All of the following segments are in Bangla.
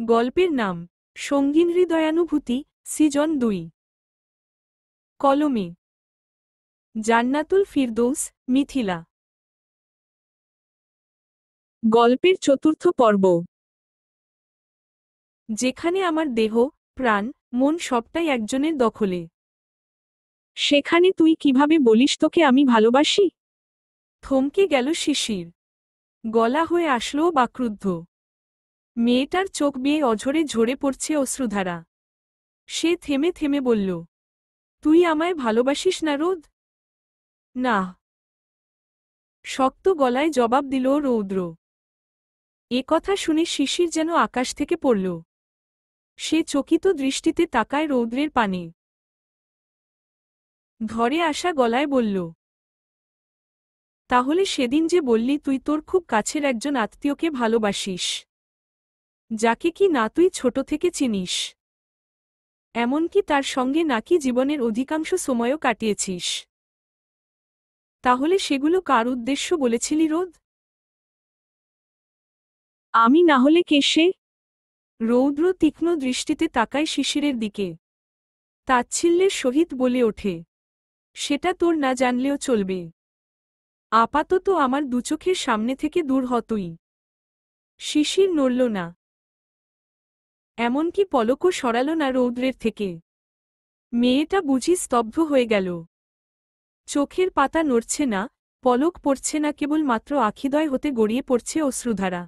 গল্পের নাম সঙ্গীন হৃদয়ানুভূতি সিজন 2। কলমে জান্নাতুল ফিরদৌস মিথিলা। গল্পের চতুর্থ পর্ব। যেখানে আমার দেহ, প্রাণ, মন সবটাই একজনের দখলে। সেখানে তুই কিভাবে বলিস তোকে আমি ভালোবাসি? থমকে গেল শিশির। গলা হয়ে আসলো বাক্রুদ্ধ। মেয়েটার চোখ বেয়ে অঝরে ঝরে পড়ছে অশ্রুধারা। সে থেমে থেমে বলল, তুই আমায় ভালোবাসিস না রোদ? না। শক্ত গলায় জবাব দিল রৌদ্র। এ কথা শুনে শিশির যেন আকাশ থেকে পড়ল। সে চকিত দৃষ্টিতে তাকায় রৌদ্রের পানে। ধরে আসা গলায় বলল, তাহলে সেদিন যে বললি তুই তোর খুব কাছের একজন আত্মীয়কে ভালোবাসিস, যাকে কি না তুই ছোট থেকে চিনিস, এমনকি তার সঙ্গে নাকি জীবনের অধিকাংশ সময়ও কাটিয়েছিস, তাহলে সেগুলো কার উদ্দেশ্য বলেছিলি রোদ? আমি না হলে কে সে? রৌদ্র তীক্ষ্ণ দৃষ্টিতে তাকায় শিশিরের দিকে। তাচ্ছিল্যের সহিত বলে ওঠে, সেটা তোর না জানলেও চলবে। আপাতত আমার দুচোখের সামনে থেকে দূর হ তুই। শিশির নড়ল না, এমনকি পলকও সরাল না রৌদ্রের থেকে। মেয়েটা বুঝি স্তব্ধ হয়ে গেল। চোখের পাতা নড়ছে না, পলক পড়ছে না, কেবল মাত্র আখিদ্বয় হতে গড়িয়ে পড়ছে অশ্রুধারা।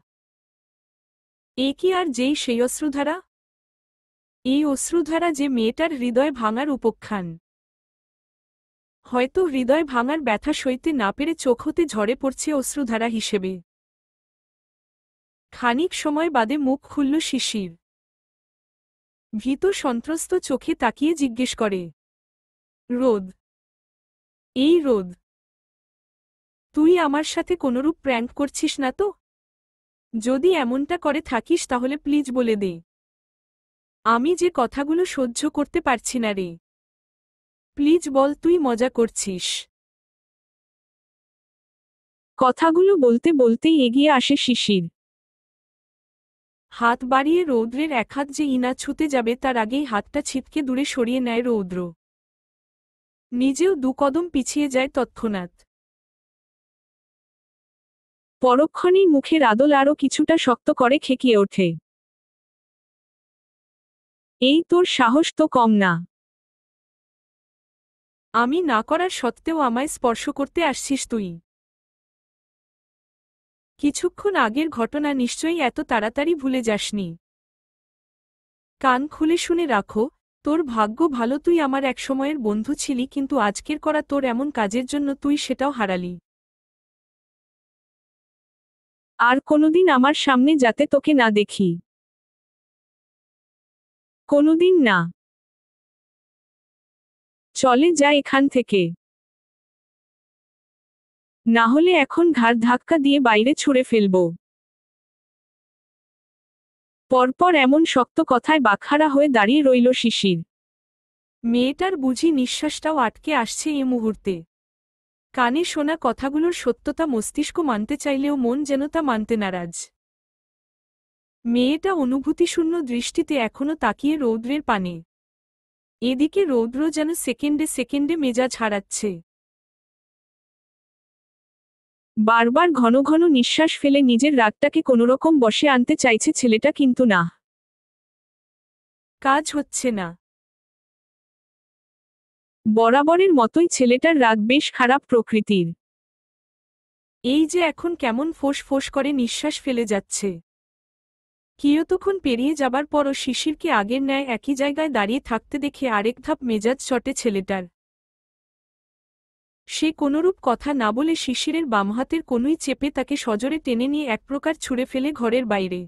এ কি আর যেই সেই অশ্রুধারা? এই অশ্রুধারা যে মেয়েটার হৃদয় ভাঙার উপখ্যান। হয়তো হৃদয় ভাঙার ব্যথা সইতে না পেরে চোখ হতে ঝরে পড়ছে অশ্রুধারা হিসেবে। খানিক সময় বাদে মুখ খুলল শিশির। ভীত সন্ত্রস্ত চোখে তাকিয়ে জিজ্ঞেস করে, রোদ? এই রোদ, তুই আমার সাথে কোনরূপ প্র্যাঙ্ক করছিস না তো? যদি এমনটা করে থাকিস তাহলে প্লিজ বলে দে। আমি যে কথাগুলো সহ্য করতে পারছি না রে। প্লিজ বল তুই মজা করছিস। কথাগুলো বলতে বলতেই এগিয়ে আসে শিশির। হাত বাড়িয়ে রৌদ্রের এক হাত যে ইনা ছুতে যাবে তার আগেই হাতটা ছিটকে দূরে সরিয়ে নেয় রৌদ্র। নিজেও 2 কদম পিছিয়ে যায় তৎক্ষণাৎ। পরক্ষণেই মুখের আদল আরও কিছুটা শক্ত করে খেকিয়ে ওঠে। এই তোর সাহস তো কম না। আমি না করার সত্ত্বেও আমায় স্পর্শ করতে আসছিস তুই? কিছুক্ষণ আগের ঘটনা নিশ্চয়ই এত তাড়াতাড়ি ভুলে যাসনি। কান খুলে শুনে রাখো, তোর ভাগ্য ভালো তুই আমার একসময়ের বন্ধু ছিলি, কিন্তু আজকের করা তোর এমন কাজের জন্য তুই সেটাও হারালি। আর কোনোদিন আমার সামনে যাতে তোকে না দেখি। কোনোদিন না। চলে যা এখান থেকে। না হলে এখন ঘাড় ধাক্কা দিয়ে বাইরে ছুঁড়ে ফেলব। পরপর এমন শক্ত কথায় বাকহারা হয়ে দাঁড়িয়ে রইল শিশির। মেয়েটার বুঝি নিঃশ্বাসটাও আটকে আসছে এ মুহূর্তে। কানে শোনা কথাগুলোর সত্যতা মস্তিষ্ক মানতে চাইলেও মন যেন তা মানতে নারাজ। মেয়েটা অনুভূতিশূন্য দৃষ্টিতে এখনো তাকিয়ে রৌদ্রের পানে। এদিকে রৌদ্র যেন সেকেন্ডে সেকেন্ডে মেজাজ হারাচ্ছে। বারবার ঘন ঘন নিঃশ্বাস ফেলে নিজের রাগটাকে কোনোরকম বশে আনতে চাইছে ছেলেটা, কিন্তু না। কাজ হচ্ছে না। বরাবরের মতোই ছেলেটার রাগ বেশ খারাপ প্রকৃতির। এই যে এখন কেমন ফোঁস ফোঁস করে নিঃশ্বাস ফেলে যাচ্ছে। কিয়তক্ষণ পেরিয়ে যাবার পরও শিশিরকে আগের ন্যায় একই জায়গায় দাঁড়িয়ে থাকতে দেখে আরেক ধাপ মেজাজ চটে ছেলেটার। সে কোনরূপ কথা না বলে শিশিরের বাম হাতের কনুই চেপে তাকে সজোরে টেনে নিয়ে এক প্রকার ছুঁড়ে ফেলে ঘরের বাইরে।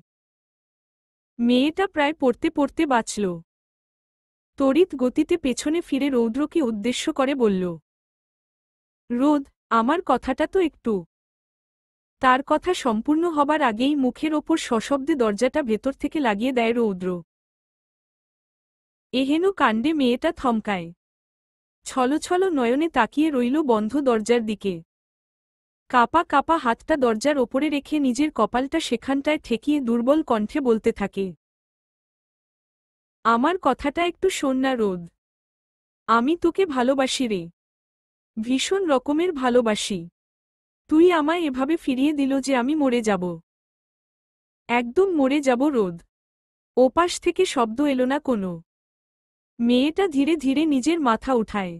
মেয়েটা প্রায় পড়তে পড়তে বাঁচল। তড়িৎ গতিতে পেছনে ফিরে রৌদ্রকে উদ্দেশ্য করে বলল, রোদ, আমার কথাটা তো একটু। তার কথা সম্পূর্ণ হবার আগেই মুখের ওপর সশব্দে দরজাটা ভেতর থেকে লাগিয়ে দেয় রৌদ্র। এহেন কাণ্ডে মেয়েটা থমকায়। ছলছল নয়নে তাকিয়ে রইল বন্ধ দরজার দিকে। কাপা কাপা হাতটা দরজার ওপরে রেখে নিজের কপালটা সেখানটায় ঠেকিয়ে দুর্বল কণ্ঠে বলতে থাকে, আমার কথাটা একটু শোন না রোদ। আমি তোকে ভালোবাসি রে, ভীষণ রকমের ভালোবাসি। তুই আমায় এভাবে ফিরিয়ে দিল যে আমি মরে যাব। একদম মরে যাব রোদ। ওপাশ থেকে শব্দ এলো না কোনো। মেয়েটা ধীরে ধীরে নিজের মাথা উঠায়।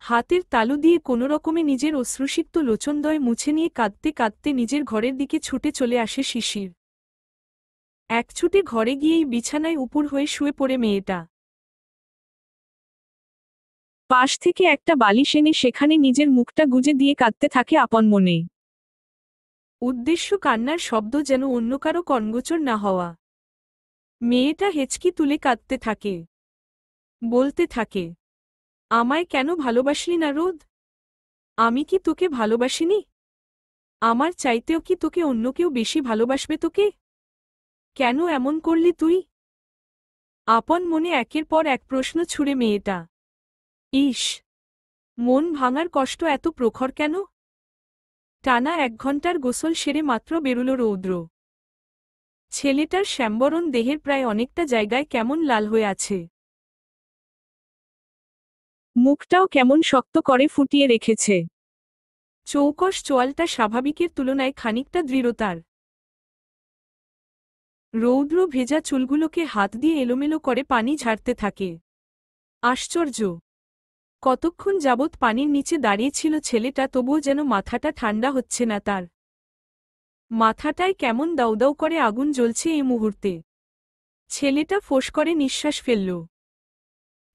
হাতের তালু দিয়ে কোনোরকমে নিজের অশ্রুসিক্ত লোচনদ্বয় মুছে নিয়ে কাঁদতে কাঁদতে নিজের ঘরের দিকে ছুটে চলে আসে শিশির। এক ছুটে ঘরে গিয়েই বিছানায় উপুর হয়ে শুয়ে পড়ে মেয়েটা। পাশ থেকে একটা বালিশ এনে সেখানে নিজের মুখটা গুজে দিয়ে কাঁদতে থাকে আপন মনে। উদ্দেশ্য কান্নার শব্দ যেন অন্য কারো কর্ণগোচর না হওয়া। মেয়েটা হেঁচকি তুলে কাঁদতে থাকে। বলতে থাকে, আমায় কেন ভালোবাসলি না রোদ? আমি কি তোকে ভালোবাসিনি? আমার চাইতেও কি তোকে অন্য কেউ বেশি ভালোবাসবে তোকে? কেন এমন করলি তুই? আপন মনে একের পর এক প্রশ্ন ছুড়ে মেয়েটা। ইস, মন ভাঙার কষ্ট এত প্রখর কেন? টানা 1 ঘন্টার গোসল সেরে মাত্র বেরুল রৌদ্র। ছেলেটার শ্যামবরণ দেহের প্রায় অনেকটা জায়গায় কেমন লাল হয়ে আছে। মুখটাও কেমন শক্ত করে ফুটিয়ে রেখেছে। চৌকস চোয়ালটা স্বাভাবিকের তুলনায় খানিকটা দৃঢ়তার। রৌদ্র ভেজা চুলগুলোকে হাত দিয়ে এলোমেলো করে পানি ঝাড়তে থাকে। আশ্চর্য! কতক্ষণ যাবৎ পানির নিচে দাঁড়িয়েছিল ছেলেটা, তবুও যেন মাথাটা ঠান্ডা হচ্ছে না তার। মাথাটায় কেমন দাউদাউ করে আগুন জ্বলছে এই মুহূর্তে। ছেলেটা ফোঁস করে নিঃশ্বাস ফেলল।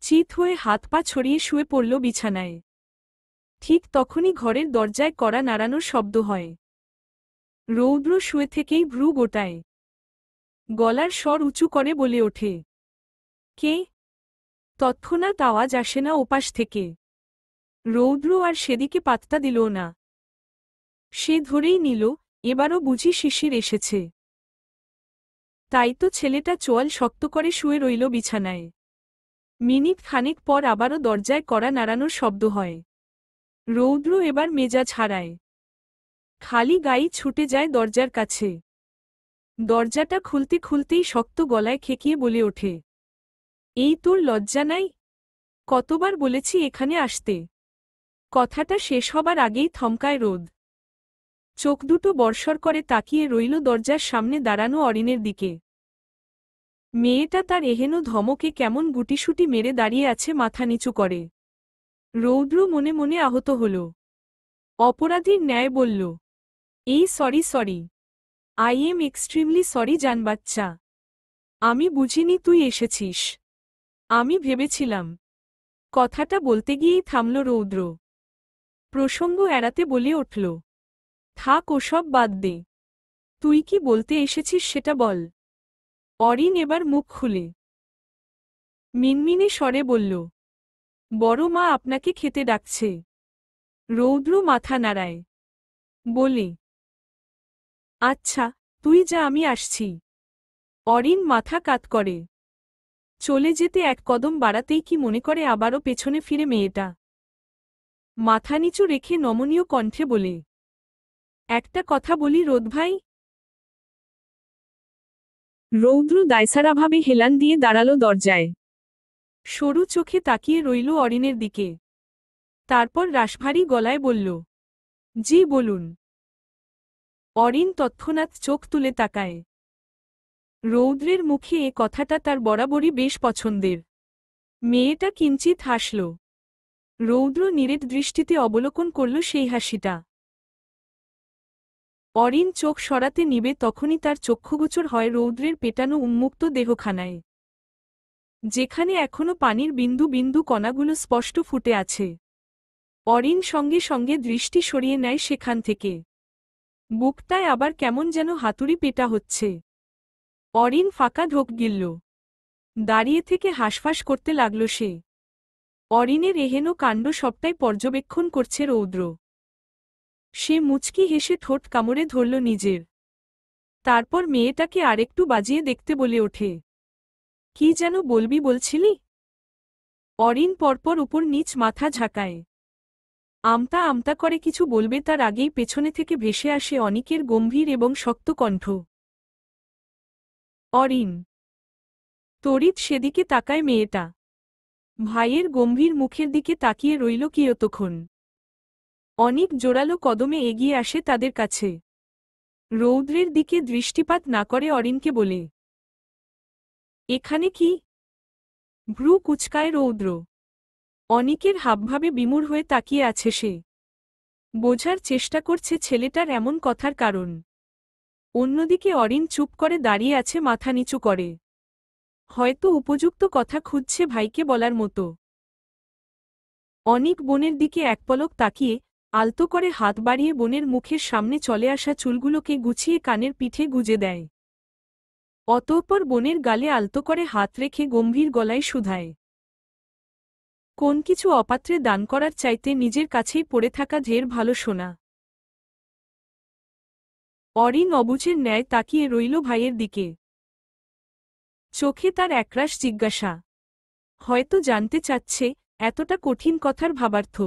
চিত হয়ে হাত পা ছড়িয়ে শুয়ে পড়ল বিছানায়। ঠিক তখনই ঘরের দরজায় কড়া নাড়ানোর শব্দ হয়। রৌদ্র শুয়ে থেকেই ভ্রু গোটায়। গলার স্বর উঁচু করে বলে ওঠে, কে? তৎক্ষণাৎ আওয়াজ আসে না ওপাশ থেকে। রৌদ্র আর সেদিকে পাত্তা দিল না। সে ধরেই নিল, এবারও বুঝি শিশির এসেছে। তাই তো ছেলেটা চোয়াল শক্ত করে শুয়ে রইল বিছানায়। মিনিট খানেক পর আবারও দরজায় কড়া নাড়ানোর শব্দ হয়। রৌদ্র এবার মেজাজ হারায়। খালি গায়ে ছুটে যায় দরজার কাছে। দরজাটা খুলতে খুলতেই শক্ত গলায় খেকিয়ে বলে ওঠে, এই তোর লজ্জা নাই? কতবার বলেছি এখানে আসতে? কথাটা শেষ হবার আগেই থমকায় রোদ। চোখ দুটো বর্ষর করে তাকিয়ে রইল দরজার সামনে দাঁড়ানো অরিনের দিকে। মেয়েটা তার এহেন ধমকে কেমন গুটিসুটি মেরে দাঁড়িয়ে আছে মাথা নিচু করে। রৌদ্র মনে মনে আহত হল। অপরাধীর ন্যায় বলল, এই sorry. I am extremely sorry জানবাচ্চা। আমি বুঝিনি তুই এসেছিস। আমি ভেবেছিলাম। কথাটা বলতে গিয়েই থামল রৌদ্র। প্রসঙ্গ এড়াতে বলে উঠল, থাক ওসব বাদ দে। তুই কি বলতে এসেছিস সেটা বল। অরিন এবার মুখ খুলে মিনমিনে স্বরে বলল, বড় মা আপনাকে খেতে ডাকছে। রৌদ্র মাথা নাড়ায়। বলে, আচ্ছা, তুই যা, আমি আসছি। অরিন মাথা কাত করে। চলে যেতে এক কদম বাড়াতেই কি মনে করে আবারও পেছনে ফিরে মেয়েটা। মাথা নিচু রেখে নমনীয় কণ্ঠে বলে, একটা কথা বলি রোদ ভাই। রৌদ্র দায়সারাভাবে হেলান দিয়ে দাঁড়ালো দরজায়। সরু চোখে তাকিয়ে রইল অরিনের দিকে। তারপর রাশভারী গলায় বলল, জি বলুন। অরিন তৎক্ষণাৎ চোখ তুলে তাকায়। রৌদ্রের মুখে এ কথাটা তার বরাবরই বেশ পছন্দের। মেয়েটা কিঞ্চিত হাসল। রৌদ্র নিরেট দৃষ্টিতে অবলোকন করল সেই হাসিটা। অরিন চোখ সরাতে নিবে তখনই তার চক্ষুগোচর হয় রৌদ্রের পেটানো উন্মুক্ত দেহখানায়, যেখানে এখনো পানির বিন্দু বিন্দু কণাগুলো স্পষ্ট ফুটে আছে। অরিন সঙ্গে সঙ্গে দৃষ্টি সরিয়ে নেয় সেখান থেকে। বুকটায় আবার কেমন যেন হাতুড়ি পেটা হচ্ছে। অরিন ফাঁকা ঢোক গিলল। দাঁড়িয়ে থেকে হাঁসফাঁস করতে লাগল সে। অরিনের এহেন কাণ্ড সবটাই পর্যবেক্ষণ করছে রৌদ্র। সে মুচকি হেসে ঠোঁট কামড়ে ধরল নিজের। তারপর মেয়েটাকে আরেকটু বাজিয়ে দেখতে বলে ওঠে, কি যেন বলবি বলছিলি? অরিন পরপর উপর নিচ মাথা ঝাঁকায়। আমতা আমতা করে কিছু বলবে তার আগেই পেছনে থেকে ভেসে আসে অনিকের গম্ভীর এবং শক্ত কণ্ঠ, অরিন। তড়িৎ সেদিকে তাকায় মেয়েটা। ভাইয়ের গম্ভীর মুখের দিকে তাকিয়ে রইল কিয়তক্ষণ। অনিক জোরালো কদমে এগিয়ে আসে তাদের কাছে। রৌদ্রের দিকে দৃষ্টিপাত না করে অরিনকে বলে, এখানে কি? ভ্রু কুচকায় রৌদ্র। অনিকের হাবভাবে বিমূঢ় হয়ে তাকিয়ে আছে সে। বোঝার চেষ্টা করছে ছেলেটার এমন কথার কারণ। অন্যদিকে অরিন চুপ করে দাঁড়িয়ে আছে মাথা নিচু করে। হয়তো উপযুক্ত কথা খুঁজছে ভাইকে বলার মতো। অনিক বোনের দিকে এক পলক তাকিয়ে আলতো করে হাত বাড়িয়ে বোনের মুখের সামনে চলে আসা চুলগুলোকে গুছিয়ে কানের পিঠে গুজে দেয়। অতঃপর বোনের গালে আলতো করে হাত রেখে গম্ভীর গলায় শুধায়, কোন কিছু অপাত্রে দান করার চাইতে নিজের কাছেই পড়ে থাকা ঢের ভালো শোনা। অরিন অবুঝের ন্যায় তাকিয়ে রইল ভাইয়ের দিকে। চোখে তার একরাশ জিজ্ঞাসা। হয়তো জানতে চাচ্ছে এতটা কঠিন কথার ভাবার্থ।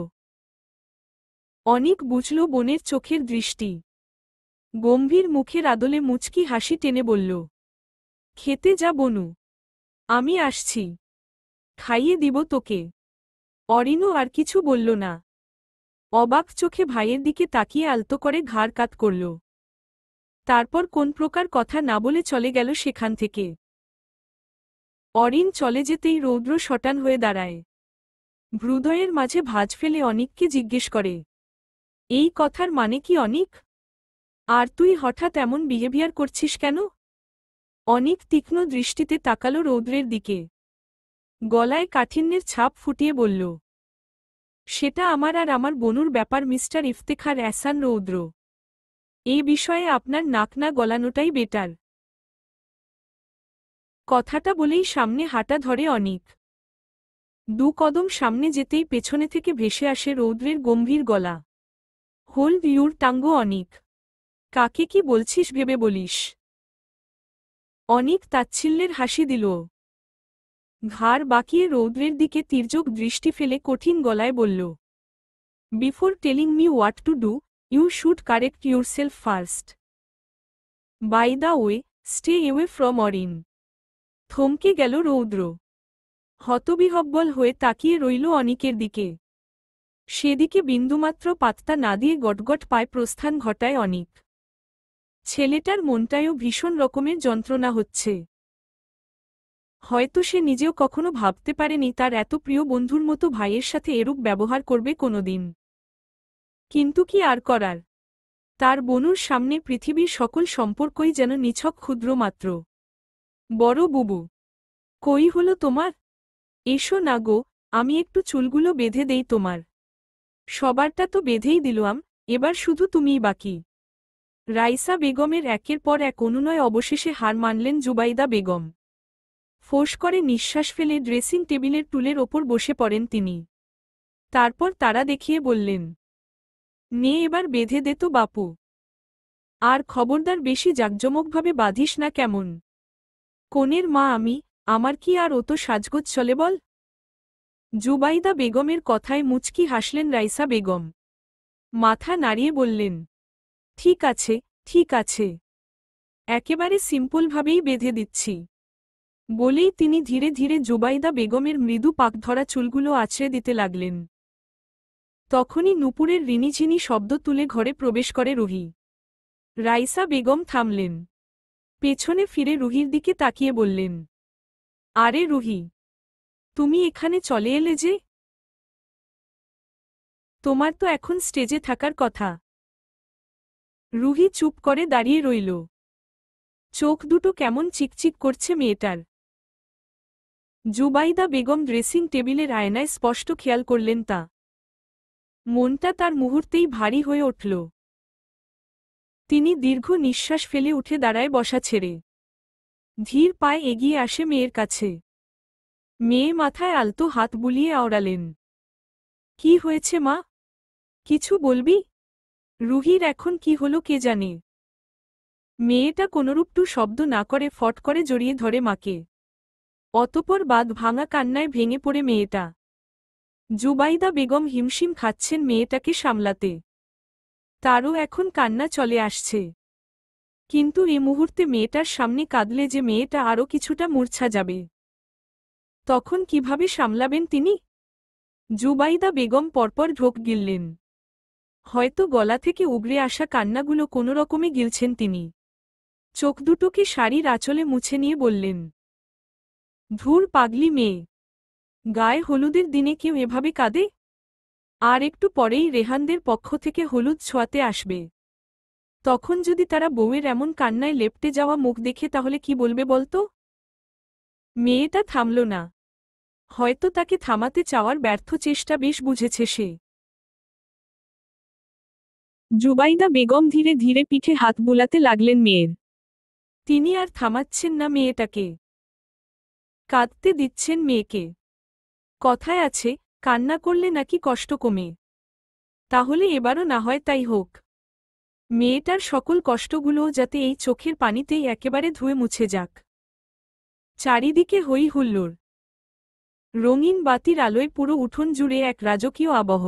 অনিক বুঝল বোনের চোখের দৃষ্টি। গম্ভীর মুখের আদলে মুচকি হাসি টেনে বলল, খেতে যা বনু, আমি আসছি, খাইয়ে দিব তোকে। অরিনও আর কিছু বলল না। অবাক চোখে ভাইয়ের দিকে তাকিয়ে আলতো করে ঘাড় কাত করল। তারপর কোন প্রকার কথা না বলে চলে গেল সেখান থেকে। অরিন চলে যেতেই রৌদ্র শটান হয়ে দাঁড়ায়। হৃদয়ের মাঝে ভাঁজ ফেলে অনিককে জিজ্ঞেস করে, এই কথার মানে কি অনিক? আর তুই হঠাৎ এমন বিহেভিয়ার করছিস কেন? অনিক তীক্ষ্ণ দৃষ্টিতে তাকালো রৌদ্রের দিকে। গলায় কাঠিন্যের ছাপ ফুটিয়ে বলল, সেটা আমার আর আমার বনুর ব্যাপার মিস্টার ইফতেখার এহসান রৌদ্র। এই বিষয়ে আপনার নাক না গলানোটাই বেটার। কথাটা বলেই সামনে হাঁটা ধরে অনিক। দু কদম সামনে যেতেই পেছনে থেকে ভেসে আসে রৌদ্রের গম্ভীর গলা, হোল্ড ইউর টাঙ্গো অনিক। কাকে কি বলছিস ভেবে বলিস। অনিক তাচ্ছিল্যের হাসি দিল। ঘাড় বাঁকিয়ে রৌদ্রের দিকে তির্যক দৃষ্টি ফেলে কঠিন গলায় বলল, before telling me what to do you should correct yourself first. By the way, stay away from Orin. থমকে গেল রৌদ্র। হতবিহব্বল হয়ে তাকিয়ে রইল অনিকের দিকে। সেদিকে বিন্দুমাত্র পাত্তা না দিয়ে গটগট পায় প্রস্থান ঘটায় অনিক। ছেলেটার মনটায়ও ভীষণ রকমের যন্ত্রণা হচ্ছে। হয়তো সে নিজেও কখনো ভাবতে পারেনি তার এত প্রিয় বন্ধুর মতো ভাইয়ের সাথে এরূপ ব্যবহার করবে কোনোদিন। কিন্তু কি আর করার। তার বনুর সামনে পৃথিবীর সকল সম্পর্কই যেন নিছক ক্ষুদ্র মাত্র। বড় বুবু, কই হলো তোমার? এসো না গো, আমি একটু চুলগুলো বেঁধে দেই তোমার। সবারটা তো বেঁধেই দিলাম, এবার শুধু তুমিই বাকি। রাইসা বেগমের একের পর এক অনুনয় অবশেষে হার মানলেন জুবাইদা বেগম। ফোঁস করে নিঃশ্বাস ফেলে ড্রেসিং টেবিলের টুলের ওপর বসে পড়েন তিনি। তারপর তারা দেখিয়ে বললেন, নে এবার বেঁধে দে তো বাপু। আর খবরদার বেশি জাঁকজমকভাবে বাঁধিস না কেমন। কনের মা আমি, আমার কি আর অত সাজগোজ চলে বল? জুবাইদা বেগমের কথায় মুচকি হাসলেন রাইসা বেগম। মাথা নাড়িয়ে বললেন, ঠিক আছে, ঠিক আছে। একেবারে সিম্পলভাবেই বেঁধে দিচ্ছি। বলেই তিনি ধীরে ধীরে জুবাইদা বেগমের মৃদু পাকধরা চুলগুলো আছড়ে দিতে লাগলেন। তখনই নুপুরের রিনিঝিনি শব্দ তুলে ঘরে প্রবেশ করে রুহি। রাইসা বেগম থামলেন। পেছনে ফিরে রুহির দিকে তাকিয়ে বললেন, আরে রুহি, তুমি এখানে চলে এলে যে? তোমার তো এখন স্টেজে থাকার কথা। রুহি চুপ করে দাঁড়িয়ে রইল। চোখ দুটো কেমন চিকচিক করছে মেয়েটার। জুবাইদা বেগম ড্রেসিং টেবিলের আয়নায় স্পষ্ট খেয়াল করলেন তা। মনটা তার মুহূর্তেই ভারী হয়ে উঠল। তিনি দীর্ঘ নিঃশ্বাস ফেলে উঠে দাঁড়ায় বসা ছেড়ে। ধীর পায়ে এগিয়ে আসে মেয়ের কাছে। মেয়ে মাথায় আলতো হাত বুলিয়ে আওড়ালেন। কি হয়েছে মা? কিছু বলবি? রুহির এখন কি হলো কে জানে। মেয়েটা কোনরূপটু শব্দ না করে ফট করে জড়িয়ে ধরে মাকে। অতপর বাঁধ ভাঙা কান্নায় ভেঙে পড়ে মেয়েটা। জুবাইদা বেগম হিমশিম খাচ্ছেন মেয়েটাকে সামলাতে। তারও এখন কান্না চলে আসছে। কিন্তু এ মুহূর্তে মেয়েটার সামনে কাঁদলে যে মেয়েটা আরও কিছুটা মূর্ছা যাবে। তখন কিভাবে সামলাবেন তিনি? জুবাইদা বেগম পরপর ঢোক গিললেন। হয়তো গলা থেকে উগরে আসা কান্নাগুলো কোনোরকমে গিলছেন তিনি। চোখ দুটোকে শাড়ির আঁচলে মুছে নিয়ে বললেন, ধুর পাগলি মেয়ে, গায়ে হলুদের দিনে কেউ এভাবে কাঁদে? আর একটু পরেই রেহানদের পক্ষ থেকে হলুদ ছোঁয়াতে আসবে। তখন যদি তারা বউয়ের এমন কান্নায় লেপ্টে যাওয়া মুখ দেখে তাহলে কি বলবে বলতো? মেয়েটা থামল না। হয়তো তাকে থামাতে চাওয়ার ব্যর্থ চেষ্টা বেশ বুঝেছে সে। জুবাইদা বেগম ধীরে ধীরে পিঠে হাত বুলাতে লাগলেন মেয়ের। তিনি আর থামাচ্ছেন না মেয়েটাকে। কাঁদতে দিচ্ছেন মেয়েকে। কথায় আছে, কান্না করলে নাকি কষ্ট কমে। তাহলে এবারও না হয় তাই হোক। মেয়েটার সকল কষ্টগুলোও যাতে এই চোখের পানিতেই একেবারে ধুয়ে মুছে যাক। চারিদিকে হই হুল্লোড়। রঙিন বাতির আলোয় পুরো উঠোন জুড়ে এক রাজকীয় আবহ।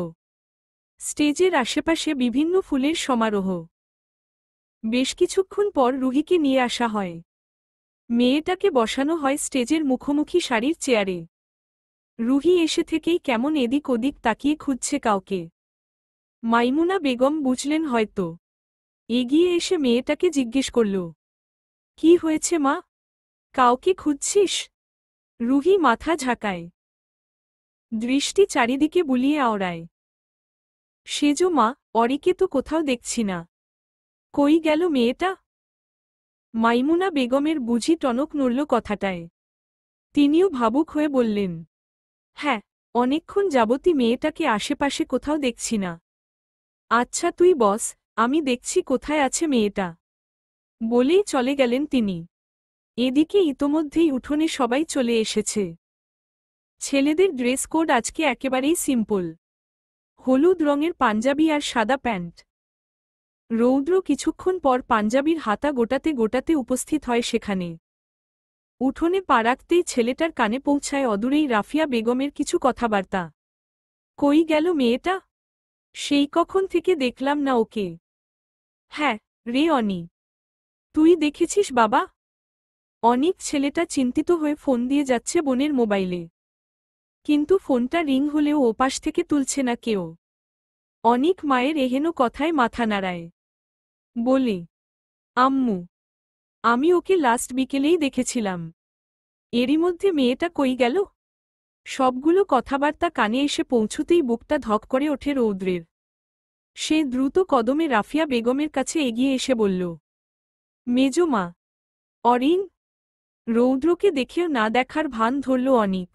স্টেজের আশেপাশে বিভিন্ন ফুলের সমারোহ। বেশ কিছুক্ষণ পর রুহিকে নিয়ে আসা হয়। মেয়েটাকে বসানো হয় স্টেজের মুখোমুখি শাড়ির চেয়ারে। রুহি এসে থেকেই কেমন এদিক ওদিক তাকিয়ে খুঁজছে কাউকে। মাইমুনা বেগম বুঝলেন হয়তো। এগিয়ে এসে মেয়েটাকে জিজ্ঞেস করল, কি হয়েছে মা? কাউকে খুঁজছিস? রুহি মাথা ঝাঁকায়। দৃষ্টি চারিদিকে বুলিয়ে আওড়ায়। সেজো মা, অরিকে তো কোথাও দেখছি না। কই গেল মেয়েটা? মাইমুনা বেগমের বুঝি টনক নড়ল কথাটায়। তিনিও ভাবুক হয়ে বললেন, হ্যাঁ, অনেকক্ষণ যাবতই মেয়েটাকে আশেপাশে কোথাও দেখছি না। আচ্ছা তুই বস, আমি দেখছি কোথায় আছে মেয়েটা। বলেই চলে গেলেন তিনি। এদিকে ইতোমধ্যেই উঠোনে সবাই চলে এসেছে। ছেলেদের ড্রেস কোড আজকে একেবারেই সিম্পল। হলুদ রঙের পাঞ্জাবি আর সাদা প্যান্ট। রৌদ্র কিছুক্ষণ পর পাঞ্জাবির হাতা গোটাতে গোটাতে উপস্থিত হয় সেখানে। উঠোনে পা রাখতেই ছেলেটার কানে পৌঁছায় অদূরেই রাফিয়া বেগমের কিছু কথাবার্তা। কই গেল মেয়েটা? সেই কখন থেকে দেখলাম না ওকে। হ্যাঁ রে অনি, তুই দেখেছিস বাবা? অনিক ছেলেটা চিন্তিত হয়ে ফোন দিয়ে যাচ্ছে বোনের মোবাইলে। কিন্তু ফোনটা রিং হলেও ওপাশ থেকে তুলছে না কেউ। অনিক মায়ের এহেন কথায় মাথা নাড়ায়। বলে, আম্মু, আমি ওকে লাস্ট বিকেলেই দেখেছিলাম। এরই মধ্যে মেয়েটা কই গেল? সবগুলো কথাবার্তা কানে এসে পৌঁছতেই বুকটা ধক করে ওঠে রৌদ্রের। সে দ্রুত কদমে রাফিয়া বেগমের কাছে এগিয়ে এসে বলল, মেজো মা, অরিন। রৌদ্রকে দেখেও না দেখার ভান ধরল অনিক।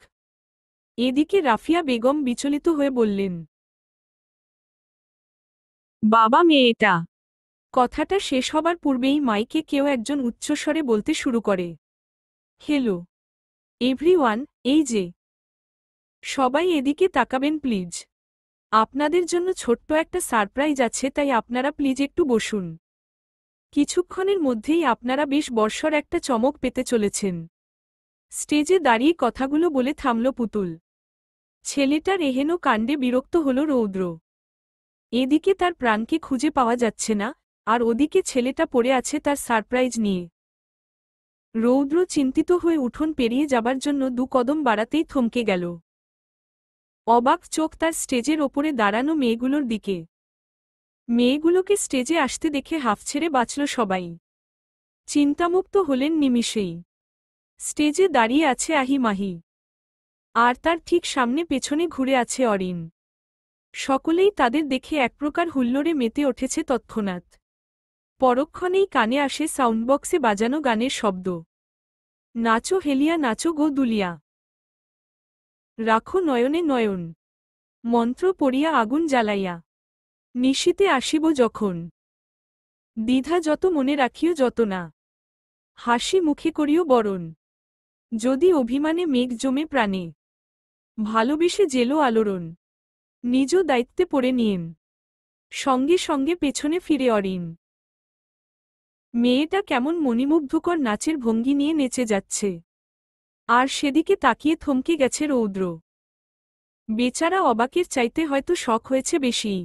এদিকে রাফিয়া বেগম বিচলিত হয়ে বললেন, বাবা মেয়েটা। কথাটা শেষ হবার পূর্বেই মাইকে কেউ একজন উচ্চস্বরে বলতে শুরু করে, হ্যালো এভরিওয়ান, এই যে। সবাই এদিকে তাকাবেন প্লিজ। আপনাদের জন্য ছোট্ট একটা সারপ্রাইজ আছে, তাই আপনারা প্লিজ একটু বসুন। কিছুক্ষণের মধ্যেই আপনারা বেশ বর্ষর একটা চমক পেতে চলেছেন। স্টেজে দাঁড়িয়ে কথাগুলো বলে থামল পুতুল। ছেলেটার এহেন কাণ্ডে বিরক্ত হল রৌদ্র। এদিকে তার প্রাণকে খুঁজে পাওয়া যাচ্ছে না, আর ওদিকে ছেলেটা পড়ে আছে তার সারপ্রাইজ নিয়ে। রৌদ্র চিন্তিত হয়ে উঠোন পেরিয়ে যাবার জন্য 2 কদম বাড়াতেই থমকে গেল। অবাক চোখ তার স্টেজের ওপরে দাঁড়ানো মেয়েগুলোর দিকে। মেয়েগুলোকে স্টেজে আসতে দেখে হাফ ছেড়ে বাঁচল সবাই। চিন্তামুক্ত হলেন নিমিষেই। স্টেজে দাঁড়িয়ে আছে আহি মাহি। আর তার ঠিক সামনে পেছনে ঘুরে আছে অরিন। সকলেই তাদের দেখে একপ্রকার হুল্লোড়ে মেতে উঠেছে তৎক্ষণাৎ। পরক্ষণেই কানে আসে সাউন্ডবক্সে বাজানো গানের শব্দ। নাচো হেলিয়া নাচো গো দুলিয়া। রাখো নয়নে নয়ন। মন্ত্র পড়িয়া আগুন জ্বালাইয়া। নিশীতে আসিব যখন। দ্বিধা যত মনে রাখিও যত না। হাসি মুখে করিও বরণ। যদি অভিমানে মেঘ জমে প্রাণে। ভালোবেসে জেলো আলোড়ন। নিজ দায়িত্বে পড়ে নিয়েন। সঙ্গে সঙ্গে পেছনে ফিরে অরিন। মেয়েটা কেমন মণিমুগ্ধকর নাচের ভঙ্গি নিয়ে নেচে যাচ্ছে। আর সেদিকে তাকিয়ে থমকে গেছে রৌদ্র। বেচারা অবাকের চাইতে হয়তো শখ হয়েছে বেশি।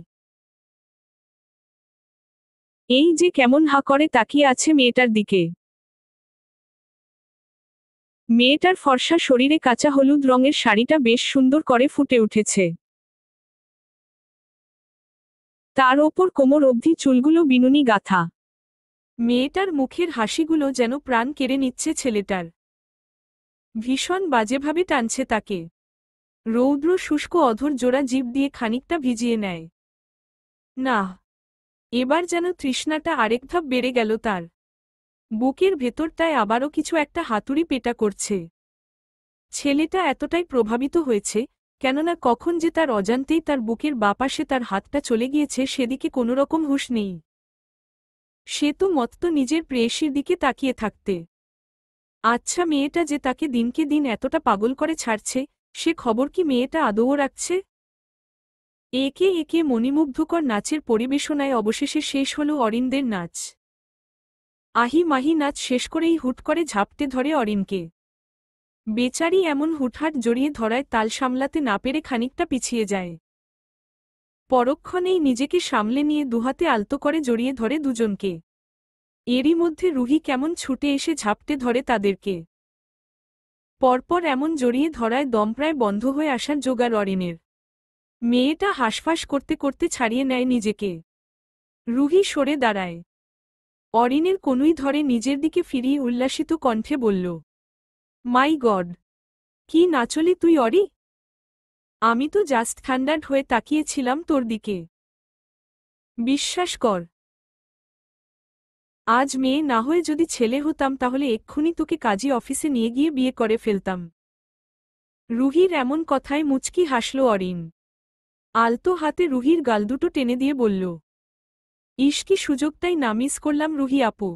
এই যে কেমন হা করে তাকিয়ে আছে মেয়েটার দিকে। মেয়েটার ফর্সা শরীরে কাঁচা হলুদ রঙের শাড়িটা বেশ সুন্দর করে ফুটে উঠেছে। তার ওপর কোমর অবধি চুলগুলো বিনুনি গাঁথা। মেয়েটার মুখের হাসিগুলো যেন প্রাণ কেড়ে নিচ্ছে ছেলেটার। ভীষণ বাজেভাবে টানছে তাকে। রৌদ্র শুষ্ক অধর জোড়া জিভ দিয়ে খানিকটা ভিজিয়ে নেয়। না, এবার যেন তৃষ্ণাটা আরেক ধাপ বেড়ে গেল তার। বুকের ভেতরটায় আবারও কিছু একটা হাতুড়ি পেটা করছে। ছেলেটা এতটাই প্রভাবিত হয়েছে, কেননা কখন যে তার অজান্তেই তার বুকের বাপাশে তার হাতটা চলে গিয়েছে সেদিকে কোনোরকম হুঁশ নেই। সে তো মত্ত নিজের প্রেয়সীর দিকে তাকিয়ে থাকতে। আচ্ছা, মেয়েটা যে তাকে দিনকে দিন এতটা পাগল করে ছাড়ছে, সে খবর কি মেয়েটা আদৌ রাখছে? একে একে মণিমুগ্ধকর নাচের পরিবেশনায় অবশেষে শেষ হল অরিনদের নাচ। আহি মাহি নাচ শেষ করেই হুট করে ঝাপটে ধরে অরিনকে। বেচারি এমন হুটহাট জড়িয়ে ধরায় তাল সামলাতে না পেরে খানিকটা পিছিয়ে যায়। পরক্ষণেই নিজেকে সামলে নিয়ে দুহাতে আলতো করে জড়িয়ে ধরে দুজনকে। এরই মধ্যে রুহি কেমন ছুটে এসে ঝাপটে ধরে তাদেরকে। পরপর এমন জড়িয়ে ধরায় দম প্রায় বন্ধ হয়ে আসার জোগাড় অরিনের। মেয়েটা হাঁসফাঁস করতে করতে ছাড়িয়ে নেয় নিজেকে। রুহি সরে দাঁড়ায়। অরিনের কনুই ধরে নিজের দিকে ফিরিয়ে উল্লাসিত কণ্ঠে বলল, মাই গড, কি নাচলি তুই অরি! আমি তো জাস্ট থান্ডার্ড হয়ে তাকিয়েছিলাম তোর দিকে। বিশ্বাস কর, আজ মেয়ে না হয়ে যদি ছেলে হতাম তাহলে এক্ষুনি তোকে কাজী অফিসে নিয়ে গিয়ে বিয়ে করে ফেলতাম। রুহির এমন কথায় মুচকি হাসল অরিন। আলতো হাতে রুহির গাল দুটো টেনে দিয়ে বলল, ইস, কি সুযোগটাই না মিস করলাম রুহি আপু।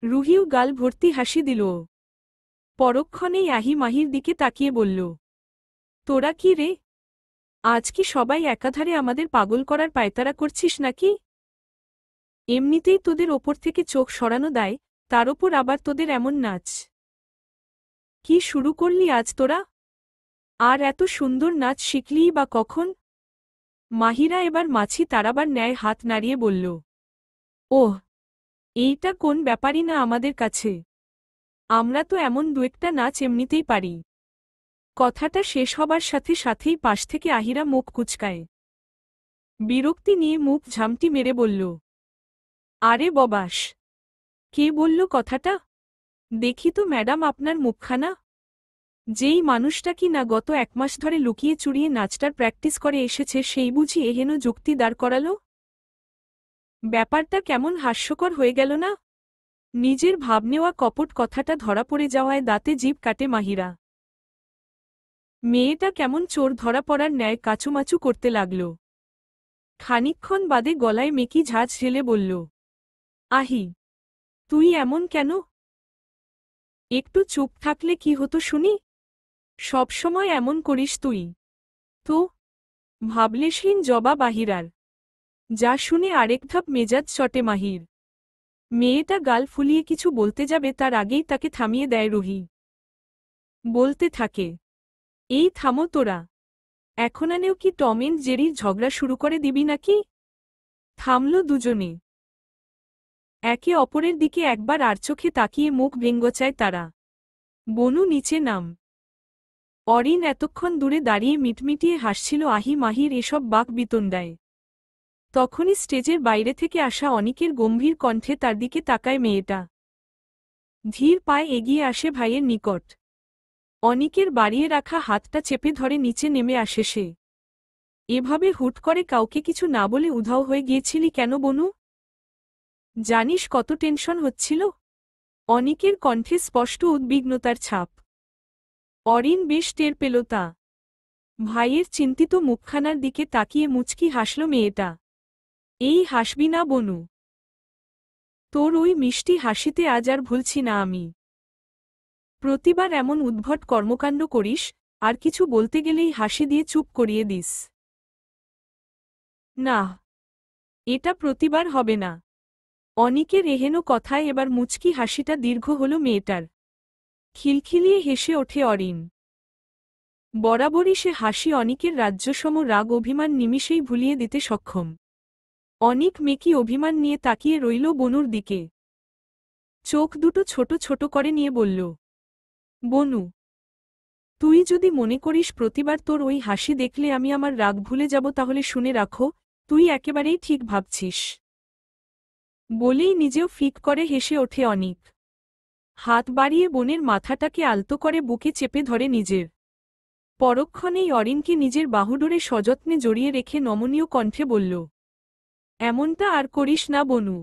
রুহিও গাল ভর্তি হাসি দিল। পরক্ষণেই আহি মাহির দিকে তাকিয়ে বলল, তোরা কি রে, আজ কি সবাই একাধারে আমাদের পাগল করার পায়তারা করছিস নাকি? এমনিতেই তোদের ওপর থেকে চোখ সরানো দেয়, তার ওপর আবার তোদের এমন নাচ। কি শুরু করলি আজ তোরা? আর এত সুন্দর নাচ শিখলিই বা কখন? মাহিরা এবার মাছি তাড়াবার ন্যায় হাত নাড়িয়ে বলল, ওহ, এইটা কোন ব্যাপারই না আমাদের কাছে। আমরা তো এমন দু-একটা নাচ এমনিতেই পারি। কথাটা শেষ হবার সাথে সাথেই পাশ থেকে আহিরা মুখ কুচকায়। বিরক্তি নিয়ে মুখ ঝামটি মেরে বলল, আরে ববাস, কে বলল কথাটা? দেখি তো ম্যাডাম আপনার মুখখানা। যেই মানুষটা কি না গত 1 মাস ধরে লুকিয়ে চুরিয়ে নাচটার প্র্যাকটিস করে এসেছে সেই বুঝি এহেন যুক্তি দাঁড় করালো? ব্যাপারটা কেমন হাস্যকর হয়ে গেল না? নিজের ভাব নেওয়া কপট কথাটা ধরা পড়ে যাওয়ায় দাঁতে জিভ কাটে মাহিরা। মেয়েটা কেমন চোর ধরা পড়ার ন্যায় কাচুমাচু করতে লাগল। খানিকক্ষণ বাদে গলায় মেকি ঝাঁঝ ঢেলে বলল, আহি, তুই এমন কেন? একটু চুপ থাকলে কি হতো শুনি? সবসময় এমন করিস তুই। তো ভাবলেশহীন জবাব আহিরার। যা শুনে আরেক ধাপ মেজাজ চটে মাহির। মেয়েটা গাল ফুলিয়ে কিছু বলতে যাবে তার আগেই তাকে থামিয়ে দেয় রুহি। বলতে থাকে, এই থামো তোরা। এখনানেও কি টম এন্ড জেরির ঝগড়া শুরু করে দিবি নাকি? থামল দুজনে। একে অপরের দিকে একবার আড়চোখে তাকিয়ে মুখ ভেঙ্গচায় তারা। বনু, নিচে নাম। অরিন এতক্ষণ দূরে দাঁড়িয়ে মিটমিটিয়ে হাসছিল আহি মাহির এসব বাক বিতণ্ডায়। তখনই স্টেজের বাইরে থেকে আসা অনিকের গম্ভীর কণ্ঠে তার দিকে তাকায় মেয়েটা। ধীর পায়ে এগিয়ে আসে ভাইয়ের নিকট। অনিকের বাড়িয়ে রাখা হাতটা চেপে ধরে নিচে নেমে আসে সে। এভাবে হুট করে কাউকে কিছু না বলে উধাও হয়ে গিয়েছিলি কেন বনু? জানিস কত টেনশন হচ্ছিল? অনিকের কণ্ঠে স্পষ্ট উদ্বিগ্নতার ছাপ। অরিন বেশ টের পেল তা। ভাইয়ের চিন্তিত মুখখানার দিকে তাকিয়ে মুচকি হাসল মেয়েটা। এই হাসবি না বনু। তোর ওই মিষ্টি হাসিতে আজ আর ভুলছি না আমি। প্রতিবার এমন উদ্ভট কর্মকাণ্ড করিস, আর কিছু বলতে গেলেই হাসি দিয়ে চুপ করিয়ে দিস। না, এটা প্রতিবার হবে না। অনিকের এহেন কথায় এবার মুচকি হাসিটা দীর্ঘ হল মেয়েটার। খিলখিলিয়ে হেসে ওঠে অরিন। বরাবরই সে হাসি অনিকের রাজ্যসম রাগ অভিমান নিমিষেই ভুলিয়ে দিতে সক্ষম। অনিক মেকি অভিমান নিয়ে তাকিয়ে রইল বনুর দিকে। চোখ দুটো ছোট ছোট করে নিয়ে বলল, বনু, তুই যদি মনে করিস প্রতিবার তোর ওই হাসি দেখলে আমি আমার রাগ ভুলে যাব তাহলে শুনে রাখো, তুই একেবারেই ঠিক ভাবছিস। বলেই নিজেও ফিক করে হেসে ওঠে অনিক। হাত বাড়িয়ে বোনের মাথাটাকে আলতো করে বুকে চেপে ধরে নিজের। পরক্ষণেই অরিনকে নিজের বাহুডোরে সযত্নে জড়িয়ে রেখে নমনীয় কণ্ঠে বলল, এমনটা আর করিস না বনু।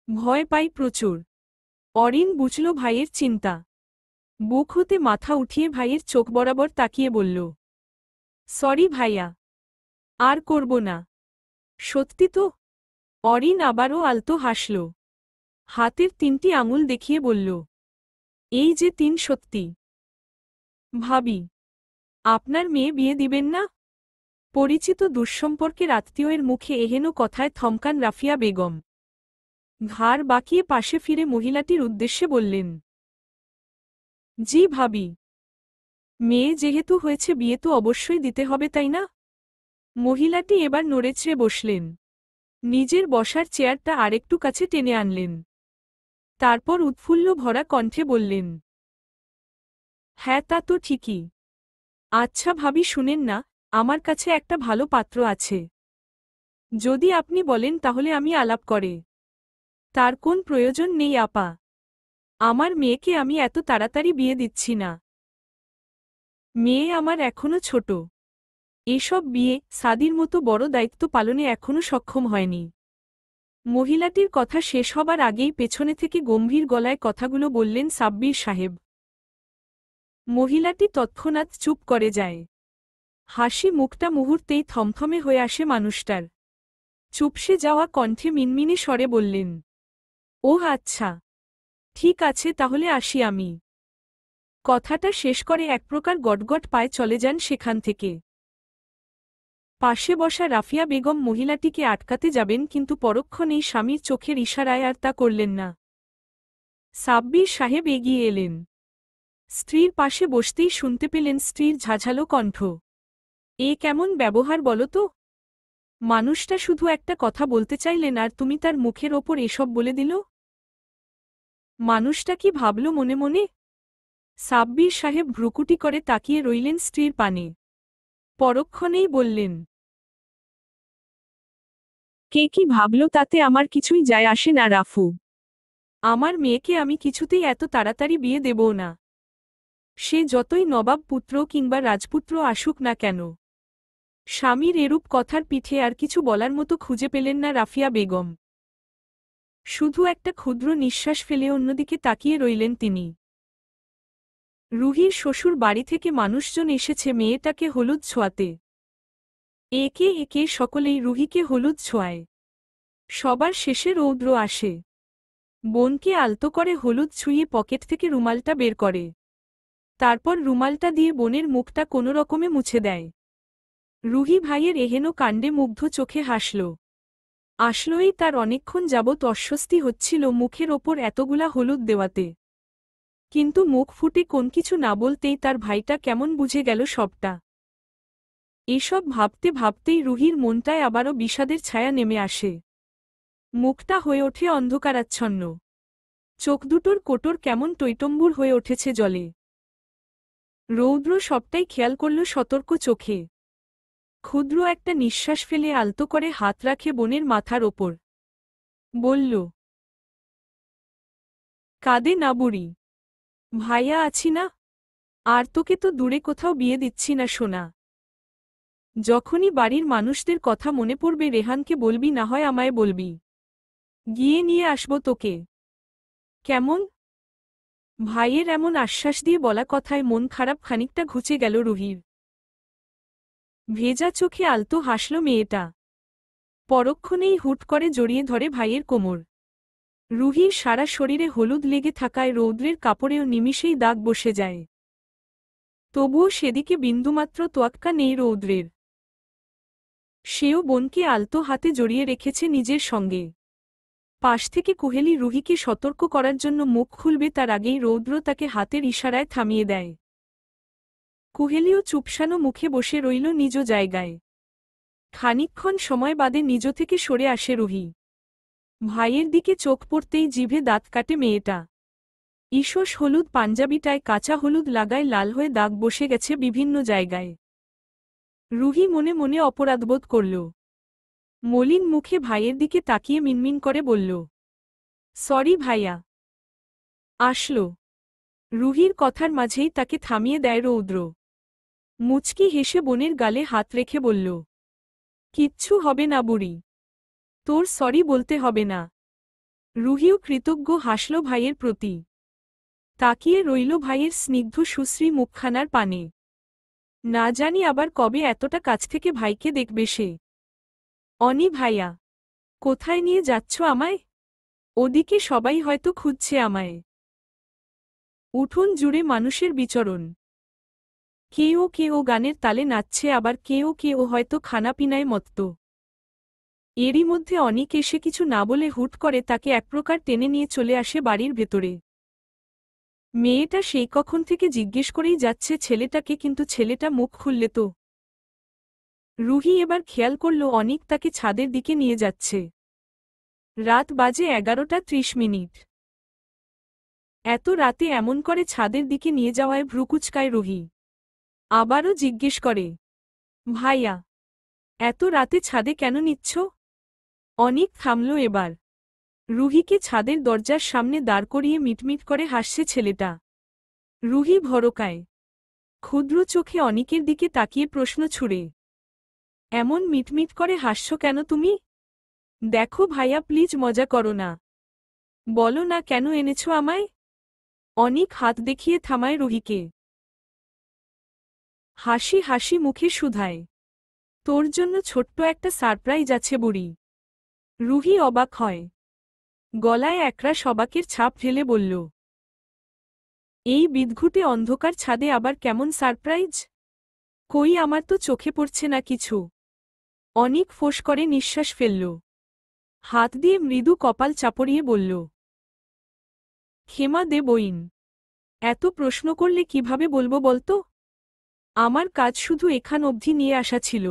ভয় পাই প্রচুর। অরিন বুঝল ভাইয়ের চিন্তা। বুক হতে মাথা উঠিয়ে ভাইয়ের চোখ বরাবর তাকিয়ে বলল, সরি ভাইয়া, আর করব না। সত্যি তো? অরিন আবারও আলতো হাসল। হাতের 3টি আঙুল দেখিয়ে বলল, এই যে 3 সত্যি। ভাবি, আপনার মেয়ে বিয়ে দিবেন না? পরিচিত দুঃসম্পর্কের আত্মীয়ের মুখে এহেন কথায় থমকান রাফিয়া বেগম। ঘাড় বাঁকিয়ে পাশে ফিরে মহিলাটির উদ্দেশ্যে বললেন, জি ভাবি। মেয়ে যেহেতু হয়েছে বিয়ে তো অবশ্যই দিতে হবে তাই না? মহিলাটি এবার নড়েচড়ে বসলেন। নিজের বসার চেয়ারটা আরেকটু কাছে টেনে আনলেন। তারপর উৎফুল্ল ভরা কণ্ঠে বললেন, হ্যাঁ তা তো ঠিকই। আচ্ছা ভাবি শুনেন না, আমার কাছে একটা ভালো পাত্র আছে। যদি আপনি বলেন তাহলে আমি আলাপ করে। তার কোন প্রয়োজন নেই আপা। আমার মেয়েকে আমি এত তাড়াতাড়ি বিয়ে দিচ্ছি না। মেয়ে আমার এখনো ছোট। এসব বিয়ে সাদির মতো বড় দায়িত্ব পালনে এখনো সক্ষম হয়নি। মহিলাটির কথা শেষ হবার আগেই পেছনে থেকে গম্ভীর গলায় কথাগুলো বললেন সাব্বির সাহেব। মহিলাটি তৎক্ষণাৎ চুপ করে যায়। হাসি মুখটা মুহূর্তেই থমথমে হয়ে আসে মানুষটার। চুপসে যাওয়া কণ্ঠে মিনমিনে স্বরে বললেন, ওহ আচ্ছা, ঠিক আছে তাহলে আসি আমি। কথাটা শেষ করে এক প্রকার গটগট পায়ে চলে যান সেখান থেকে। পাশে বসা রাফিয়া বেগম মহিলাটিকে আটকাতে যাবেন কিন্তু পরক্ষণেই স্বামীর চোখের ইশারায় আর তা করলেন না। সাব্বির সাহেব এগিয়ে এলেন। স্ত্রীর পাশে বসতেই শুনতে পেলেন স্ত্রীর ঝাঝালো কণ্ঠ, এ কেমন ব্যবহার বলো তো? মানুষটা শুধু একটা কথা বলতে চাইলেন আর তুমি তার মুখের ওপর এসব বলে দিল। মানুষটা কি ভাবল মনে মনে? সাব্বির সাহেব ভ্রুকুটি করে তাকিয়ে রইলেন স্ত্রীর পানে। পরক্ষণেই বললেন, কে কি ভাবল তাতে আমার কিছুই যায় আসে না রাফু। আমার মেয়েকে আমি কিছুতেই এত তাড়াতাড়ি বিয়ে দেবও না। সে যতই নবাব পুত্র কিংবা রাজপুত্র আসুক না কেন। স্বামীর এরূপ কথার পিঠে আর কিছু বলার মতো খুঁজে পেলেন না রাফিয়া বেগম। শুধু একটা ক্ষুদ্র নিঃশ্বাস ফেলে অন্যদিকে তাকিয়ে রইলেন তিনি। রুহির শ্বশুর বাড়ি থেকে মানুষজন এসেছে মেয়েটাকে হলুদ ছোঁয়াতে। একে একে সকলেই রুহিকে হলুদ ছোঁয়ায়। সবার শেষে রৌদ্র আসে। বোনকে আলতো করে হলুদ ছুঁয়ে পকেট থেকে রুমালটা বের করে। তারপর রুমালটা দিয়ে বোনের মুখটা কোনো রকমে মুছে দেয়। রুহি ভাইয়ের এহেন কাণ্ডে মুগ্ধ চোখে হাসল। আসলেই তার অনেকক্ষণ যাবৎ অস্বস্তি হচ্ছিল মুখের ওপর এতগুলা হলুদ দেওয়াতে। কিন্তু মুখ ফুটে কোন কিছু না বলতেই তার ভাইটা কেমন বুঝে গেল সবটা। এসব ভাবতে ভাবতেই রুহির মনটায় আবারও বিষাদের ছায়া নেমে আসে। মুখটা হয়ে ওঠে অন্ধকারাচ্ছন্ন। চোখ দুটোর কোটর কেমন টৈটম্বুর হয়ে উঠেছে জলে। রৌদ্র সবটাই খেয়াল করল সতর্ক চোখে। ক্ষুদ্র একটা নিঃশ্বাস ফেলে আলতো করে হাত রাখে বোনের মাথার ওপর। বলল, কাঁদে না বুড়ি। ভাইয়া আছি না? আর তোকে তো দূরে কোথাও বিয়ে দিচ্ছি না সোনা। যখনই বাড়ির মানুষদের কথা মনে পড়বে রেহানকে বলবি না হয় আমায় বলবি। গিয়ে নিয়ে আসব তোকে। কেমন? ভাইয়ের এমন আশ্বাস দিয়ে বলা কথায় মন খারাপ খানিকটা ঘুচে গেল রুহির। ভেজা চোখে আলতো হাসল মেয়েটা। পরক্ষণেই হুট করে জড়িয়ে ধরে ভাইয়ের কোমর। রুহির সারা শরীরে হলুদ লেগে থাকায় রৌদ্রের কাপড়েও নিমিষেই দাগ বসে যায়। তবুও সেদিকে বিন্দুমাত্র তোয়াক্কা নেই রৌদ্রের। সেও বোনকে আলতো হাতে জড়িয়ে রেখেছে নিজের সঙ্গে। পাশ থেকে কুহেলি রুহিকে সতর্ক করার জন্য মুখ খুলবে তার আগেই রৌদ্র তাকে হাতের ইশারায় থামিয়ে দেয়। কুহেলিও চুপসানো মুখে বসে রইল নিজ জায়গায়। খানিকক্ষণ সময় বাদে নিজ থেকে সরে আসে রুহি। ভাইয়ের দিকে চোখ পড়তেই জিভে দাঁত কাটে মেয়েটা। ঈষৎ হলুদ পাঞ্জাবিটায় কাঁচা হলুদ লাগায় লাল হয়ে দাগ বসে গেছে বিভিন্ন জায়গায়। রুহি মনে মনে অপরাধবোধ করল। মলিন মুখে ভাইয়ের দিকে তাকিয়ে মিনমিন করে বলল, সরি ভাইয়া। আসল। রুহির কথার মাঝেই তাকে থামিয়ে দেয় রৌদ্র। মুচকি হেসে বোনের গালে হাত রেখে বলল, কিচ্ছু হবে না বুড়ি, তোর সরি বলতে হবে না। রুহিও কৃতজ্ঞ হাসল ভাইয়ের প্রতি। তাকিয়ে রইল ভাইয়ের স্নিগ্ধ সুশ্রী মুখখানার পানে। না জানি আবার কবে এতটা কাছ থেকে ভাইকে দেখবে সে। অনি ভাইয়া, কোথায় নিয়ে যাচ্ছ আমায়? ওদিকে সবাই হয়তো খুঁজছে আমায়। উঠোন জুড়ে মানুষের বিচরণ। কেউ কেউ গানের তালে নাচছে, আবার কেউ হয়তো খানাপিনায় মত্ত। এরই মধ্যে অনিক এসে কিছু না বলে হুট করে তাকে একপ্রকার টেনে নিয়ে চলে আসে বাড়ির ভেতরে। মেয়েটা সেই কখন থেকে জিজ্ঞেস করেই যাচ্ছে ছেলেটাকে, কিন্তু ছেলেটা মুখ খুললে তো। রুহি এবার খেয়াল করল অনিক তাকে ছাদের দিকে নিয়ে যাচ্ছে। রাত বাজে 11:30। এত রাতে এমন করে ছাদের দিকে নিয়ে যাওয়ায় ভ্রুকুচকায় রুহি। আবারও জিজ্ঞেস করে, ভাইয়া, এত রাতে ছাদে কেন নিচ্ছ? অনিক থামল এবার। রুহিকে ছাদের দরজার সামনে দাঁড় করিয়ে মিটমিট করে হাসছে ছেলেটা। রুহি ভরকায়। ক্ষুদ্র চোখে অনিকের দিকে তাকিয়ে প্রশ্ন ছুড়ে, এমন মিটমিট করে হাসছ কেন তুমি? দেখো ভাইয়া, প্লিজ মজা করো না। বলো না কেন এনেছ আমায়? অনিক হাত দেখিয়ে থামায় রুহিকে। হাসি হাসি মুখে শুধায়, তোর জন্য ছোট্ট একটা সারপ্রাইজ আছে বুড়ি। রুহি অবাক হয়। গলায় একরাশ অবাকের ছাপ ঢেলে বলল, এই বিদঘুটে অন্ধকার ছাদে আবার কেমন সারপ্রাইজ? কই, আমার তো চোখে পড়ছে না কিছু। অনিক ফোঁস করে নিঃশ্বাস ফেলল। হাত দিয়ে মৃদু কপাল চাপড়িয়ে বলল, ক্ষমা দে বইন। এত প্রশ্ন করলে কিভাবে বলবো বলতো? আমার কাজ শুধু এখান অবধি নিয়ে আসা ছিল।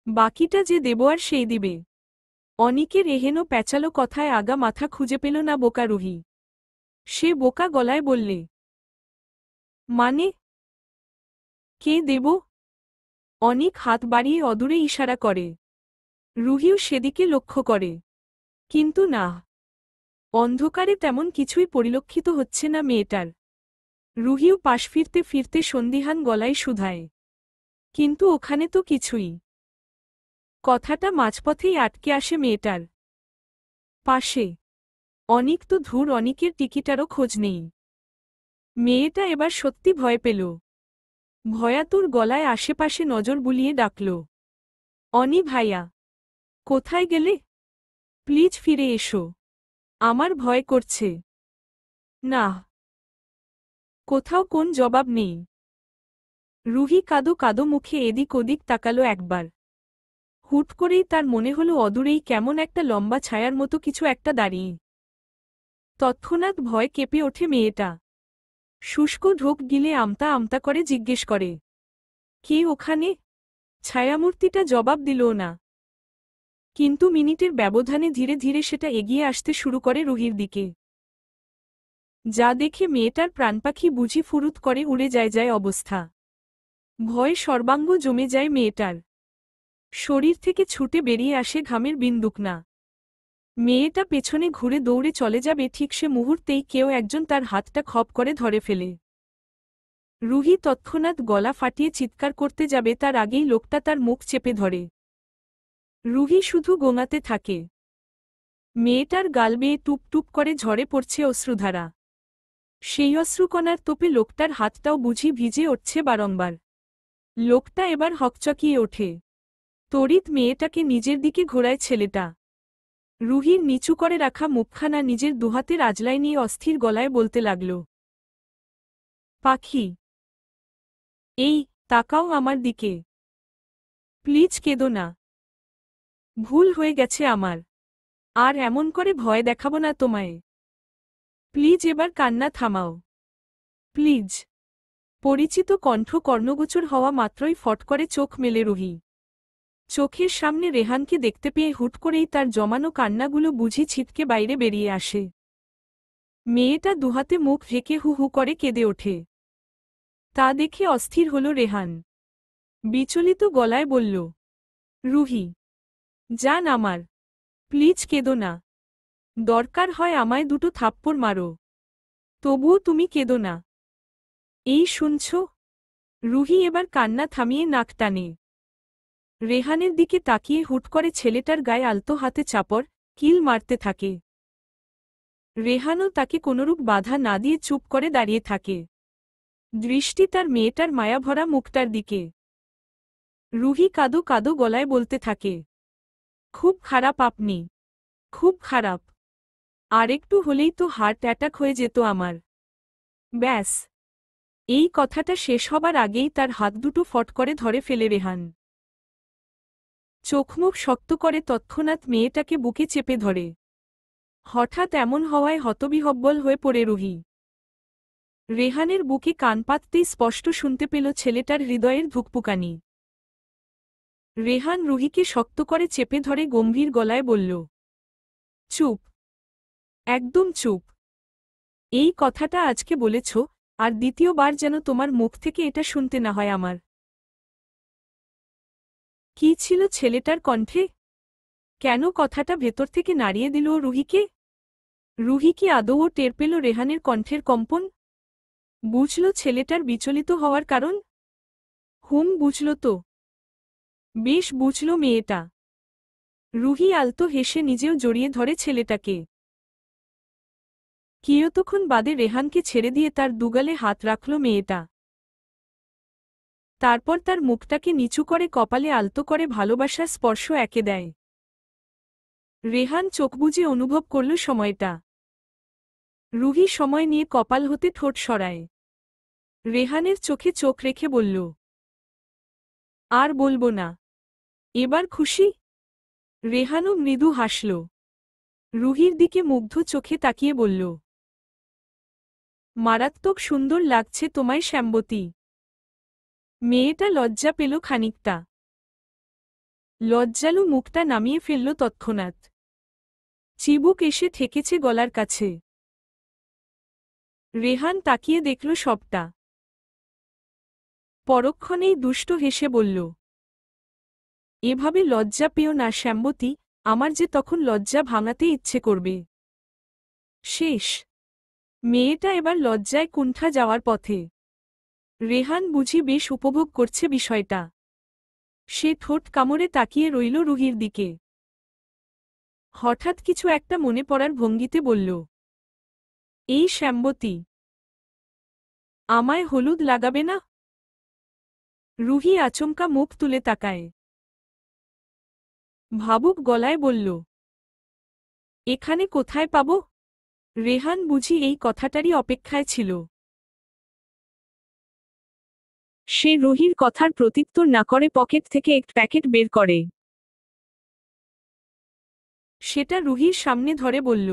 বাকিটা যে দেব আর সেই দিবে। অনিকের এহেনো প্যাচালো কথায় আগা মাথা খুঁজে পেল না বোকা রুহি। সে বোকা গলায় বললে, মানে? কে দেব? অনিক হাত বাড়িয়ে অদূরে ইশারা করে। রুহিও সেদিকে লক্ষ্য করে, কিন্তু না। অন্ধকারে তেমন কিছুই পরিলক্ষিত হচ্ছে না মেয়েটার। রুহিও পাশ ফিরতে ফিরতে সন্দিহান গলায় শুধায়, কিন্তু ওখানে তো কিছুই। কথাটা মাঝপথেই আটকে আসে মেয়েটার। পাশে অনিক তো ধুর, অনিকের টিকিটারও খোঁজ নেই। মেয়েটা এবার সত্যি ভয় পেল। ভয়াতুর গলায় আশেপাশে নজর বুলিয়ে ডাকল, অনি ভাইয়া, কোথায় গেলে? প্লিজ ফিরে এসো, আমার ভয় করছে। না। কোথাও কোন জবাব নেই। রুহি কাদো কাদো মুখে এদিক ওদিক তাকালো একবার। হুট করেই তার মনে হলো অদূরেই কেমন একটা লম্বা ছায়ার মতো কিছু একটা দাঁড়িয়ে। তৎক্ষণাৎ ভয় কেঁপে ওঠে মেয়েটা। শুষ্ক ঢোক গিলে আমতা আমতা করে জিজ্ঞেস করে, কে ওখানে? ছায়ামূর্তিটা জবাব দিল না। কিন্তু মিনিটের ব্যবধানে ধীরে ধীরে সেটা এগিয়ে আসতে শুরু করে রুহির দিকে। যা দেখে মেয়েটার প্রাণপাখি বুঝি ফুরুত করে উড়ে যায় অবস্থা। ভয়ে সর্বাঙ্গ জমে যায় মেয়েটার। শরীর থেকে ছুটে বেরিয়ে আসে ঘামের বিন্দুকনা। মেয়েটা পেছনে ঘুরে দৌড়ে চলে যাবে, ঠিক সে মুহূর্তেই কেউ একজন তার হাতটা খপ করে ধরে ফেলে। রুহি তৎক্ষণাৎ গলা ফাটিয়ে চিৎকার করতে যাবে, তার আগেই লোকটা তার মুখ চেপে ধরে। রুহি শুধু গোঙাতে থাকে। মেয়েটার গাল বেয়ে টুপ টুপ করে ঝরে পড়ছে অশ্রুধারা। সেই অশ্রুকণার তোপে লোকটার হাতটাও বুঝি ভিজে উঠছে বারংবার। লোকটা এবার হকচকিয়ে ওঠে। তড়িৎ মেয়েটাকে নিজের দিকে ঘোরায় ছেলেটা। রুহির নিচু করে রাখা মুখখানা নিজের দুহাতের আজলায় নিয়ে অস্থির গলায় বলতে লাগল, পাখি, এই, তাকাও আমার দিকে। প্লিজ কেঁদো না। ভুল হয়ে গেছে আমার। আর এমন করে ভয় দেখাবো না তোমায়। প্লিজ এবার কান্না থামাও। প্লিজ। পরিচিত কণ্ঠ কর্ণগোচর হওয়া মাত্রই ফট করে চোখ মেলে রুহি। চোখের সামনে রেহানকে দেখতে পেয়ে হুট করেই তার জমানো কান্নাগুলো বুঝি ছিটকে বাইরে বেরিয়ে আসে। মেয়েটা দুহাতে মুখ ঢেকে হু হু করে কেঁদে ওঠে। তা দেখে অস্থির হল রেহান। বিচলিত গলায় বলল, রুহি, জান আমার, প্লিজ কেঁদো না। দরকার হয় আমায় দুটো থাপ্পড় মারো, তবুও তুমি কেঁদো না। এই শুনছ? রুহি এবার কান্না থামিয়ে নাক টানে। রেহানের দিকে তাকিয়ে হুট করে ছেলেটার গায়ে আলতো হাতে চাপড়, কিল মারতে থাকে। রেহানও তাকে কোনরূপ বাধা না দিয়ে চুপ করে দাঁড়িয়ে থাকে, দৃষ্টি তার মেয়েটার মায়াভরা মুখটার দিকে। রুহি কাদো কাদো গলায় বলতে থাকে, খুব খারাপ আপনি, খুব খারাপ। আরেকটু হলেই তো হার্ট অ্যাটাক হয়ে যেত আমার। ব্যাস। এই কথাটা শেষ হবার আগেই তার হাত দুটো ফট করে ধরে ফেলে রেহান। চোখমুখ শক্ত করে তৎক্ষণাৎ মেয়েটাকে বুকে চেপে ধরে। হঠাৎ এমন হওয়ায় হতবিহব্বল হয়ে পড়ে রুহি। রেহানের বুকে কান পাততেই স্পষ্ট শুনতে পেল ছেলেটার হৃদয়ের ধুকপুকানি। রেহান রুহিকে শক্ত করে চেপে ধরে গম্ভীর গলায় বলল, চুপ, একদম চুপ। এই কথাটা আজকে বলেছ, আর দ্বিতীয়বার যেন তোমার মুখ থেকে এটা শুনতে না হয় আমার। কি ছিল ছেলেটার কণ্ঠে? কেন কথাটা ভেতর থেকে নাড়িয়ে দিল রুহিকে? রুহি কি আদৌ টের পেল রেহানের কণ্ঠের কম্পন? বুঝল ছেলেটার বিচলিত হওয়ার কারণ? বুঝল তো। বেশ বুঝল মেয়েটা। রুহি আলতো হেসে নিজেও জড়িয়ে ধরে ছেলেটাকে। কিয়তক্ষণ বাদে রেহানকে ছেড়ে দিয়ে তার দুগালে হাত রাখল মেয়েটা। তারপর তার মুখটাকে নিচু করে কপালে আলতো করে ভালোবাসার স্পর্শ এঁকে দেয়। রেহান চোখ বুজে অনুভব করল সময়টা। রুহি সময় নিয়ে কপাল হতে ঠোঁট সরায়। রেহানের চোখে চোখ রেখে বলল, আর বলবো না। এবার খুশি? রেহানও মৃদু হাসল। রুহির দিকে মুগ্ধ চোখে তাকিয়ে বলল, মারাত্মক সুন্দর লাগছে তোমায় শ্যামবতী। মেয়েটা লজ্জা পেল খানিকটা। লজ্জালু মুখটা নামিয়ে ফেলল তৎক্ষণাৎ। চিবুক এসে ঠেকেছে গলার কাছে। রেহান তাকিয়ে দেখল সবটা। পরক্ষণেই দুষ্ট হেসে বলল, এভাবে লজ্জা পেও না শ্যামবতী, আমার যে তখন লজ্জা ভাঙাতে ইচ্ছে করবে। শেষ। মেয়েটা এবার লজ্জায় কুণ্ঠা যাওয়ার পথে। রেহান বুঝি বেশ উপভোগ করছে বিষয়টা। সে ঠোঁট কামড়ে তাকিয়ে রইল রুহির দিকে। হঠাৎ কিছু একটা মনে পড়ার ভঙ্গিতে বলল, এই শ্যামবতী, আমায় হলুদ লাগাবে না? রুহি আচমকা মুখ তুলে তাকায়। ভাবুক গলায় বলল, এখানে কোথায় পাব? রেহান বুঝি এই কথাটারই অপেক্ষায় ছিল। সে রুহির কথার প্রত্যুত্তর না করে পকেট থেকে একটা প্যাকেট বের করে। সেটা রুহির সামনে ধরে বলল,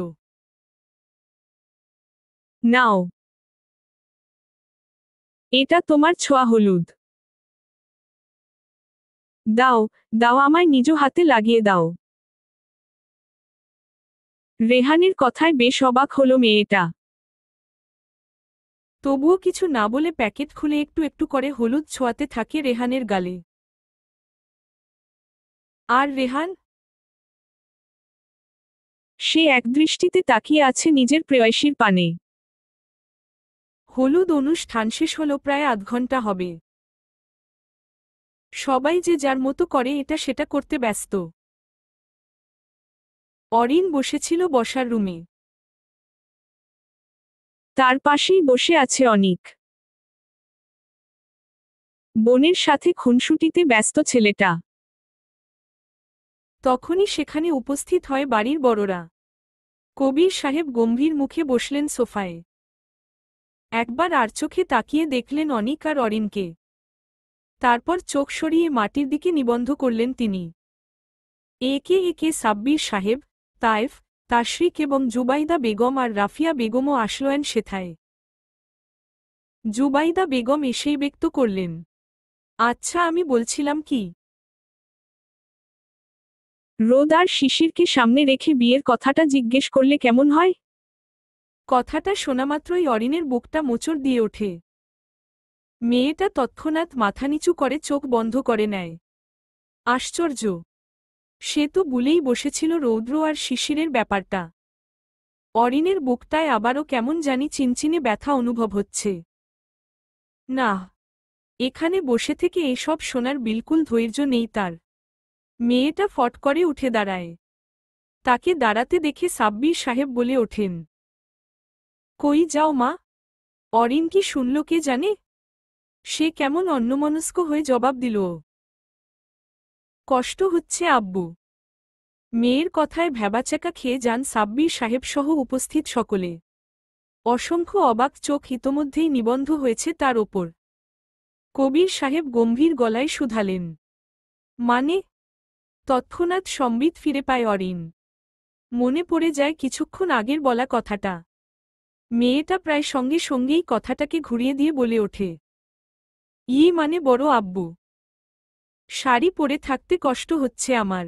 নাও, এটা তোমার ছোঁয়া হলুদ। দাও, দাও আমায় নিজ হাতে লাগিয়ে দাও। রেহানের কথায় বেশ অবাক হলো মেয়েটা। তবুও কিছু না বলে প্যাকেট খুলে একটু একটু করে হলুদ ছোঁয়াতে থাকে রেহানের গালে। আর রেহান? সে একদৃষ্টিতে তাকিয়ে আছে নিজের প্রেয়সীর পানে। হলুদ অনুষ্ঠান শেষ হল প্রায় আধ ঘণ্টা হবে। সবাই যে যার মতো করে এটা সেটা করতে ব্যস্ত। অরিন বসেছিল বসার রুমে। তার পাশেই বসে আছে অনিক। বোনের সাথে খুনসুটিতে ব্যস্ত ছেলেটা। তখনই সেখানে উপস্থিত হয় বাড়ির বড়রা। কবির সাহেব গম্ভীর মুখে বসলেন সোফায়। একবার আর চোখে তাকিয়ে দেখলেন অনিক আর অরিনকে। তারপর চোখ সরিয়ে মাটির দিকে নিবন্ধ করলেন তিনি। একে একে সাব্বির সাহেব, তায়েফ, তাশরিক এবং জুবাইদা বেগম আর রাফিয়া বেগমও আসলেন সেথায়। জুবাইদা বেগম এসেই ব্যক্ত করলেন, আচ্ছা আমি বলছিলাম কি, রোদ আর শিশিরকে সামনে রেখে বিয়ের কথাটা জিজ্ঞেস করলে কেমন হয়? কথাটা শোনামাত্রই অরিনের বুকটা মোচড় দিয়ে ওঠে। মেয়েটা তৎক্ষণাৎ মাথা নিচু করে চোখ বন্ধ করে নেয়। আশ্চর্য! সে তো ভুলেই বসেছিল রৌদ্র আর শিশিরের ব্যাপারটা। অরিনের বুকটায় আবারও কেমন জানি চিনচিনে ব্যথা অনুভব হচ্ছে। না, এখানে বসে থেকে এসব শোনার বিলকুল ধৈর্য নেই তার। মেয়েটা ফট করে উঠে দাঁড়ায়। তাকে দাঁড়াতে দেখে সাব্বির সাহেব বলে ওঠেন, কই যাও মা? অরিন কি শুনল কে জানে? সে কেমন অন্যমনস্ক হয়ে জবাব দিল, কষ্ট হচ্ছে আব্বু। মেয়ের কথায় ভ্যাবাচ্যাকা খেয়ে যান সাব্বির সাহেবসহ উপস্থিত সকলে। অসংখ্য অবাক চোখ ইতোমধ্যেই নিবন্ধ হয়েছে তার ওপর। কবির সাহেব গম্ভীর গলায় শুধালেন, মানে? তৎক্ষণাৎ সম্বিত ফিরে পায় অরিন। মনে পড়ে যায় কিছুক্ষণ আগের বলা কথাটা। মেয়েটা প্রায় সঙ্গে সঙ্গেই কথাটাকে ঘুরিয়ে দিয়ে বলে ওঠে, মানে বড় আব্বু, শাড়ি পরে থাকতে কষ্ট হচ্ছে আমার,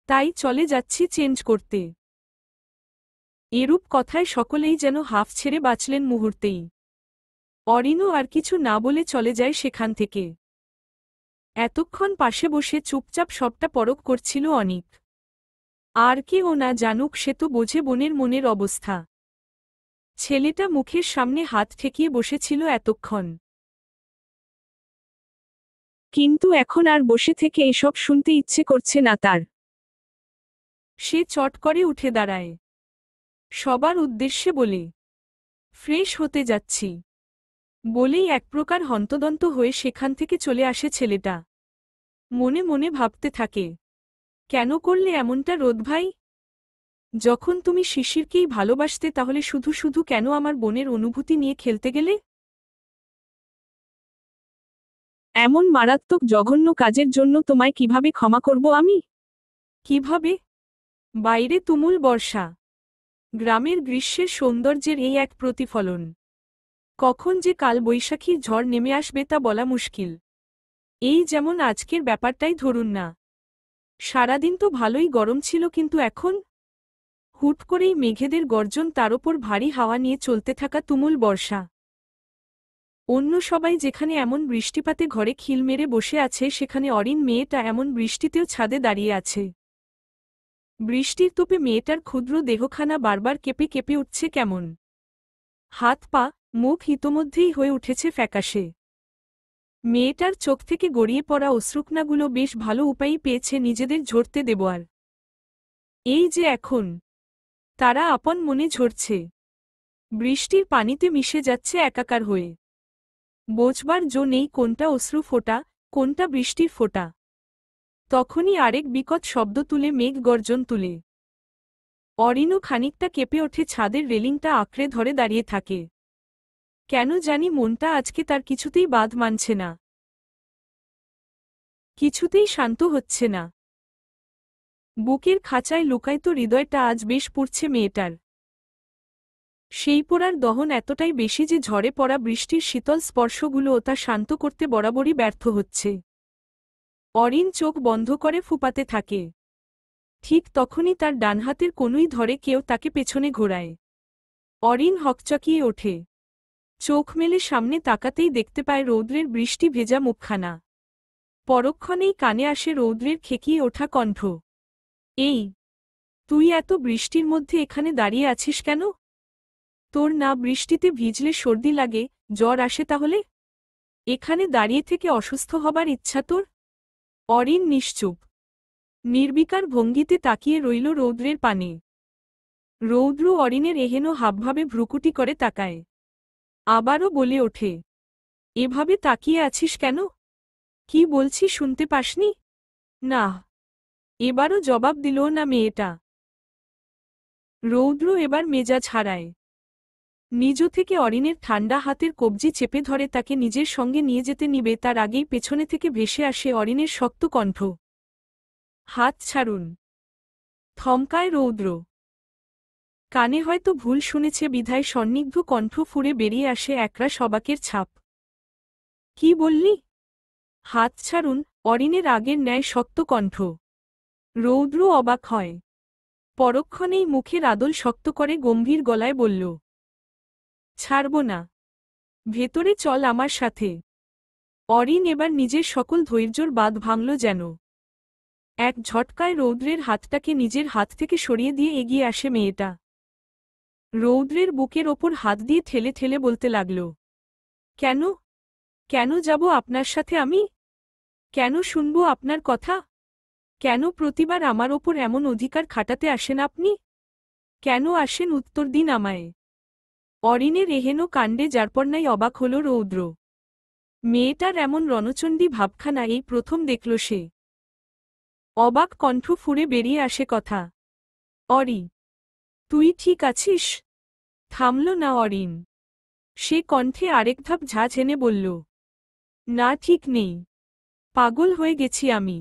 তাই চলে যাচ্ছি চেঞ্জ করতে। এরূপ কথায় সকলেই যেন হাফ ছেড়ে বাঁচলেন মুহূর্তেই। অরিনও আর কিছু না বলে চলে যায় সেখান থেকে। এতক্ষণ পাশে বসে চুপচাপ সবটা পরখ করছিল অনিক। আর কেউ না জানুক সে তো বোঝে বোনের মনের অবস্থা। ছেলেটা মুখের সামনে হাত ঠেকিয়ে বসেছিল এতক্ষণ। কিন্তু এখন আর বসে থেকে এসব শুনতে ইচ্ছে করছে না তার। সে চট করে উঠে দাঁড়ায়। সবার উদ্দেশ্যে বলে, ফ্রেশ হতে যাচ্ছি। বলেই এক প্রকার হন্তদন্ত হয়ে সেখান থেকে চলে আসে ছেলেটা। মনে মনে ভাবতে থাকে, কেন করলে এমনটা রোদ ভাই? যখন তুমি শিশিরকেই ভালোবাসতে তাহলে শুধু শুধু কেন আমার বোনের অনুভূতি নিয়ে খেলতে গেলে? এমন মারাত্মক জঘন্য কাজের জন্য তোমায় কিভাবে ক্ষমা করব আমি? কিভাবে? বাইরে তুমুল বর্ষা, গ্রামের গ্রীষ্মের সৌন্দর্যের এই এক প্রতিফলন। কখন যে কাল বৈশাখীর ঝড় নেমে আসবে তা বলা মুশকিল। এই যেমন আজকের ব্যাপারটাই ধরুন না। সারাদিন তো ভালোই গরম ছিল, কিন্তু এখন হুট করেই মেঘেদের গর্জন, তার ওপর ভারী হাওয়া নিয়ে চলতে থাকা তুমুল বর্ষা। অন্য সবাই যেখানে এমন বৃষ্টিপাতে ঘরে খিল মেরে বসে আছে, সেখানে অরিন মেয়েটা এমন বৃষ্টিতেও ছাদে দাঁড়িয়ে আছে। বৃষ্টির তোপে মেয়েটার ক্ষুদ্র দেহখানা বারবার কেঁপে কেঁপে উঠছে কেমন। হাত পা মুখ ইতোমধ্যেই হয়ে উঠেছে ফ্যাকাশে। মেয়েটার চোখ থেকে গড়িয়ে পড়া অশ্রুকণাগুলো বেশ ভালো উপায়ই পেয়েছে নিজেদের ঝরতে দেবার। এই যে এখন তারা আপন মনে ঝরছে, বৃষ্টির পানিতে মিশে যাচ্ছে একাকার হয়ে। বোঝবার জো নেই কোনটা অশ্রু ফোঁটা, কোনটা বৃষ্টির ফোঁটা। তখনই আরেক বিকট শব্দ তুলে মেঘ গর্জন তুলে। অরিনও খানিকটা কেঁপে ওঠে, ছাদের রেলিংটা আঁকড়ে ধরে দাঁড়িয়ে থাকে। কেন জানি মনটা আজকে তার কিছুতেই বাদ মানছে না, কিছুতেই শান্ত হচ্ছে না। বুকের খাঁচায় লুকায়িত হৃদয়টা আজ বেশ পুড়ছে মেয়েটার। সেই পোড়ার দহন এতটাই বেশি যে ঝড়ে পড়া বৃষ্টির শীতল স্পর্শগুলোও তা শান্ত করতে বরাবরই ব্যর্থ হচ্ছে। অরিন চোখ বন্ধ করে ফুপাতে থাকে। ঠিক তখনই তার ডান হাতের কনুই ধরে কেউ তাকে পেছনে ঘোরায়। অরিন হকচকিয়ে ওঠে। চোখ মেলে সামনে তাকাতেই দেখতে পায় রৌদ্রের বৃষ্টি ভেজা মুখখানা। পরক্ষণেই কানে আসে রৌদ্রের খেকিয়ে ওঠা কণ্ঠ, এই, তুই এত বৃষ্টির মধ্যে এখানে দাঁড়িয়ে আছিস কেন? তোর না বৃষ্টিতে ভিজলে সর্দি লাগে, জ্বর আসে তাহলে? এখানে দাঁড়িয়ে থেকে অসুস্থ হবার ইচ্ছা তোর? অরিন নিশ্চুপ, নির্বিকার ভঙ্গিতে তাকিয়ে রইল রৌদ্রের পানে। রৌদ্র অরিনের এহেন হাবভাবে ভ্রুকুটি করে তাকায়। আবারও বলে ওঠে, এভাবে তাকিয়ে আছিস কেন? কি বলছি শুনতে পাসনি? না। এবারও জবাব দিল না মেয়েটা। রৌদ্র এবার মেজাজ হারায়। নিজ থেকে অরিনের ঠান্ডা হাতের কবজি চেপে ধরে তাকে নিজের সঙ্গে নিয়ে যেতে নিবে তার আগেই পেছনে থেকে ভেসে আসে অরিনের শক্ত কণ্ঠ, হাত ছাড়ুন। থমকায় রৌদ্র। কানে হয়তো ভুল শুনেছে বিধায় সন্নিগ্ধ কণ্ঠ ফুঁড়ে বেরিয়ে আসে একরাশ অবাকের ছাপ। কি বললি? হাত ছাড়ুন। অরিনের আগের ন্যায় শক্ত কণ্ঠ। রৌদ্র অবাক হয়। পরক্ষণেই মুখের আদল শক্ত করে গম্ভীর গলায় বলল, ছাড়ব না। ভেতরে চল আমার সাথে। অরিন এবার নিজের সকল ধৈর্যর বাঁধ ভাঙল যেন। এক ঝটকায় রৌদ্রের হাতটাকে নিজের হাত থেকে সরিয়ে দিয়ে এগিয়ে আসে মেয়েটা। রৌদ্রের বুকের ওপর হাত দিয়ে ঠেলে ঠেলে বলতে লাগল, কেন কেন যাব আপনার সাথে আমি? কেন শুনব আপনার কথা? কেন প্রতিবার আমার ওপর এমন অধিকার খাটাতে আসেন আপনি? কেন আসেন উত্তর দিন আমায়। অরিনের এহেন কাণ্ডে যারপরনাই অবাক হল রৌদ্র। মেয়েটার এমন রণচণ্ডী ভাবখানা এই প্রথম দেখল সে। অবাক কণ্ঠ ফুঁড়ে বেরিয়ে আসে কথা, অরি, তুই ঠিক আছিস? থামল না অরিন। সে কণ্ঠে আরেক ধাপ ঝাঁঝ এনে বলল, না ঠিক নেই। পাগল হয়ে গেছি আমি।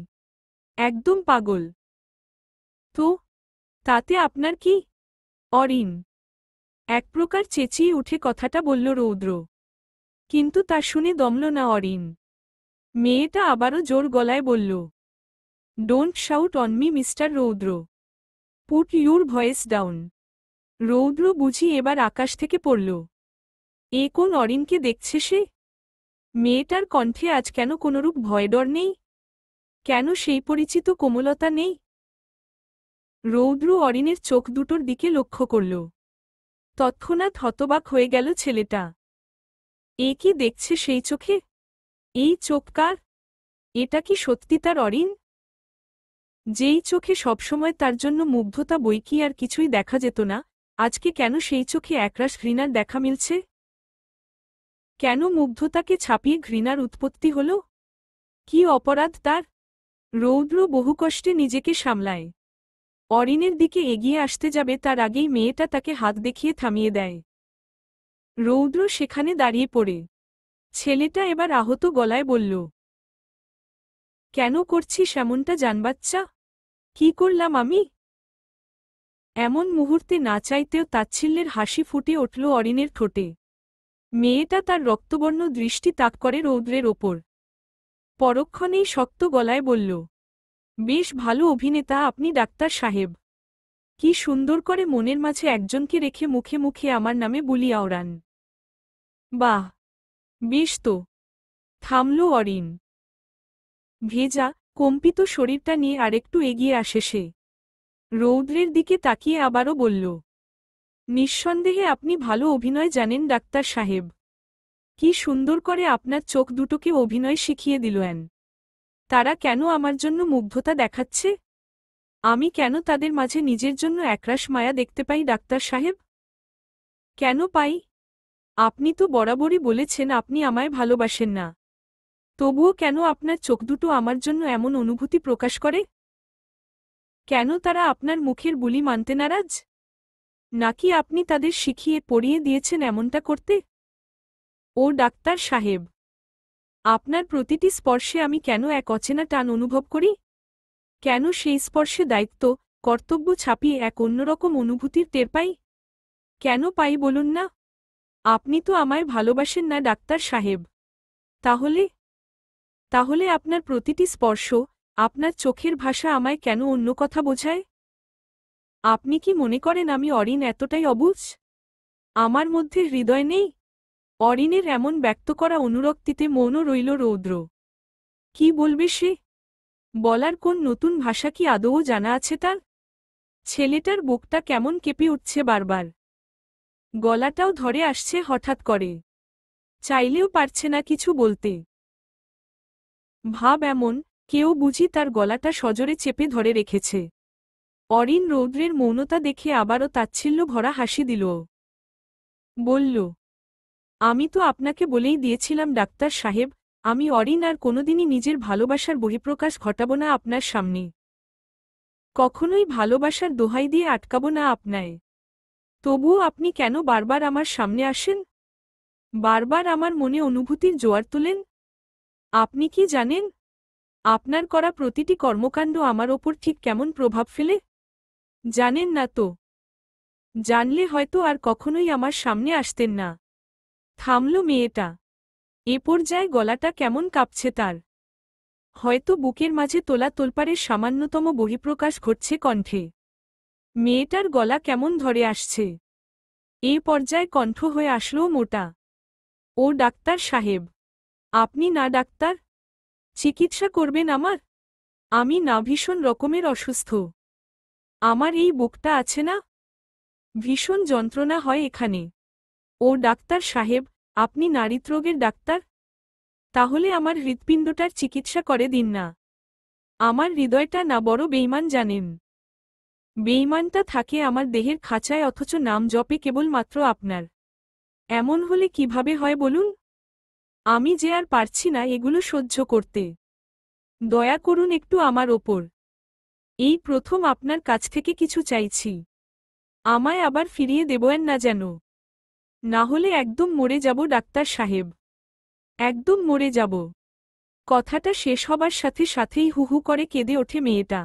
একদম পাগল। তো তাতে আপনার কি? অরিন এক প্রকার চেঁচিয়ে উঠে কথাটা বলল রৌদ্র। কিন্তু তা শুনে দমল না অরিন। মেয়েটা আবারও জোর গলায় বলল, don't shout on me mister Roudra. Put your voice down. Roudra বুঝি এবার আকাশ থেকে পড়ল। এ কোন অরিনকে দেখছে সে? মেয়েটার কণ্ঠে আজ কেন কোনরূপ ভয়ডর নেই? কেন সেই পরিচিত কোমলতা নেই? রৌদ্র অরিনের চোখ দুটোর দিকে লক্ষ্য করল। তৎক্ষণাৎ হতবাক হয়ে গেল ছেলেটা। এ কি দেখছে সেই চোখে? এই চোখ কার? এটা কি সত্যি তার অরিন? যেই চোখে সবসময় তার জন্য মুগ্ধতা বই কি আর কিছুই দেখা যেত না, আজকে কেন সেই চোখে একরাশ ঘৃণার দেখা মিলছে? কেন মুগ্ধতাকে ছাপিয়ে ঘৃণার উৎপত্তি হল? কি অপরাধ তার? রৌদ্র বহু কষ্টে নিজেকে সামলায়। অরিনের দিকে এগিয়ে আসতে যাবে তার আগেই মেয়েটা তাকে হাত দেখিয়ে থামিয়ে দেয়। রৌদ্র সেখানে দাঁড়িয়ে পড়ে। ছেলেটা এবার আহত গলায় বলল, কেন করছিস এমনটা জানবাচ্চা? কি করলাম আমি? এমন মুহূর্তে না চাইতেও তাচ্ছিল্যের হাসি ফুটে উঠল অরিনের ঠোঁটে। মেয়েটা তার রক্তবর্ণ দৃষ্টি তাক করে রৌদ্রের ওপর। পরক্ষণেই শক্ত গলায় বলল, বেশ ভালো অভিনেতা আপনি ডাক্তার সাহেব। কি সুন্দর করে মনের মাঝে একজনকে রেখে মুখে মুখে আমার নামে বুলি আওড়ান। বাহ, বেশ তো। থামল অরিন। ভেজা কম্পিত শরীরটা নিয়ে আরেকটু এগিয়ে আসে সে। রৌদ্রের দিকে তাকিয়ে আবারও বলল, নিঃসন্দেহে আপনি ভালো অভিনয় জানেন ডাক্তার সাহেব। কি সুন্দর করে আপনার চোখ দুটোকে অভিনয় শিখিয়ে দিলেন। তারা কেন আমার জন্য মুগ্ধতা দেখাচ্ছে? আমি কেন তাদের মাঝে নিজের জন্য একরাশ মায়া দেখতে পাই ডাক্তার সাহেব? কেন পাই? আপনি তো বরাবরই বলেছেন আপনি আমায় ভালোবাসেন না। তবুও কেন আপনার চোখ দুটো আমার জন্য এমন অনুভূতি প্রকাশ করে? কেন তারা আপনার মুখের বুলি মানতে নারাজ? নাকি আপনি তাদের শিখিয়ে পড়িয়ে দিয়েছেন এমনটা করতে? ও ডাক্তার সাহেব, আপনার প্রতিটি স্পর্শে আমি কেন এক অচেনা টান অনুভব করি? কেন সেই স্পর্শে দায়িত্ব, কর্তব্য ছাপিয়ে এক অন্যরকম অনুভূতির টের পাই? কেন পাই বলুন না? আপনি তো আমায় ভালোবাসেন না ডাক্তার সাহেব। তাহলে তাহলে আপনার প্রতিটি স্পর্শ, আপনার চোখের ভাষা আমায় কেন অন্য কথা বোঝায়? আপনি কি মনে করেন আমি অরিন এতটাই অবুঝ? আমার মধ্যে হৃদয় নেই? অরিনের এমন ব্যক্ত করা অনুরক্তিতে মৌন রইল রৌদ্র। কি বলবে সে? বলার কোন নতুন ভাষা কি আদৌ জানা আছে তার? ছেলেটার বুকটা কেমন কেঁপে উঠছে বারবার। গলাটাও ধরে আসছে হঠাৎ করে। চাইলেও পারছে না কিছু বলতে। ভাব এমন, কেউ বুঝি তার গলাটা সজোরে চেপে ধরে রেখেছে। অরিন রৌদ্রের মৌনতা দেখে আবারও তাচ্ছিল্য ভরা হাসি দিল। বলল, আমি তো আপনাকে বলেই দিয়েছিলাম ডাক্তার সাহেব, আমি অরিন আর কোনোদিনই নিজের ভালোবাসার বহিঃপ্রকাশ ঘটাব না আপনার সামনে। কখনোই ভালোবাসার দোহাই দিয়ে আটকাব না আপনায়। তবুও আপনি কেন বারবার আমার সামনে আসেন? বারবার আমার মনে অনুভূতির জোয়ার তোলেন? আপনি কি জানেন আপনার করা প্রতিটি কর্মকাণ্ড আমার ওপর ঠিক কেমন প্রভাব ফেলে? জানেন না তো? জানলে হয়তো আর কখনোই আমার সামনে আসতেন না। থামল মেয়েটা। এ পর্যায়ে গলাটা কেমন কাঁপছে তার। হয়তো বুকের মাঝে তোলা তোলপাড়ের সামান্যতম বহিঃপ্রকাশ ঘটছে কণ্ঠে। মেয়েটার গলা কেমন ধরে আসছে। এ পর্যায়ে কণ্ঠ হয়ে আসলো মোটা। ও ডাক্তার সাহেব, আপনি না ডাক্তার? চিকিৎসা করবেন আমার? আমি না ভীষণ রকমের অসুস্থ। আমার এই বুকটা আছে না, ভীষণ যন্ত্রণা হয় এখানে। ও ডাক্তার সাহেব, আপনি নারীত্রোগের ডাক্তার? তাহলে আমার হৃৎপিণ্ডটার চিকিৎসা করে দিন না। আমার হৃদয়টা না বড় বেইমান জানেন। বেইমানটা থাকে আমার দেহের খাঁচায় অথচ নাম জপে কেবলমাত্র আপনার। এমন হলে কিভাবে হয় বলুন? আমি যে আর পারছি না এগুলো সহ্য করতে। দয়া করুন একটু আমার ওপর। এই প্রথম আপনার কাছ থেকে কিছু চাইছি। আমায় আবার ফিরিয়ে দেবেন না যেন। না হলে একদম মরে যাব ডাক্তার সাহেব। একদম মরে যাব। কথাটা শেষ হবার সাথে সাথেই হুহু করে কেঁদে ওঠে মেয়েটা।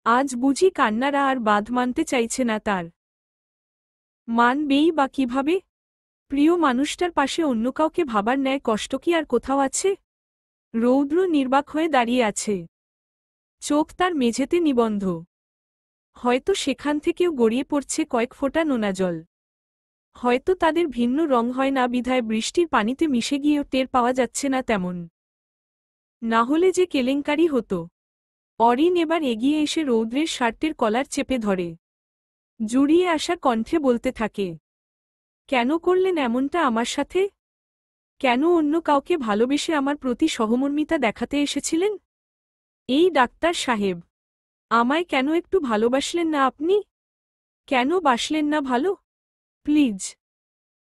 আজ বুঝি কান্নারা আর বাঁধ মানতে চাইছে না তার। মানবেই বা কিভাবে? প্রিয় মানুষটার পাশে অন্য কাউকে ভাবার ন্যায় কষ্ট কি আর কোথাও আছে? রৌদ্র নির্বাক হয়ে দাঁড়িয়ে আছে। চোখ তার মেঝেতে নিবন্ধ। হয়তো সেখান থেকেও গড়িয়ে পড়ছে কয়েক ফোঁটা নোনা জল। হয়তো তাদের ভিন্ন রং হয় না বিধায় বৃষ্টির পানিতে মিশে গিয়েও টের পাওয়া যাচ্ছে না তেমন। না হলে যে কেলেঙ্কারি হতো। অরিন এবার এগিয়ে এসে রৌদ্রের শার্টের কলার চেপে ধরে। জুড়িয়ে আসা কণ্ঠে বলতে থাকে, কেন করলেন এমনটা আমার সাথে? কেন অন্য কাউকে ভালোবেসে আমার প্রতি সহমর্মিতা দেখাতে এসেছিলেন? এই ডাক্তার সাহেব, আমায় কেন একটু ভালোবাসলেন না আপনি? কেন বাসলেন না ভালো? প্লিজ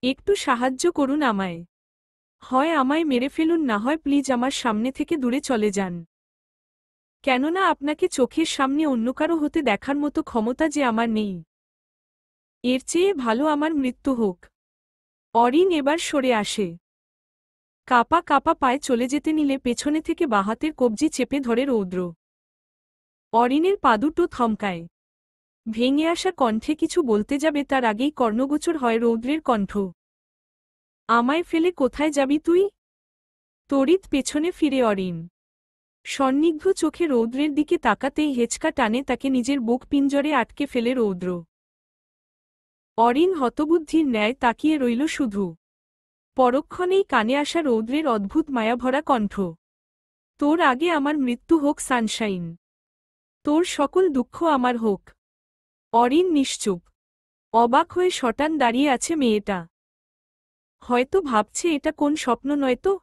একটু সাহায্য করুন আমায়। হয় আমায় মেরে ফেলুন, না হয় প্লিজ আমার সামনে থেকে দূরে চলে যান। কেননা আপনাকে চোখের সামনে অন্য কারো হতে দেখার মতো ক্ষমতা যে আমার নেই। এর চেয়ে ভালো আমার মৃত্যু হোক। অরিন এবার সরে আসে। কাপা কাপা পায়ে চলে যেতে নিলে পেছনে থেকে বাহাতের কবজি চেপে ধরে রৌদ্র। অরিনের পাদুটো থমকায়। ভেঙে আসা কণ্ঠে কিছু বলতে যাবে তার আগেই কর্ণগোচর হয় রৌদ্রের কণ্ঠ। আমায় ফেলে কোথায় যাবি তুই? তড়িৎ পেছনে ফিরে অরিন। সন্নিগ্ধ চোখে রৌদ্রের দিকে তাকাতেই হেঁচকা টানে তাকে নিজের বুক পিঞ্জরে আটকে ফেলে রৌদ্র। অরিন হতবুদ্ধির ন্যায় তাকিয়ে রইল শুধু। পরক্ষণেই কানে আসা রৌদ্রের অদ্ভুত মায়াভরা কণ্ঠ। তোর আগে আমার মৃত্যু হোক সানশাইন। তোর সকল দুঃখ আমার হোক। অরিন নিশ্চুপ। অবাক হয়ে শটান দাঁড়িয়ে আছে মেয়েটা। হয়তো ভাবছে এটা কোন স্বপ্ন নয়তো।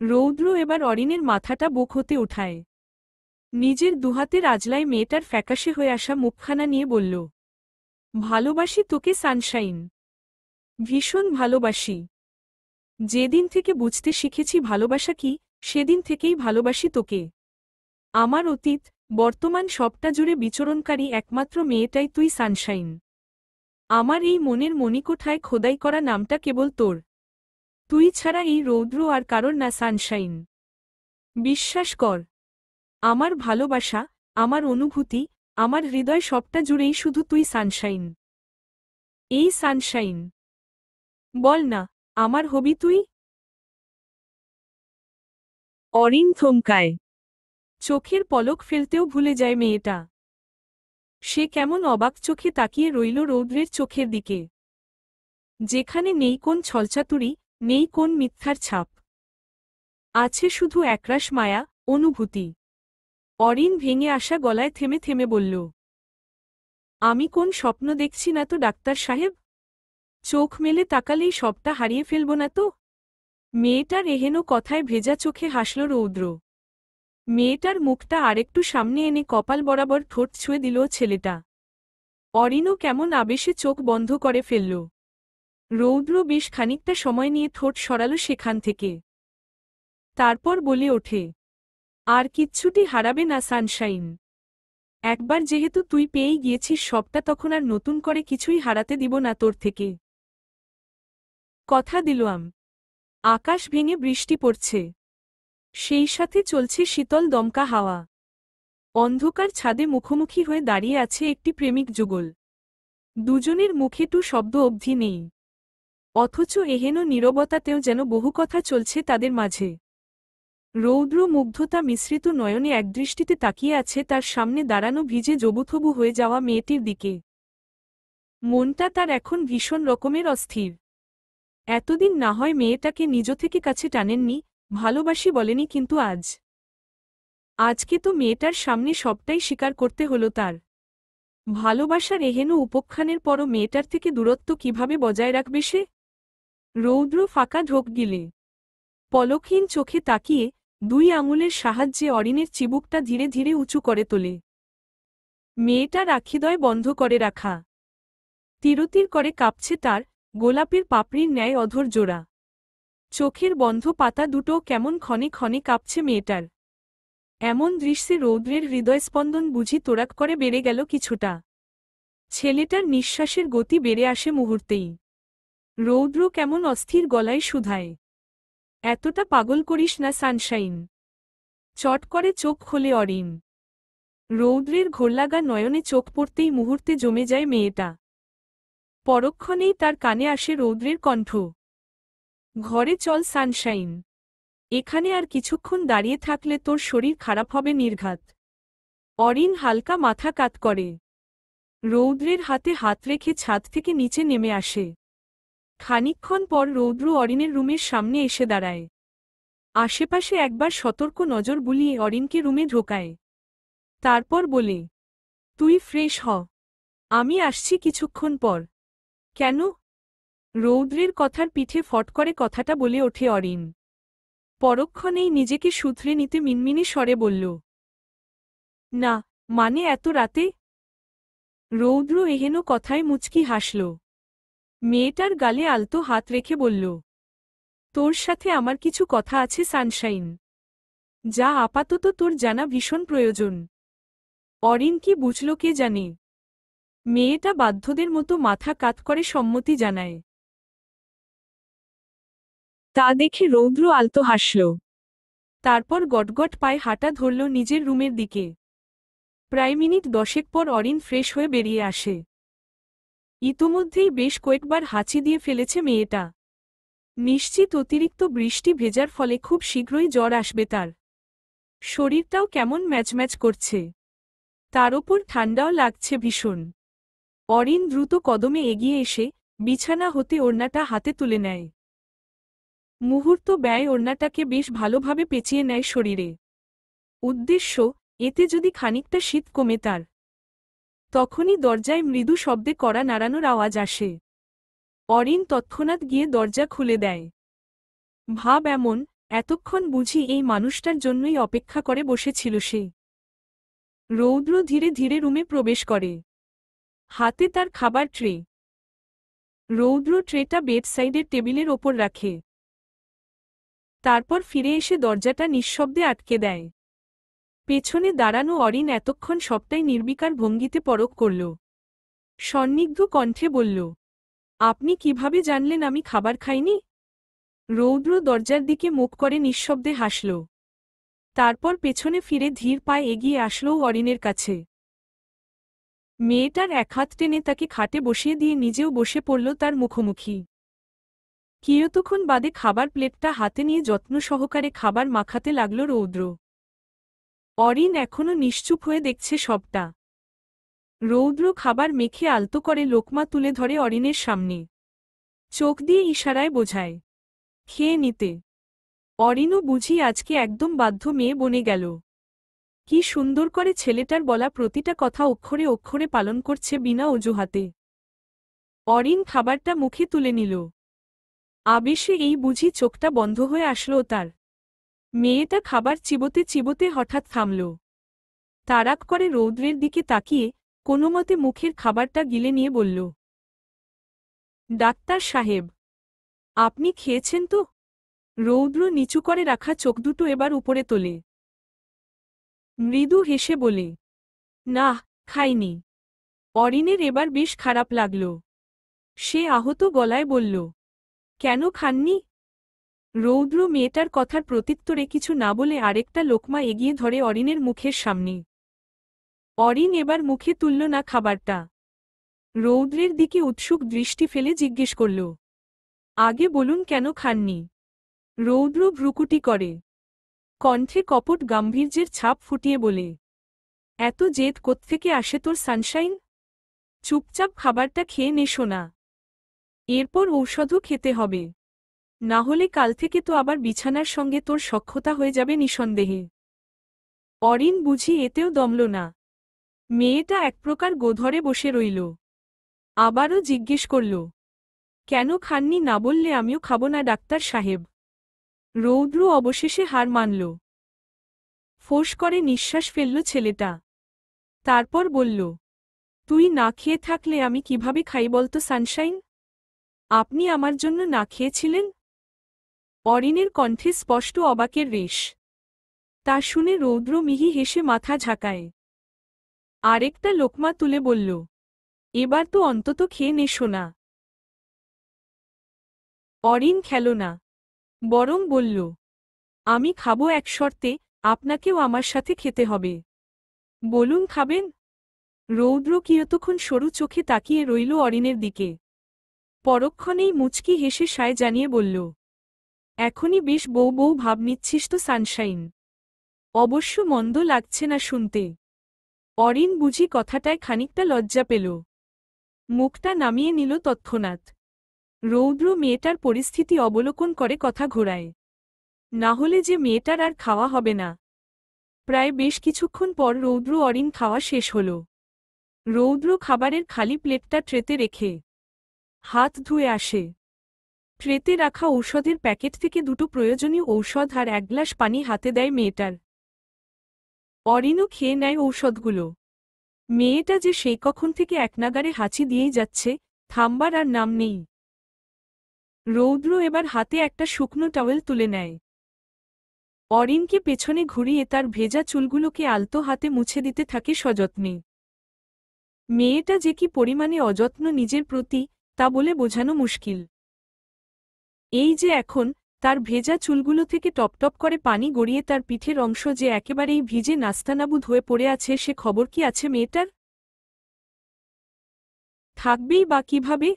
রৌদ্র এবার অরিনের মাথাটা বুক হতে উঠায়। নিজের দুহাতের আজলায় মেয়েটার ফ্যাকাশে হয়ে আসা মুখখানা নিয়ে বলল, ভালোবাসি তোকে সানশাইন। ভীষণ ভালোবাসি। যেদিন থেকে বুঝতে শিখেছি ভালোবাসা কি, সেদিন থেকেই ভালোবাসি তোকে। আমার অতীত, বর্তমান সবটা জুড়ে বিচরণকারী একমাত্র মেয়েটাই তুই সানশাইন। আমার এই মনের মণিকোঠায় খোদাই করা নামটা কেবল তোর। তুই ছাড়া এই রৌদ্র আর কারোর না সানশাইন। বিশ্বাস কর। আমার ভালোবাসা, আমার অনুভূতি, আমার হৃদয় সবটা জুড়েই শুধু তুই সানশাইন। এই সানশাইন। বল না, আমার হবি তুই? অরিন থমকায়। চোখের পলক ফেলতেও ভুলে যায় মেয়েটা। সে কেমন অবাক চোখে তাকিয়ে রইল রৌদ্রের চোখের দিকে। যেখানে নেই কোন ছলচাতুরি, নেই কোন মিথ্যার ছাপ। আছে শুধু একরাশ মায়া, অনুভূতি। অরিন ভেঙে আসা গলায় থেমে থেমে বলল, আমি কোন স্বপ্ন দেখছি না তো ডাক্তার সাহেব? চোখ মেলে তাকালেই সবটা হারিয়ে ফেলব না তো? মেয়েটার এহেন কথায় ভেজা চোখে হাসল রৌদ্র। মেয়েটার মুখটা আরেকটু সামনে এনে কপাল বরাবর ঠোঁট ছুঁয়ে দিল ছেলেটা। অরিনও কেমন আবেশে চোখ বন্ধ করে ফেলল। রৌদ্র বেশ খানিকটা সময় নিয়ে ঠোঁট সরাল সেখান থেকে। তারপর বলে ওঠে, আর কিচ্ছুটি হারাবে না সানশাইন। একবার যেহেতু তুই পেয়েই গিয়েছিস সবটা, তখন আর নতুন করে কিছুই হারাতে দিব না তোর থেকে। কথা দিলাম। আকাশ ভেঙে বৃষ্টি পড়ছে। সেই সাথে চলছে শীতল দমকা হাওয়া। অন্ধকার ছাদে মুখোমুখি হয়ে দাঁড়িয়ে আছে একটি প্রেমিক যুগল। দুজনের মুখে টু শব্দ অবধি নেই। অথচ এহেন নীরবতাতেও যেন বহু কথা চলছে তাদের মাঝে। রৌদ্র মুগ্ধতা মিশ্রিত নয়নে একদৃষ্টিতে তাকিয়ে আছে তার সামনে দাঁড়ানো ভিজে জবুথবু হয়ে যাওয়া মেয়েটির দিকে। মনটা তার এখন ভীষণ রকমের অস্থির। এতদিন না হয় মেয়েটাকে নিজ থেকে কাছে টানেননি, ভালোবাসি বলেনি, কিন্তু আজকে তো মেয়েটার সামনে সবটাই স্বীকার করতে হলো তার। ভালোবাসার এহেন উপখ্যানের পরও মেয়েটার থেকে দূরত্ব কিভাবে বজায় রাখবে সে? রৌদ্র ফাঁকা ঢোক গিলে পলকহীন চোখে তাকিয়ে দুই আঙুলের সাহায্যে অরিনের চিবুকটা ধীরে ধীরে উঁচু করে তোলে। মেয়েটার আখিদয় বন্ধ করে রাখা, তিরতির করে কাঁপছে তার গোলাপের পাপড়ির ন্যায় অধর জোড়া। চোখের বন্ধ পাতা দুটো কেমন ক্ষণে ক্ষণে কাঁপছে মেয়েটার। এমন দৃশ্যে রৌদ্রের হৃদয়স্পন্দন বুঝি তোড়াক করে বেড়ে গেল কিছুটা। ছেলেটার নিঃশ্বাসের গতি বেড়ে আসে মুহূর্তেই। রৌদ্র কেমন অস্থির গলায় শুধায়, এতটা পাগল করিস না সানশাইন। চট করে চোখ খোলে অরিন। রৌদ্রের ঘোরলাগা নয়নে চোখ পড়তেই মুহূর্তে জমে যায় মেয়েটা। পরক্ষণেই তার কানে আসে রৌদ্রের কণ্ঠ, ঘরে চল সানশাইন। এখানে আর কিছুক্ষণ দাঁড়িয়ে থাকলে তোর শরীর খারাপ হবে নির্ঘাত। অরিন হালকা মাথা কাত করে। রৌদ্রের হাতে হাত রেখে ছাদ থেকে নিচে নেমে আসে। খানিকক্ষণ পর রৌদ্র অরিনের রুমের সামনে এসে দাঁড়ায়। আশেপাশে একবার সতর্ক নজর বুলিয়ে অরিনকে রুমে ঢোকায়। তারপর বলে, তুই ফ্রেশ হ, আমি আসছি কিছুক্ষণ পর। কেন? রৌদ্রের কথার পিঠে ফট করে কথাটা বলে ওঠে অরিন। পরক্ষণেই নিজেকে শুধরে নিতে মিনমিনে স্বরে বলল, না, মানে এত রাতে? রৌদ্র এহেন কথায় মুচকি হাসল। মেয়েটার গালে আলতো হাত রেখে বলল, তোর সাথে আমার কিছু কথা আছে সানশাইন, যা আপাতত তোর জানা ভীষণ প্রয়োজন। অরিন কি বুঝল কে জানে। মেয়েটা বাধ্যদের মতো মাথা কাত করে সম্মতি জানায়। তা দেখে রৌদ্র আলতো হাসল। তারপর গটগট পায়ে হাঁটা ধরল নিজের রুমের দিকে। প্রায় মিনিট 10 পর অরিন ফ্রেশ হয়ে বেরিয়ে আসে। ইতোমধ্যেই বেশ কয়েকবার হাঁচি দিয়ে ফেলেছে মেয়েটা। নিশ্চিত অতিরিক্ত বৃষ্টি ভেজার ফলে খুব শীঘ্রই জ্বর আসবে তার। শরীরটাও কেমন ম্যাচম্যাচ করছে, তার ওপর ঠান্ডাও লাগছে ভীষণ। অরিন দ্রুত কদমে এগিয়ে এসে বিছানা হতে ওড়নাটা হাতে তুলে নেয়। মুহূর্ত ব্যয় ওড়নাটাকে বেশ ভালোভাবে পেঁচিয়ে নেয় শরীরে। উদ্দেশ্য, এতে যদি খানিকটা শীত কমে তার। তখনই দরজায় মৃদু শব্দে কড়া নাড়ানোর আওয়াজ আসে। অরিন তৎক্ষণাৎ গিয়ে দরজা খুলে দেয়। ভাব এমন, এতক্ষণ বুঝি এই মানুষটার জন্যই অপেক্ষা করে বসেছিল সে। রৌদ্র ধীরে ধীরে রুমে প্রবেশ করে। হাতে তার খাবার ট্রে। রৌদ্র ট্রেটা বেডসাইডের টেবিলের ওপর রাখে। তারপর ফিরে এসে দরজাটা নিঃশব্দে আটকে দেয়। পেছনে দাঁড়ানো অরিন এতক্ষণ সবটাই নির্বিকার ভঙ্গিতে পরখ করল। সন্নিগ্ধ কণ্ঠে বলল, আপনি কিভাবে জানলেন আমি খাবার খাইনি? রৌদ্র দরজার দিকে মুখ করে নিঃশব্দে হাসল। তারপর পেছনে ফিরে ধীর পায়ে এগিয়ে আসল অরিনের কাছে। মেয়েটার এক হাত টেনে তাকে খাটে বসিয়ে দিয়ে নিজেও বসে পড়ল তার মুখোমুখি। কিয়তক্ষণ বাদে খাবার প্লেটটা হাতে নিয়ে যত্ন সহকারে খাবার মাখাতে লাগল রৌদ্র। অরিন এখনো নিশ্চুপ হয়ে দেখছে সবটা। রৌদ্র খাবার মেখে আলতো করে লোকমা তুলে ধরে অরিনের সামনে। চোখ দিয়ে ইশারায় বোঝায়, খেয়ে নিতে। অরিনও বুঝি আজকে একদম বাধ্য মেয়ে বনে গেল। কি সুন্দর করে ছেলেটার বলা প্রতিটা কথা অক্ষরে অক্ষরে পালন করছে বিনা অজুহাতে। অরিন খাবারটা মুখে তুলে নিল। আবেশে এই বুঝি চোখটা বন্ধ হয়ে আসলো তার। মেয়েটা খাবার চিবোতে চিবোতে হঠাৎ থামল। তাড়াক করে রৌদ্রের দিকে তাকিয়ে কোনোমতে মুখের খাবারটা গিলে নিয়ে বলল, ডাক্তার সাহেব, আপনি খেয়েছেন তো? রৌদ্র নিচু করে রাখা চোখ দুটো এবার উপরে তোলে। মৃদু হেসে বলে, না, খাইনি। অরিনের এবার বেশ খারাপ লাগল। সে আহত গলায় বলল, কেন খাননি? রৌদ্র মেয়েটার কথার প্রত্যুত্তরে কিছু না বলে আরেকটা লোকমা এগিয়ে ধরে অরিনের মুখের সামনে। অরিন এবার মুখে তুলল না খাবারটা। রৌদ্রের দিকে উৎসুক দৃষ্টি ফেলে জিজ্ঞেস করল, আগে বলুন কেন খাননি? রৌদ্র ভ্রুকুটি করে। কণ্ঠে কপট গাম্ভীর্যের ছাপ ফুটিয়ে বলে, এত জেদ কোত্থেকে আসে তোর সানশাইন? চুপচাপ খাবারটা খেয়ে নে সোনা। এরপর ঔষধও খেতে হবে, না হলে কাল থেকে তো আবার বিছানার সঙ্গে তোর সখ্যতা হয়ে যাবে নিঃসন্দেহে। অরিন বুঝি এতেও দমল না। মেয়েটা এক প্রকার গোধরে বসে রইল। আবারও জিজ্ঞেস করল, কেন খাননি? না বললে আমিও খাব না ডাক্তার সাহেব। রৌদ্র অবশেষে হার মানল। ফোঁস করে নিঃশ্বাস ফেলল ছেলেটা। তারপর বলল, তুই না খেয়ে থাকলে আমি কিভাবে খাই বলতো সানশাইন? আপনি আমার জন্য না খেয়েছিলেন? অরিনের কণ্ঠে স্পষ্ট অবাকের রেশ। তা শুনে রৌদ্র মিহি হেসে মাথা ঝাঁকায়। আরেকটা লোকমা তুলে বলল, এবার তো অন্তত খেয়ে নে সোনা। অরিন খেল না, বরং বলল, আমি খাবো এক শর্তে, আপনাকেও আমার সাথে খেতে হবে। বলুন খাবেন? রৌদ্র কিয়তক্ষণ সরু চোখে তাকিয়ে রইল অরিনের দিকে। পরক্ষণেই মুচকি হেসে সায় জানিয়ে বলল, এখনই বেশ বউ বউ ভাব নিচ্ছিস তো সানশাইন। অবশ্য মন্দ লাগছে না শুনতে। অরিন বুঝি কথাটায় খানিকটা লজ্জা পেল। মুখটা নামিয়ে নিল তৎক্ষণাৎ। রৌদ্র মেয়েটার পরিস্থিতি অবলোকন করে কথা ঘোরায়। না হলে যে মেয়েটার আর খাওয়া হবে না। প্রায় বেশ কিছুক্ষণ পর রৌদ্র অরিন খাওয়া শেষ হল। রৌদ্র খাবারের খালি প্লেটটা ট্রেতে রেখে হাত ধুয়ে আসে। ট্রেতে রাখা ঔষধের প্যাকেট থেকে দুটো প্রয়োজনীয় ঔষধ আর এক গ্লাস পানি হাতে দেয় মেয়েটার। অরিনও খেয়ে নেয় ঔষধগুলো। মেয়েটা যে সেই কখন থেকে একনাগারে হাঁচি দিয়েই যাচ্ছে, থামবার আর নাম নেই। রৌদ্র এবার হাতে একটা শুকনো টাওয়েল তুলে নেয়। অরিনকে পেছনে ঘুরিয়ে তার ভেজা চুলগুলোকে আলতো হাতে মুছে দিতে থাকে সযত্নে। মেয়েটা যে কি পরিমাণে অযত্ন নিজের প্রতি, তা বলে বোঝানো মুশকিল। এই যে এখন তার ভেজা চুলগুলো থেকে টপটপ করে পানি গড়িয়ে তার পিঠের অংশ যে একেবারেই ভিজে নাস্তানাবুদ হয়ে পড়ে আছে, সে খবর কি আছে মেয়েটার? থাকবেই বা কিভাবে?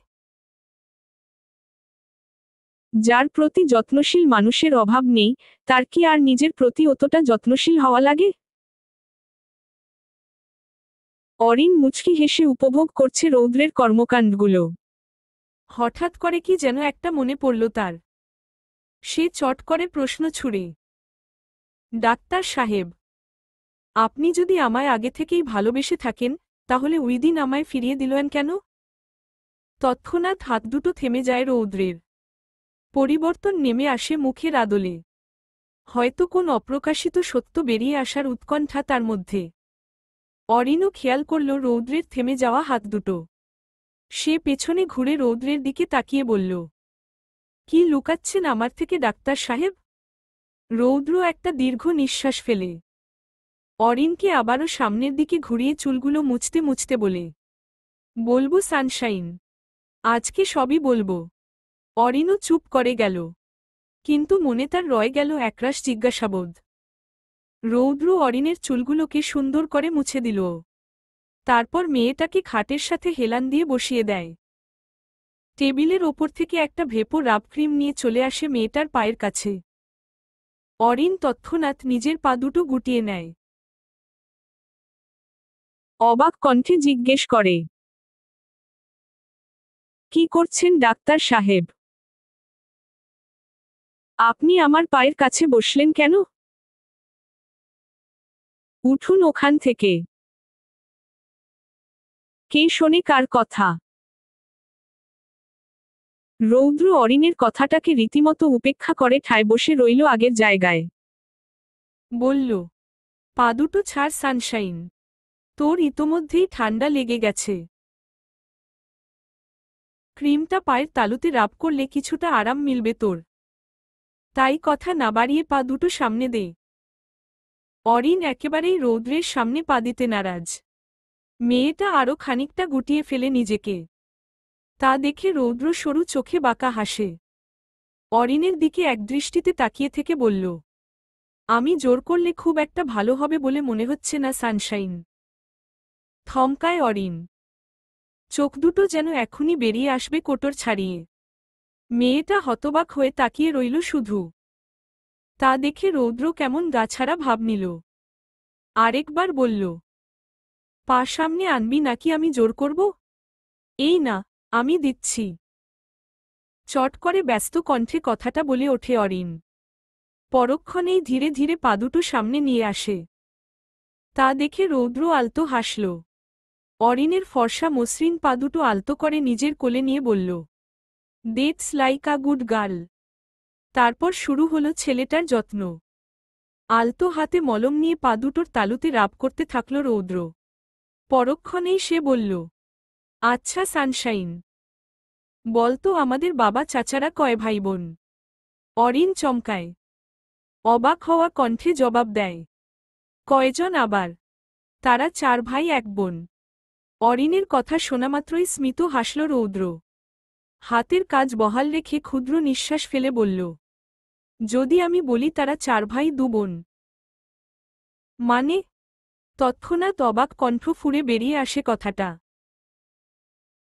যার প্রতি যত্নশীল মানুষের অভাব নেই, তার কি আর নিজের প্রতি অতটা যত্নশীল হওয়া লাগে? অরিন মুচকি হেসে উপভোগ করছে রৌদ্রের কর্মকাণ্ডগুলো। হঠাৎ করে কি যেন একটা মনে পড়ল তার। সে চট করে প্রশ্ন ছুড়ে, ডাক্তার সাহেব, আপনি যদি আমায় আগে থেকেই ভালোবেসে থাকেন, তাহলে ওই দিন আমায় ফিরিয়ে দিলেন কেন? তৎক্ষণাৎ হাত দুটো থেমে যায় রৌদ্রের। পরিবর্তন নেমে আসে মুখের আদলে। হয়তো কোন অপ্রকাশিত সত্য বেরিয়ে আসার উৎকণ্ঠা তার মধ্যে। অরিনও খেয়াল করল রৌদ্রের থেমে যাওয়া হাত দুটো। সে পেছনে ঘুরে রৌদ্রের দিকে তাকিয়ে বলল, কি লুকাচ্ছেন আমার থেকে ডাক্তার সাহেব? রৌদ্র একটা দীর্ঘ নিঃশ্বাস ফেলে অরিনকে আবারও সামনের দিকে ঘুরিয়ে চুলগুলো মুছতে মুছতে বলে, বলবো সানশাইন, আজকে সবই বলবো। অরিনও চুপ করে গেল, কিন্তু মনে তার রয়ে গেল একরাশ জিজ্ঞাসাবোধ। রৌদ্র অরিনের চুলগুলোকে সুন্দর করে মুছে দিল। তারপর মেয়েটাকে খাটের সাথে হেলান দিয়ে বসিয়ে দেয়। টেবিলের ওপর থেকে একটা ভেপো রাব ক্রিম নিয়ে চলে আসে মেয়েটার পায়ের কাছে। অরিন তৎক্ষণাৎ নিজের পা দুটো গুটিয়ে নেয়। অবাক কণ্ঠে জিজ্ঞেস করে, কি করছেন ডাক্তার সাহেব? আপনি আমার পায়ের কাছে বসলেন কেন? উঠুন ওখান থেকে। কে শোনে কার কথা? রৌদ্র অরিনের কথাটাকে রীতিমতো উপেক্ষা করে ঠায় বসে রইল আগের জায়গায়। বলল, পা দুটো ছাড় সানশাইন, তোর ইতোমধ্যেই ঠান্ডা লেগে গেছে। ক্রিমটা পায়ের তালুতে রাব করলে কিছুটা আরাম মিলবে তোর। তাই কথা না বাড়িয়ে পা দুটো সামনে দে। অরিন একেবারেই রৌদ্রের সামনে পা দিতে নারাজ। মেয়েটা আরও খানিকটা গুটিয়ে ফেলে নিজেকে। তা দেখে রৌদ্র সরু চোখে বাঁকা হাসে। অরিনের দিকে একদৃষ্টিতে তাকিয়ে থেকে বলল, আমি জোর করলে খুব একটা ভালো হবে বলে মনে হচ্ছে না সানশাইন। থমকায় অরিন। চোখ দুটো যেন এখনই বেরিয়ে আসবে কোটর ছাড়িয়ে। মেয়েটা হতবাক হয়ে তাকিয়ে রইল শুধু। তা দেখে রৌদ্র কেমন গাছাড়া ভাব নিল। আরেকবার বলল, পা সামনে আনবি নাকি আমি জোর করব? এই না, আমি দিচ্ছি। চট করে ব্যস্ত কণ্ঠে কথাটা বলে ওঠে অরিন। পরক্ষণেই ধীরে ধীরে পা দুটো সামনে নিয়ে আসে। তা দেখে রৌদ্র আলতো হাসল। অরিনের ফর্সা মসৃণ পা দুটো আলতো করে নিজের কোলে নিয়ে বলল, that's like a good girl. তারপর শুরু হলো ছেলেটার যত্ন। আলতো হাতে মলম নিয়ে পা দুটোর তালুতে রাব করতে থাকল রৌদ্র। পরক্ষণেই সে বলল, আচ্ছা সানশাইন, বলতো আমাদের বাবা চাচারা কয় ভাই বোন? অরিন চমকায়। অবাক হওয়া কণ্ঠে জবাব দেয়, কয়জন আবার? তারা 4 ভাই 1 বোন। অরিনের কথা শোনামাত্রই স্মিত হাসল রৌদ্র। হাতের কাজ বহাল রেখে ক্ষুদ্র নিঃশ্বাস ফেলে বলল, যদি আমি বলি তারা 4 ভাই 2 বোন? মানে? তৎক্ষণাৎ অবাক কণ্ঠ ফুঁড়ে বেরিয়ে আসে কথাটা।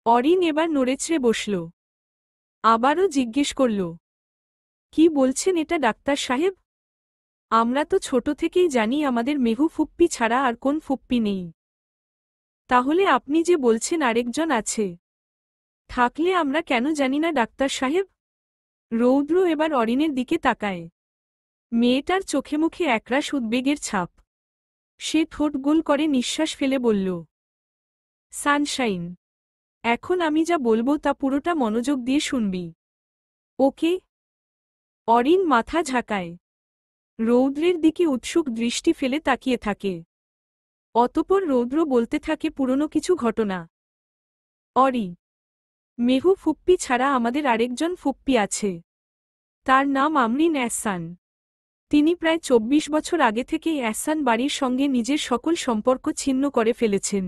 অরিন এবার নড়েচড়ে বসল। আবারও জিজ্ঞেস করল, কি বলছেন এটা ডাক্তার সাহেব? আমরা তো ছোট থেকেই জানি আমাদের মেহু ফুপ্পি ছাড়া আর কোন ফুপ্পি নেই। তাহলে আপনি যে বলছেন আরেকজন আছে, থাকলে আমরা কেন জানি না ডাক্তার সাহেব? রৌদ্র এবার অরিনের দিকে তাকায়। মেয়েটার চোখে মুখে একরাশ উদ্বেগের ছাপ। সে ঠোঁট গোল করে নিঃশ্বাস ফেলে বলল, সানশাইন, এখন আমি যা বলবো তা পুরোটা মনোযোগ দিয়ে শুনবি, ওকে? অরিন মাথা ঝাঁকায়। রৌদ্রের দিকে উৎসুক দৃষ্টি ফেলে তাকিয়ে থাকে। অতপর রৌদ্র বলতে থাকে পুরনো কিছু ঘটনা। অরি, মেহু ফুপ্পি ছাড়া আমাদের আরেকজন ফুপ্পি আছে। তার নাম আমরিন এহসান। তিনি প্রায় 24 বছর আগে থেকেই এহসান বাড়ির সঙ্গে নিজের সকল সম্পর্ক ছিন্ন করে ফেলেছেন।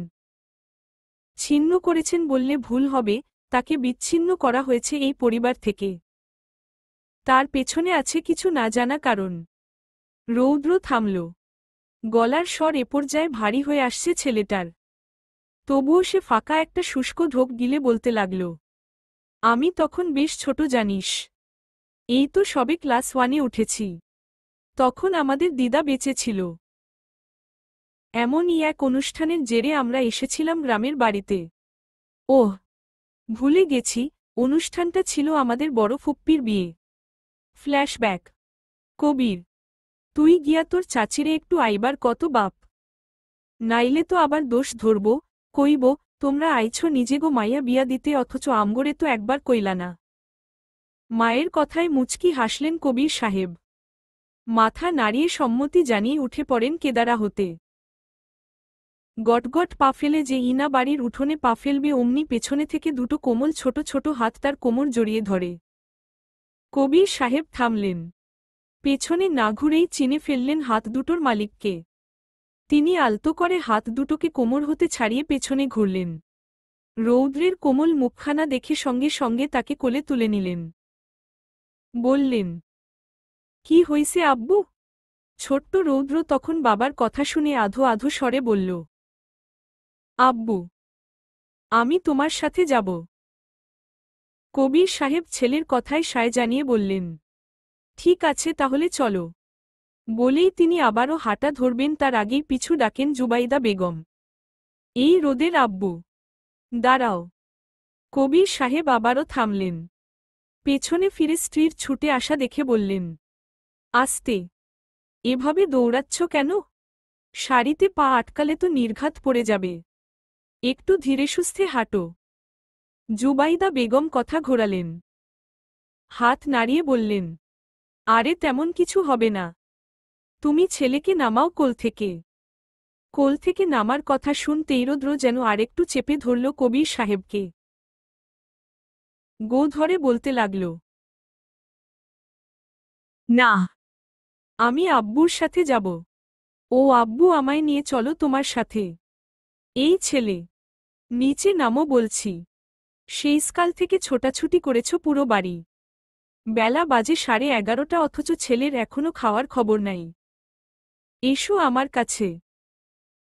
ছিন্ন করেছেন বললে ভুল হবে, তাকে বিচ্ছিন্ন করা হয়েছে এই পরিবার থেকে। তার পেছনে আছে কিছু না জানা কারণ। রৌদ্র থামল। গলার স্বর এ পর্যায়ে ভারী হয়ে আসছে ছেলেটার। তবুও সে ফাঁকা একটা শুষ্ক ঢোক গিলে বলতে লাগল, আমি তখন বেশ ছোট জানিস। এই তো সবে ক্লাস 1-এ উঠেছি। তখন আমাদের দিদা বেঁচে ছিল। এমনই এক অনুষ্ঠানের জেরে আমরা এসেছিলাম গ্রামের বাড়িতে। ওহ, ভুলে গেছি, অনুষ্ঠানটা ছিল আমাদের বড় ফুপ্পির বিয়ে। ফ্ল্যাশব্যাক। কবির, তুই গিয়া তোর চাচিরে একটু আইবার কত বাপ। নাইলে তো আবার দোষ ধরব, কইব, তোমরা আইছো নিজে গো মাইয়া বিয়া দিতে অথচ আমগরে তো একবার কইলা না। মায়ের কথায় মুচকি হাসলেন কবির সাহেব। মাথা নাড়িয়ে সম্মতি জানিয়ে উঠে পড়েন কেদারা হতে। গটগট পা ফেলে যে ইনা বাড়ির উঠোনে পা ফেলবে অমনি পেছনে থেকে দুটো কোমল ছোট ছোট হাত তার কোমর জড়িয়ে ধরে। কবির সাহেব থামলেন। পেছনে না ঘুরেই চিনে ফেললেন হাত দুটোর মালিককে। তিনি আলতো করে হাত দুটোকে কোমর হতে ছাড়িয়ে পেছনে ঘুরলেন। রৌদ্রের কোমল মুখখানা দেখে সঙ্গে সঙ্গে তাকে কোলে তুলে নিলেন। বললেন, কি হইছে আব্বু? ছোট্ট রৌদ্র তখন বাবার কথা শুনে আধো আধো স্বরে বলল, আব্বু, আমি তোমার সাথে যাব। কবির সাহেব ছেলের কথায় সায় জানিয়ে বললেন, ঠিক আছে তাহলে চলো। বলেই তিনি আবারও হাঁটা ধরবেন তার আগেই পিছু ডাকেন জুবাইদা বেগম। এই রোদের আব্বু, দাঁড়াও। কবির সাহেব আবারও থামলেন। পেছনে ফিরে স্ত্রীর ছুটে আসা দেখে বললেন, আস্তে, এভাবে দৌড়াচ্ছ কেন? শাড়িতে পা আটকালে তো নির্ঘাত পড়ে যাবে। একটু ধীরেসুস্থে হাঁটো। জুবাইদা বেগম কথা ঘোরালেন। হাত নাড়িয়ে বললেন, আরে তেমন কিছু হবে না। তুমি ছেলেকে নামাও কোল থেকে। কোল থেকে নামার কথা শুনতেই রৌদ্র যেন আরেকটু চেপে ধরল কবির সাহেবকে। গো ধরে বলতে লাগল, না। আমি আব্বুর সাথে যাব। ও আব্বু আমায় নিয়ে চলো তোমার সাথে। এই ছেলে, নিচে নামো বলছি। সেই স্কাল থেকে ছোটাছুটি করেছ পুরো বাড়ি। বেলা বাজে 11:30 অথচ ছেলের এখনো খাওয়ার খবর নাই। এসো আমার কাছে।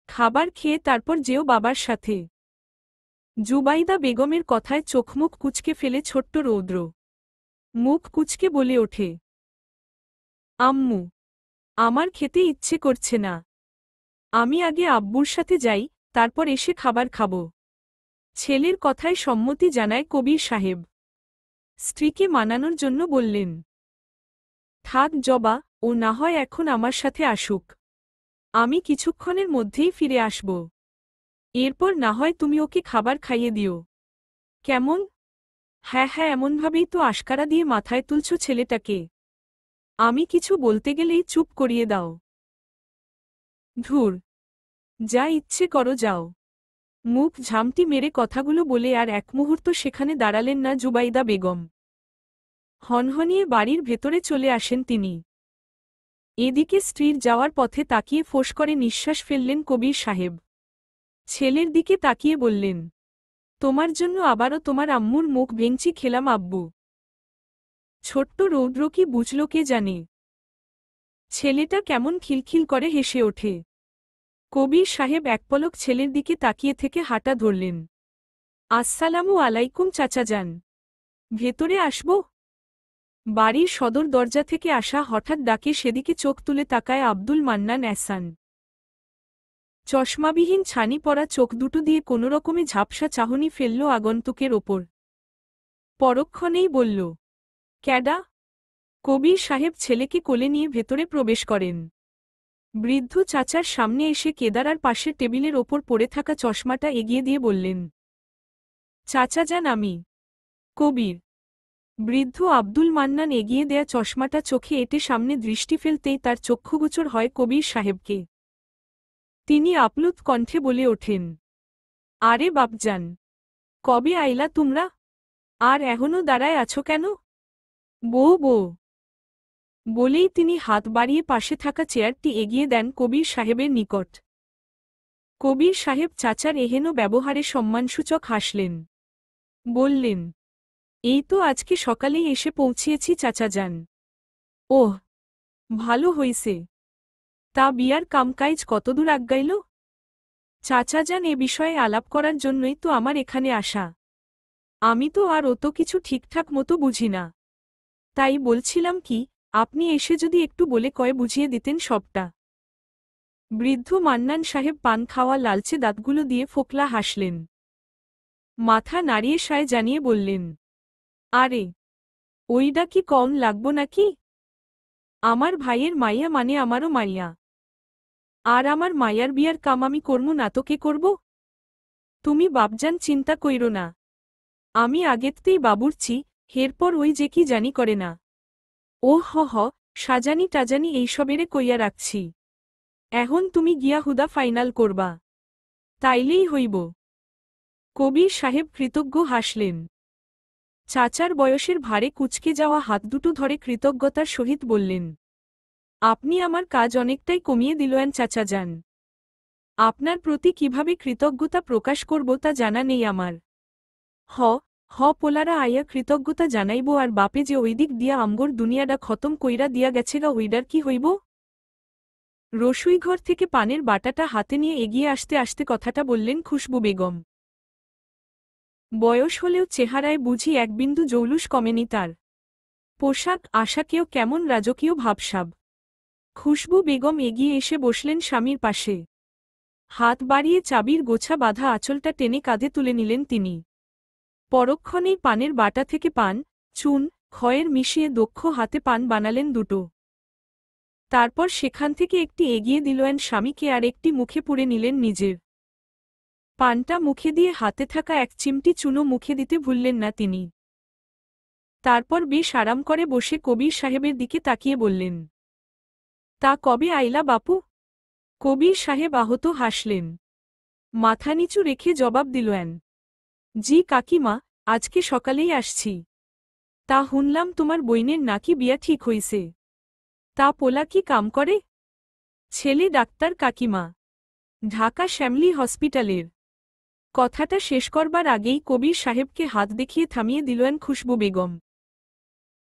খাবার খেয়ে তারপর যেও বাবার সাথে। জুবাইদা বেগমের কথায় চোখমুখ কুঁচকে ফেলে ছোট্ট রৌদ্র। মুখ কুঁচকে বলে ওঠে, আম্মু, আমার খেতে ইচ্ছে করছে না। আমি আগে আব্বুর সাথে যাই, তারপর এসে খাবার খাব। ছেলের কথায় সম্মতি জানায় কবির সাহেব। স্ত্রীকে মানানোর জন্য বললেন, থাক জবা, ও না হয় এখন আমার সাথে আসুক। আমি কিছুক্ষণের মধ্যেই ফিরে আসব। এরপর না হয় তুমি ওকে খাবার খাইয়ে দিও। কেমন? হ্যাঁ হ্যাঁ, এমনভাবেই তো আশকারা দিয়ে মাথায় তুলছ ছেলেটাকে। আমি কিছু বলতে গেলেই চুপ করিয়ে দাও। ধুর, যা ইচ্ছে করো যাও। মুখ ঝামটি মেরে কথাগুলো বলে আর এক মুহূর্ত সেখানে দাঁড়ালেন না জুবাইদা বেগম। হনহনিয়ে বাড়ির ভেতরে চলে আসেন তিনি। এদিকে স্ত্রীর যাওয়ার পথে তাকিয়ে ফোঁস করে নিঃশ্বাস ফেললেন কবির সাহেব। ছেলের দিকে তাকিয়ে বললেন, তোমার জন্য আবারও তোমার আম্মুর মুখ ভেঙচি খেলাম আব্বু। ছোট্ট রৌদ্র কি বুঝল কে জানে। ছেলেটা কেমন খিলখিল করে হেসে ওঠে। কবির সাহেব একপলক ছেলের দিকে তাকিয়ে থেকে হাঁটা ধরলেন। আসসালামু আলাইকুম চাচাজান, ভেতরে আসব? বাড়ির সদর দরজা থেকে আসা হঠাৎ ডাকে সেদিকে চোখ তুলে তাকায় আব্দুল মান্নান এহসান। চশমাবিহীন ছানি পরা চোখ দুটো দিয়ে কোনোরকমে ঝাপসা চাহনি ফেলল আগন্তুকের ওপর। পরক্ষণেই বলল, ক্যাডা? কবির সাহেব ছেলেকে কোলে নিয়ে ভেতরে প্রবেশ করেন। বৃদ্ধ চাচার সামনে এসে কেদারার পাশের টেবিলের ওপর পড়ে থাকা চশমাটা এগিয়ে দিয়ে বললেন, চাচাজান আমি কবির। বৃদ্ধ আব্দুল মান্নান এগিয়ে দেয়া চশমাটা চোখে এঁটে সামনে দৃষ্টি ফেলতেই তার চক্ষুগোচর হয় কবির সাহেবকে। তিনি আপ্লুত কণ্ঠে বলে ওঠেন, আরে বাপজান, কবে আইলা তোমরা? আর এখনো দাঁড়ায় আছো কেন? বউ বউ বলেই তিনি হাত বাড়িয়ে পাশে থাকা চেয়ারটি এগিয়ে দেন কবির সাহেবের নিকট। কবির সাহেব চাচার এহেন ব্যবহারে সম্মানসূচক হাসলেন। বললেন, এই তো আজকে সকালেই এসে পৌঁছিয়েছি চাচাজান। ওহ, ভালো হইছে। তা বিয়ার কামকাইজ কতদূর আগাইল? চাচাজান, এ বিষয়ে আলাপ করার জন্যই তো আমার এখানে আসা। আমি তো আর অত কিছু ঠিকঠাক মতো বুঝি না। তাই বলছিলাম কি, আপনি এসে যদি একটু বলে কয়ে বুঝিয়ে দিতেন সবটা। বৃদ্ধ মান্নান সাহেব পান খাওয়া লালচে দাঁতগুলো দিয়ে ফোকলা হাসলেন। মাথা নাড়িয়ে সায় জানিয়ে বললেন, আরে, ওইডা কি কম লাগব নাকি? আমার ভাইয়ের মাইয়া মানে আমারও মাইয়া। আর আমার মাইয়ার বিয়ার কাম আমি করমু না তো কে করব? তুমি বাপজান চিন্তা কইরো না। আমি আগেতেই বাবুরছি, হেরপর ওই যে কি জানি করে না। ও হ, সাজানি টাজানি এইসবেরে কইয়া রাখছি। এখন তুমি গিয়া হুদা ফাইনাল করবা। তাইলেই হইব। কবির সাহেব কৃতজ্ঞ হাসলেন। চাচার বয়সের ভারে কুচকে যাওয়া হাত দুটো ধরে কৃতজ্ঞতার সহিত বললেন, আপনি আমার কাজ অনেকটাই কমিয়ে দিলেন চাচাজান। আপনার প্রতি কিভাবে কৃতজ্ঞতা প্রকাশ করব তা জানা নেই আমার। পোলারা আইয়া কৃতজ্ঞতা জানাইব, আর বাপে যে ওইদিক দিয়া আমগর দুনিয়াডা খতম কইরা দিয়া গেছেগা ওইডার কি হইব? রসুইঘর থেকে পানের বাটাটা হাতে নিয়ে এগিয়ে আসতে আসতে কথাটা বললেন খুশবু বেগম। বয়স হলেও চেহারায় বুঝি এক বিন্দু জৌলুস কমেনি তার। পোশাক আশাকেও কেমন রাজকীয় ভাবসাব। খুশবু বেগম এগিয়ে এসে বসলেন স্বামীর পাশে। হাত বাড়িয়ে চাবির গোছা বাঁধা আঁচলটা টেনে কাঁধে তুলে নিলেন তিনি। পরক্ষণেই পানের বাটা থেকে পান, চুন, খয়ের মিশিয়ে দক্ষ হাতে পান বানালেন দুটো। তারপর সেখান থেকে একটি এগিয়ে দিলেন স্বামীকে আর একটি মুখে পুরে নিলেন নিজের। পানটা মুখে দিয়ে হাতে থাকা এক চিমটি চুনো মুখে দিতে ভুললেন না তিনি। তারপর বেশ আরাম করে বসে কবির সাহেবের দিকে তাকিয়ে বললেন, তা কবে আইলা বাপু? কবির সাহেব আহত হাসলেন। মাথা নিচু রেখে জবাব দিলেন, জি কাকিমা, আজকে সকালেই আসছি। তা শুনলাম তোমার বইনের নাকি বিয়া ঠিক হইছে। তা পোলা কি কাম করে? ছেলে ডাক্তার কাকিমা, ঢাকা শ্যামলী হসপিটালের। কথাটা শেষ করবার আগেই কবির সাহেবকে হাত দেখিয়ে থামিয়ে দিলেন খুশবু বেগম।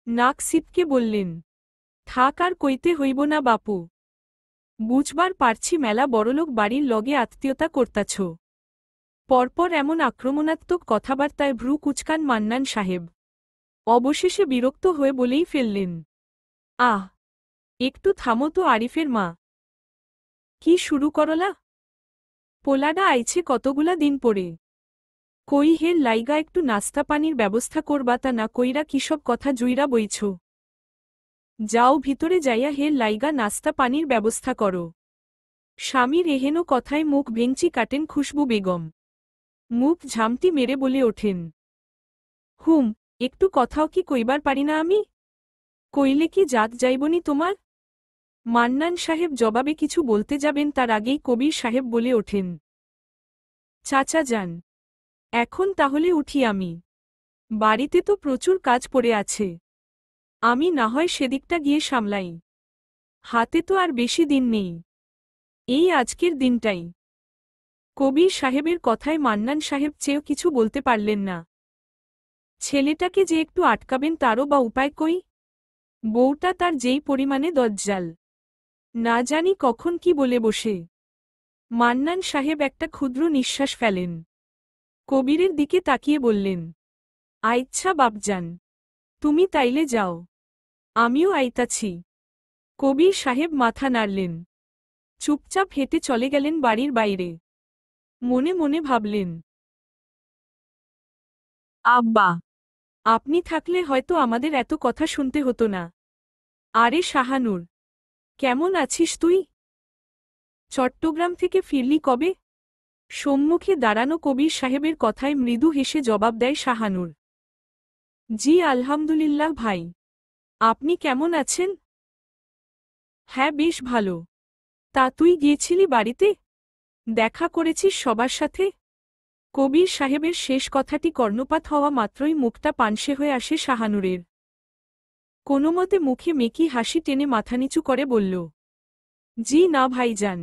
নাক সিটকে বললেন, থাক আর কইতে হইব না বাপু। বুঝবার পারছি মেলা বড়লোক বাড়ির লগে আত্মীয়তা করতাছ। পরপর এমন আক্রমণাত্মক কথাবার্তায় ভ্রু কুচকান মান্নান সাহেব। অবশেষে বিরক্ত হয়ে বলেই ফেললেন, আহ, একটু থামো তো আরিফের মা। কি শুরু করলা? পোলাডা আইছে কতগুলা দিন পরে। কই হের লাইগা একটু নাস্তা পানির ব্যবস্থা করবা তা না কইরা কিসব কথা জুইরা বইছ। যাও ভিতরে যাইয়া হের লাইগা নাস্তা পানির ব্যবস্থা করো। স্বামীর এহেন কথায় মুখ ভেঙচি কাটেন খুশবু বেগম। মুখ ঝামটি মেরে বলে ওঠেন, হুম, একটু কথাও কি কইবার পারি না আমি? কইলে কি জাত যাইবনি তোমার? মান্নান সাহেব জবাবে কিছু বলতে যাবেন তার আগেই কবির সাহেব বলে ওঠেন, চাচা যান, এখন তাহলে উঠি আমি। বাড়িতে তো প্রচুর কাজ পড়ে আছে, আমি না হয় সেদিকটা গিয়ে সামলাই। হাতে তো আর বেশি দিন নেই, এই আজকের দিনটাই। কবির সাহেবের কথায় মান্নান সাহেব চেয়েও কিছু বলতে পারলেন না। ছেলেটাকে যে একটু আটকাবেন তারও বা উপায় কই? বউটা তার যেই পরিমাণে দজ্জাল, না জানি কখন কি বলে বসে। মান্নান সাহেব একটা ক্ষুদ্র নিঃশ্বাস ফেলেন, কবিরের দিকে তাকিয়ে বললেন, আচ্ছা বাপজান, তুমি তাইলে যাও, আমিও আইতাছি। কবির সাহেব মাথা নাড়লেন, চুপচাপ হেঁটে চলে গেলেন বাড়ির বাইরে। মনে মনে ভাবলেন, আব্বা, আপনি থাকলে হয়তো আমাদের এত কথা শুনতে হতো না। আরে শাহানুর, কেমন আছিস তুই? চট্টগ্রাম থেকে ফিরলি কবে? সম্মুখে দাঁড়ানো কবির সাহেবের কথায় মৃদু হেসে জবাব দেয় শাহানুর, জি আলহামদুলিল্লাহ ভাই, আপনি কেমন আছেন? হ্যাঁ বেশ ভালো। তা তুই গিয়েছিলি বাড়িতে? দেখা করেছিস সবার সাথে? কবির সাহেবের শেষ কথাটি কর্ণপাত হওয়া মাত্রই মুখটা পানসে হয়ে আসে শাহানুরের। কোনোমতে মুখে মেকি হাসি টেনে মাথা নিচু করে বলল, জি না ভাইজান,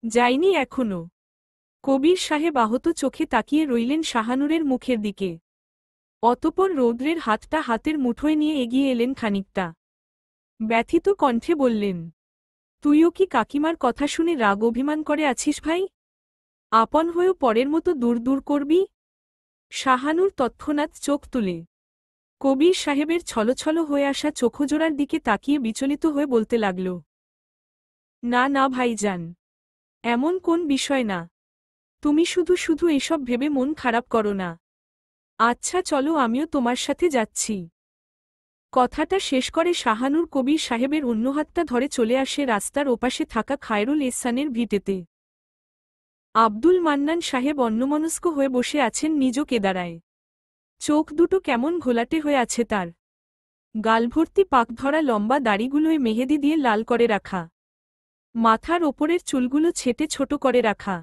যাইনি এখনো। কবির সাহেব আহত চোখে তাকিয়ে রইলেন শাহানুরের মুখের দিকে। অতপর রৌদ্রের হাতটা হাতের মুঠোয় নিয়ে এগিয়ে এলেন খানিকটা। ব্যথিত কণ্ঠে বললেন, তুইও কি কাকিমার কথা শুনে রাগ অভিমান করে আছিস ভাই? আপন হয়েও পরের মতো দূর দূর করবি? শাহানুর তৎক্ষণাৎ চোখ তুলে কবির সাহেবের ছলছল হয়ে আসা চোখজোড়ার দিকে তাকিয়ে বিচলিত হয়ে বলতে লাগল, না না ভাইজান, এমন কোন বিষয় না, তুমি শুধু শুধু এসব ভেবে মন খারাপ করো না। আচ্ছা চলো আমিও তোমার সাথে যাচ্ছি। কথাটা শেষ করে শাহানুর কবির সাহেবের অন্য হাতটা ধরে চলে আসে রাস্তার ওপাশে থাকা খায়রুল এহসানের ভিটেতে। আব্দুল মান্নান সাহেব অন্যমনস্ক হয়ে বসে আছেন নিজ কেদারায়। চোখ দুটো কেমন ঘোলাটে হয়ে আছে তার। গালভর্তি পাকধরা লম্বা দাড়িগুলোয় মেহেদি দিয়ে লাল করে রাখা, মাথার ওপরের চুলগুলো ছেটে ছোট করে রাখা,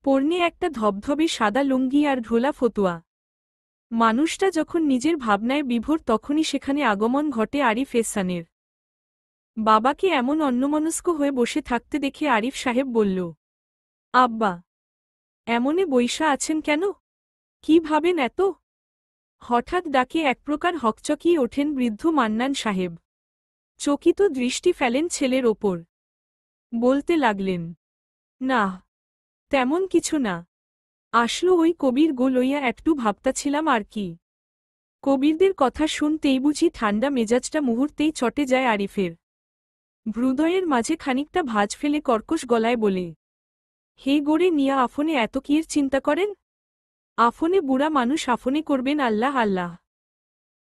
পরনে একটা ধবধবে সাদা লুঙ্গি আর ঢোলা ফতুয়া। মানুষটা যখন নিজের ভাবনায় বিভোর তখনই সেখানে আগমন ঘটে আরিফ এহসানের। বাবাকে এমন অন্যমনস্ক হয়ে বসে থাকতে দেখে আরিফ সাহেব বলল, আব্বা, এমনে বইসা আছেন কেন? কি ভাবেন এত? হঠাৎ ডাকে এক প্রকার হকচকিয়ে ওঠেন বৃদ্ধ মান্নান সাহেব। চকিত দৃষ্টি ফেলেন ছেলের ওপর। বলতে লাগলেন, না, তেমন কিছু না, আসলো ওই কবির গো লইয়া একটু ভাবতাছিলাম আর কি। কবিরদের কথা শুনতেই বুঝি ঠান্ডা মেজাজটা মুহূর্তেই চটে যায় আরিফের। হৃদয়ের মাঝে খানিকটা ভাঁজ ফেলে কর্কশ গলায় বলে, হে গোরে নিয়া আফনে এত কিয়ের চিন্তা করেন? আফনে বুড়া মানুষ আফনে করবেন আল্লাহ আল্লাহ।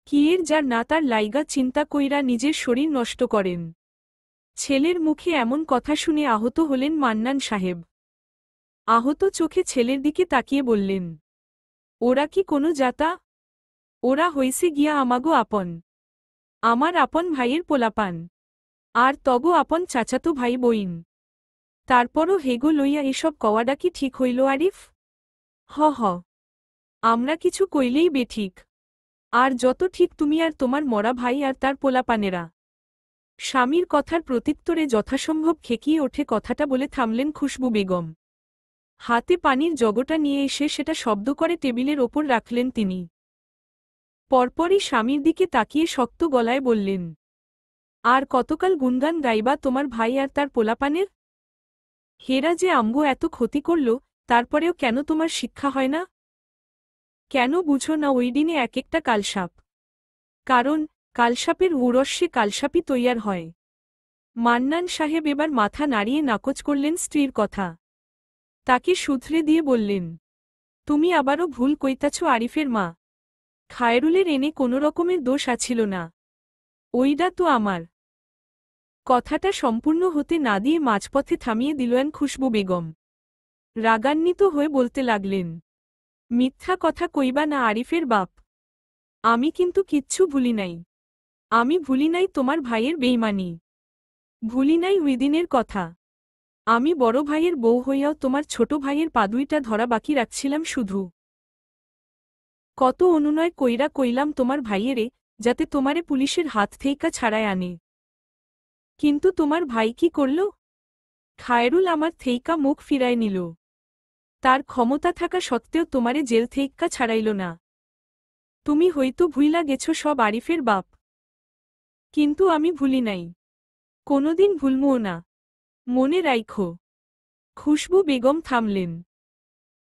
কিয়ের যার না তার লাইগা চিন্তা কইরা নিজের শরীর নষ্ট করেন। ছেলের মুখে এমন কথা শুনে আহত হলেন মান্নান সাহেব। আহত চোখে ছেলের দিকে তাকিয়ে বললেন, ওরা কি কোনো জাতা? ওরা হইছে গিয়া আমাগো আপন, আমার আপন ভাইয়ের পোলাপান, আর তগো আপন চাচাতো ভাই বইন। তারপরও হেগো লইয়া এসব কওয়াডা কি ঠিক হইল আরিফ? হ হ, আমরা কিছু কইলেই বেঠিক, আর যত ঠিক তুমি আর তোমার মরা ভাই আর তার পোলাপানেরা। স্বামীর কথার প্রত্যুত্তরে যথাসম্ভব খেকিয়ে ওঠে কথাটা বলে থামলেন খুশবু বেগম। হাতে পানির জগটা নিয়ে এসে সেটা শব্দ করে টেবিলের ওপর রাখলেন তিনি। পরপরই স্বামীর দিকে তাকিয়ে শক্ত গলায় বললেন, আর কতকাল গুনগান গাইবা তোমার ভাই আর তার পোলাপানের? হেরা যে আমগো এত ক্ষতি করল, তারপরেও কেন তোমার শিক্ষা হয় না? কেন বুঝো না ওই দিনে এক একটা কালসাপ? কারণ কালসাপের উরস্যে কালসাপই তৈয়ার হয়। মান্নান সাহেব এবার মাথা নাড়িয়ে নাকচ করলেন স্ত্রীর কথা। তাকে শুধরে দিয়ে বললেন, তুমি আবারও ভুল কইতাছ আরিফের মা। খায়রুলের এনে কোনো রকমের দোষ আছিল না। ওইডা তো আমার। কথাটা সম্পূর্ণ হতে না দিয়ে মাঝপথে থামিয়ে দিলেন খুশবু বেগম। রাগান্বিত হয়ে বলতে লাগলেন, মিথ্যা কথা কইবা না আরিফের বাপ। আমি কিন্তু কিচ্ছু ভুলি নাই। আমি ভুলি নাই তোমার ভাইয়ের বেইমানি। ভুলি নাই উইদিনের কথা। আমি বড় ভাইয়ের বউ হইয়াও তোমার ছোট ভাইয়ের পাদুইটা ধরা বাকি রাখছিলাম শুধু। কত অনুনয় কইরা কইলাম তোমার ভাইয়েরে, যাতে তোমারে পুলিশের হাত থেইকা ছাড়ায় আনে। কিন্তু তোমার ভাই কি করল? খায়রুল আমার থেইকা মুখ ফিরায় নিল। তার ক্ষমতা থাকা সত্ত্বেও তোমারে জেল থেইক্কা ছাড়াইল না। তুমি হয়তো ভুইলা গেছ সব আরিফের বাপ। কিন্তু আমি ভুলি নাই। কোনোদিন ভুলমুও না। মনে রাইখো। খুশবু বেগম থামলেন।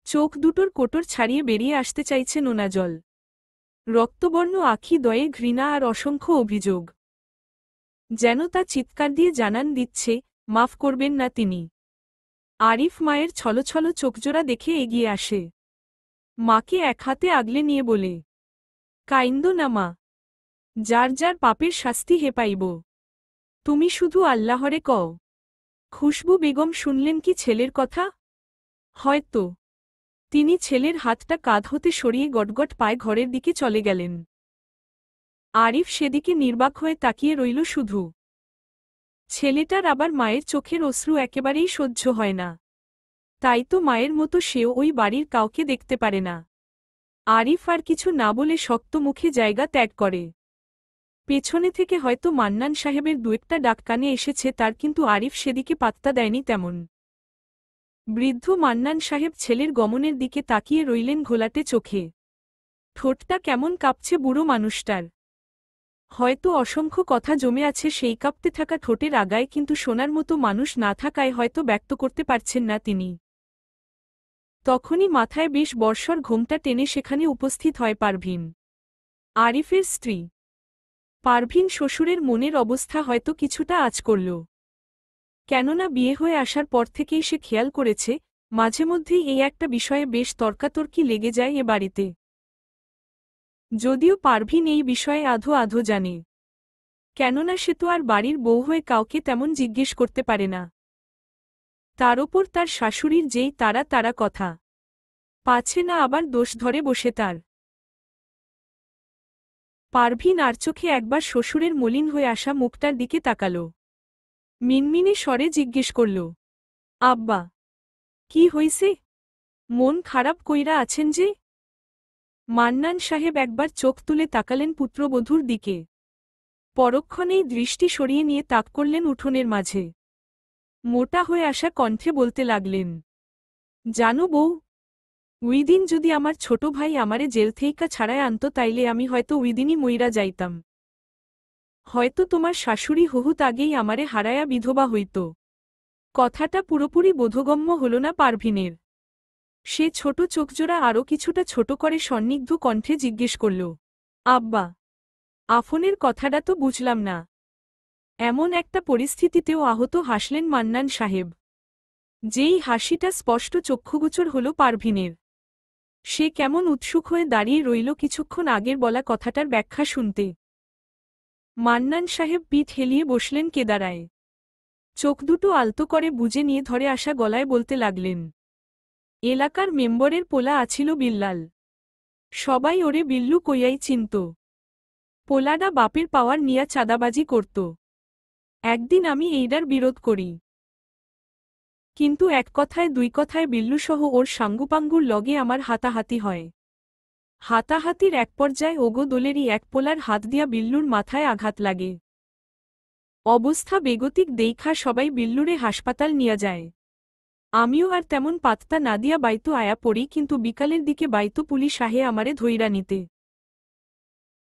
চোখ দুটোর কোটর ছাড়িয়ে বেরিয়ে আসতে চাইছে নোনা জল। রক্তবর্ণ আখি দয়ে ঘৃণা আর অসংখ্য অভিযোগ। যেন তা চিৎকার দিয়ে জানান দিচ্ছে, মাফ করবেন না তিনি। আরিফ মায়ের ছলছল চোখজোড়া দেখে এগিয়ে আসে। মাকে এক হাতে আগলে নিয়ে বলে, কাইন্দো না মা। যার যার পাপের শাস্তি হে পাইব। তুমি শুধু আল্লাহরে কও। খুশবু বেগম শুনলেন কি ছেলের কথা? হয়তো। তিনি ছেলের হাতটা কাঁধ হতে সরিয়ে গটগট পায়ে ঘরের দিকে চলে গেলেন। আরিফ সেদিকে নির্বাক হয়ে তাকিয়ে রইল শুধু। ছেলেটার আবার মায়ের চোখের অশ্রু একেবারেই সহ্য হয় না। তাই তো মায়ের মতো সেও ওই বাড়ির কাউকে দেখতে পারে না। আরিফ আর কিছু না বলে শক্ত মুখে জায়গা ত্যাগ করে। পেছনে থেকে হয়তো মান্নান সাহেবের দু-একটা ডাক কানে এসেছে তার, কিন্তু আরিফ সেদিকে পাত্তা দেয়নি তেমন। বৃদ্ধ মান্নান সাহেব ছেলের গমনের দিকে তাকিয়ে রইলেন ঘোলাটে চোখে। ঠোঁটটা কেমন কাঁপছে বুড়ো মানুষটার। হয়তো অসংখ্য কথা জমে আছে সেই কাঁপতে থাকা ঠোঁটের আগায়, কিন্তু শোনার মতো মানুষ না থাকায় হয়তো ব্যক্ত করতে পারছেন না তিনি। তখনই মাথায় বেশ বর্ষর ঘোমটা টেনে সেখানে উপস্থিত হয় পারভিন, আরিফের স্ত্রী। পারভিন শ্বশুরের মনের অবস্থা হয়তো কিছুটা আঁচ করল। কেননা বিয়ে হয়ে আসার পর থেকেই সে খেয়াল করেছে, মাঝে মধ্যেই এই একটা বিষয়ে বেশ তর্কাতর্কি লেগে যায় এ বাড়িতে। যদিও পারভিন এই বিষয়ে আধো আধো জানে। কেননা সে তো আর বাড়ির বউ হয়ে কাউকে তেমন জিজ্ঞেস করতে পারে না। তার ওপর তার শাশুড়ির যেই তারা তারা কথা, পাছে না আবার দোষ ধরে বসে তার। পারভিন আর চোখে একবার শ্বশুরের মলিন হয়ে আসা মুখটার দিকে তাকাল। মিনমিনে স্বরে জিজ্ঞেস করল, আব্বা, কি হইছে? মন খারাপ কইরা আছেন যে? মান্নান সাহেব একবার চোখ তুলে তাকালেন পুত্রবধূর দিকে। পরক্ষণেই দৃষ্টি সরিয়ে নিয়ে তাক করলেন উঠোনের মাঝে। মোটা হয়ে আসা কণ্ঠে বলতে লাগলেন, জানো বউ, উইদিন যদি আমার ছোট ভাই আমারে জেল থেইকা ছাড়ায় আনত তাইলে আমি হয়তো উইদিনই মইরা যাইতাম। হয়তো তোমার শাশুড়ি বহুত আগেই আমারে হারায়া বিধবা হইত। কথাটা পুরোপুরি বোধগম্য হল না পারভিনের। সে ছোট চোখজোড়া আরও কিছুটা ছোট করে সন্নিগ্ধ কণ্ঠে জিজ্ঞেস করল, আব্বা, আফনের কথাটা তো বুঝলাম না। এমন একটা পরিস্থিতিতেও আহত হাসলেন মান্নান সাহেব। যেই হাসিটা স্পষ্ট চক্ষুগোচর হল পারভিনের। সে কেমন উৎসুক হয়ে দাঁড়িয়ে রইল কিছুক্ষণ আগের বলা কথাটার ব্যাখ্যা শুনতে। মান্নান সাহেব পিঠ হেলিয়ে বসলেন কেদারায়। চোখ দুটো আলতো করে বুজে নিয়ে ধরে আসা গলায় বলতে লাগলেন, এলাকার মেম্বরের পোলা আছিল বিল্লাল। সবাই ওরে বিল্লু কইয়াই চিনত। পোলাডা বাপের পাওয়ার নিয়া চাঁদাবাজি করত। একদিন আমি এইডার বিরোধ করি। কিন্তু এক কথায় দুই কথায় বিল্লুসহ ওর সাঙ্গুপাঙ্গুর লগে আমার হাতাহাতি হয়। হাতাহাতির এক পর্যায়ে ওগো দোলেরই এক পোলার হাত দিয়া বিল্লুর মাথায় আঘাত লাগে। অবস্থা বেগতিক দেইখা সবাই বিল্লুরে হাসপাতাল নিয়া যায়। আমিও আর তেমন পাত্তা না দিয়া বাইতো আয়া পড়ি, কিন্তু বিকালের দিকে বাইতো পুলিশ আহে আমারে ধইরা নিতে।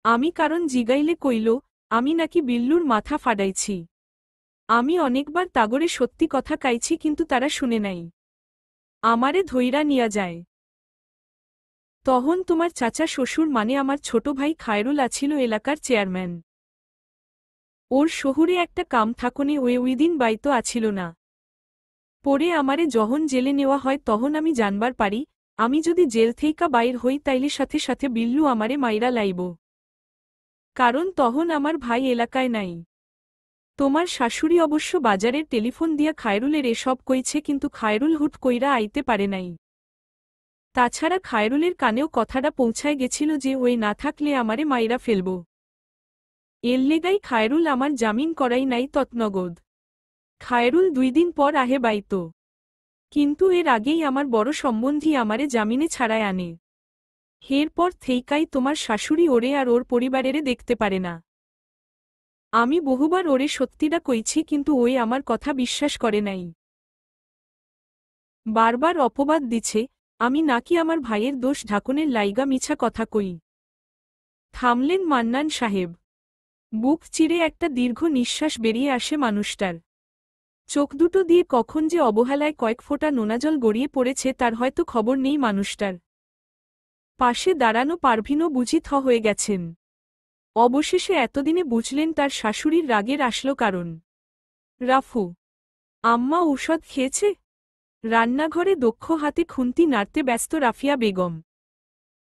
আমি কারণ জিগাইলে কইল, আমি নাকি বিল্লুর মাথা ফাডাইছি। আমি অনেকবার তাগরে সত্যি কথা কাইছি, কিন্তু তারা শুনে নাই। আমারে ধইরা নিয়া যায়। তখন তোমার চাচা শ্বশুর মানে আমার ছোট ভাই খায়রুল আছিল এলাকার চেয়ারম্যান। ওর শহুরে একটা কাম থাকনে ওইদিন বাইতো আছিল না। পরে আমারে যখন জেলে নেওয়া হয় তখন আমি জানবার পারি, আমি যদি জেল থেইকা বাইর হই তাইলে সাথে সাথে বিল্লু আমারে মাইরা লাইব। কারণ তখন আমার ভাই এলাকায় নাই। তোমার শাশুড়ি অবশ্য বাজারের টেলিফোন দিয়া খায়রুলের এসব কইছে, কিন্তু খায়রুল হুট কইরা আইতে পারে নাই। তাছাড়া খায়রুলের কানেও কথাটা পৌঁছায় গেছিল যে ওই না থাকলে আমারে মাইরা ফেলব। এর লেগাই খায়রুল আমার জামিন করাই নাই তৎনগদ। খায়রুল 2 দিন পর আহে বাইতো। কিন্তু এর আগেই আমার বড় সম্বন্ধী আমারে জামিনে ছাড়ায় আনে। এরপর থেইকাই তোমার শাশুড়ি ওরে আর ওর পরিবারেরে দেখতে পারে না। আমি বহুবার ওরে সত্যিটা কইছি, কিন্তু ওই আমার কথা বিশ্বাস করে নাই। বারবার অপবাদ দিছে আমি নাকি আমার ভাইয়ের দোষ ঢাকনের লাইগা মিছা কথা কই। থামলেন মান্নান সাহেব। বুক চিরে একটা দীর্ঘ নিঃশ্বাস বেরিয়ে আসে মানুষটার। চোখ দুটো দিয়ে কখন যে অবহেলায় কয়েক ফোঁটা নোনাজল গড়িয়ে পড়েছে তার হয়তো খবর নেই মানুষটার। পাশে দাঁড়ানো পারভিনও বুঝি থ হয়ে গেছেন। অবশেষে এতদিনে বুঝলেন তার শাশুড়ির রাগের আসল কারণ। রাফু, আম্মা ঔষধ খেয়েছে? রান্নাঘরে দক্ষ হাতে খুন্তি নাড়তে ব্যস্ত রাফিয়া বেগম।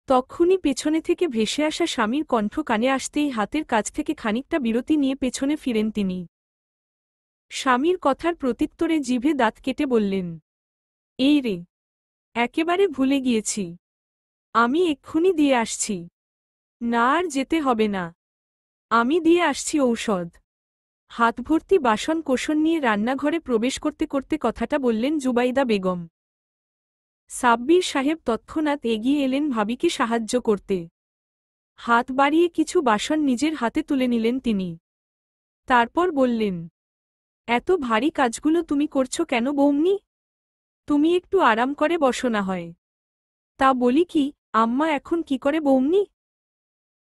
তক্ষুনি পেছনে থেকে ভেসে আসা স্বামীর কণ্ঠ কানে আসতেই হাতের কাছ থেকে খানিকটা বিরতি নিয়ে পেছনে ফিরেন তিনি। স্বামীর কথার প্রত্যুত্তরে জিভে দাঁত কেটে বললেন, এই রে, একেবারে ভুলে গিয়েছি। আমি এক্ষুনি দিয়ে আসছি। না, আর যেতে হবে না, আমি দিয়ে আসছি ঔষধ। হাত ভর্তি বাসন কোষণ নিয়ে রান্নাঘরে প্রবেশ করতে করতে কথাটা বললেন জুবাইদা বেগম। সাব্বির সাহেব তৎক্ষণাৎ এগিয়ে এলেন ভাবিকে সাহায্য করতে। হাত বাড়িয়ে কিছু বাসন নিজের হাতে তুলে নিলেন তিনি। তারপর বললেন, এত ভারী কাজগুলো তুমি করছো কেন বৌমনি? তুমি একটু আরাম করে বসো না হয়। তা বলি কি, আম্মা এখন কি করে বৌমনি?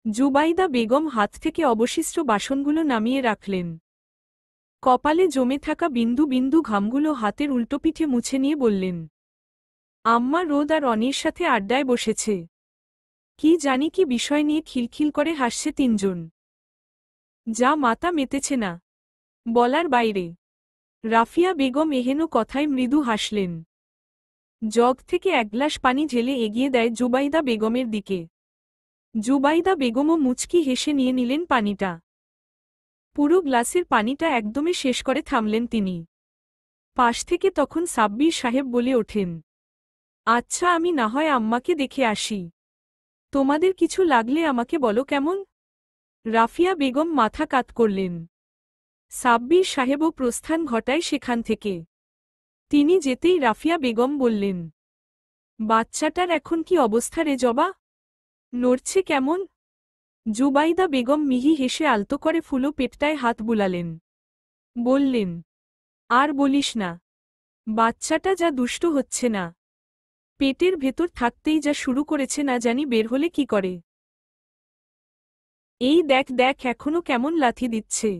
জুবাইদা বেগম হাত থেকে অবশিষ্ট বাসনগুলো নামিয়ে রাখলেন। কপালে জমে থাকা বিন্দু বিন্দু ঘামগুলো হাতের উল্টোপিঠে মুছে নিয়ে বললেন, আম্মা রোদ আর অনির সাথে আড্ডায় বসেছে। কি জানি কি বিষয় নিয়ে খিলখিল করে হাসছে তিনজন। যা মাথা মেতেছে না বলার বাইরে। রাফিয়া বেগম এহেন কথায় মৃদু হাসলেন। জগ থেকে এক গ্লাস পানি ঢেলে এগিয়ে দেয় জুবাইদা বেগমের দিকে। জুবাইদা বেগমও মুচকি হেসে নিয়ে নিলেন পানিটা। পুরো গ্লাসের পানিটা একদমই শেষ করে থামলেন তিনি। পাশ থেকে তখন সাব্বির সাহেব বলে ওঠেন, আচ্ছা, আমি না হয় আম্মাকে দেখে আসি। তোমাদের কিছু লাগলে আমাকে বলো কেমন? রাফিয়া বেগম মাথা কাত করলেন। সাব্বির সাহেবও প্রস্থান ঘটায় সেখান থেকে। তিনি যেতেই রাফিয়া বেগম বললেন, বাচ্চাটার এখন কি অবস্থা রে জবা? নড়ছে কেমন? জুবাইদা বেগম মিহি হেসে আলতো করে ফুলো পেটটায় হাত বুলালেন। বললেন, আর বলিস না, বাচ্চাটা যা দুষ্ট হচ্ছে না। পেটের ভেতর থাকতেই যা শুরু করেছে না জানি বের হলে কি করে। এই দেখ দেখ এখনো কেমন লাথি দিচ্ছে।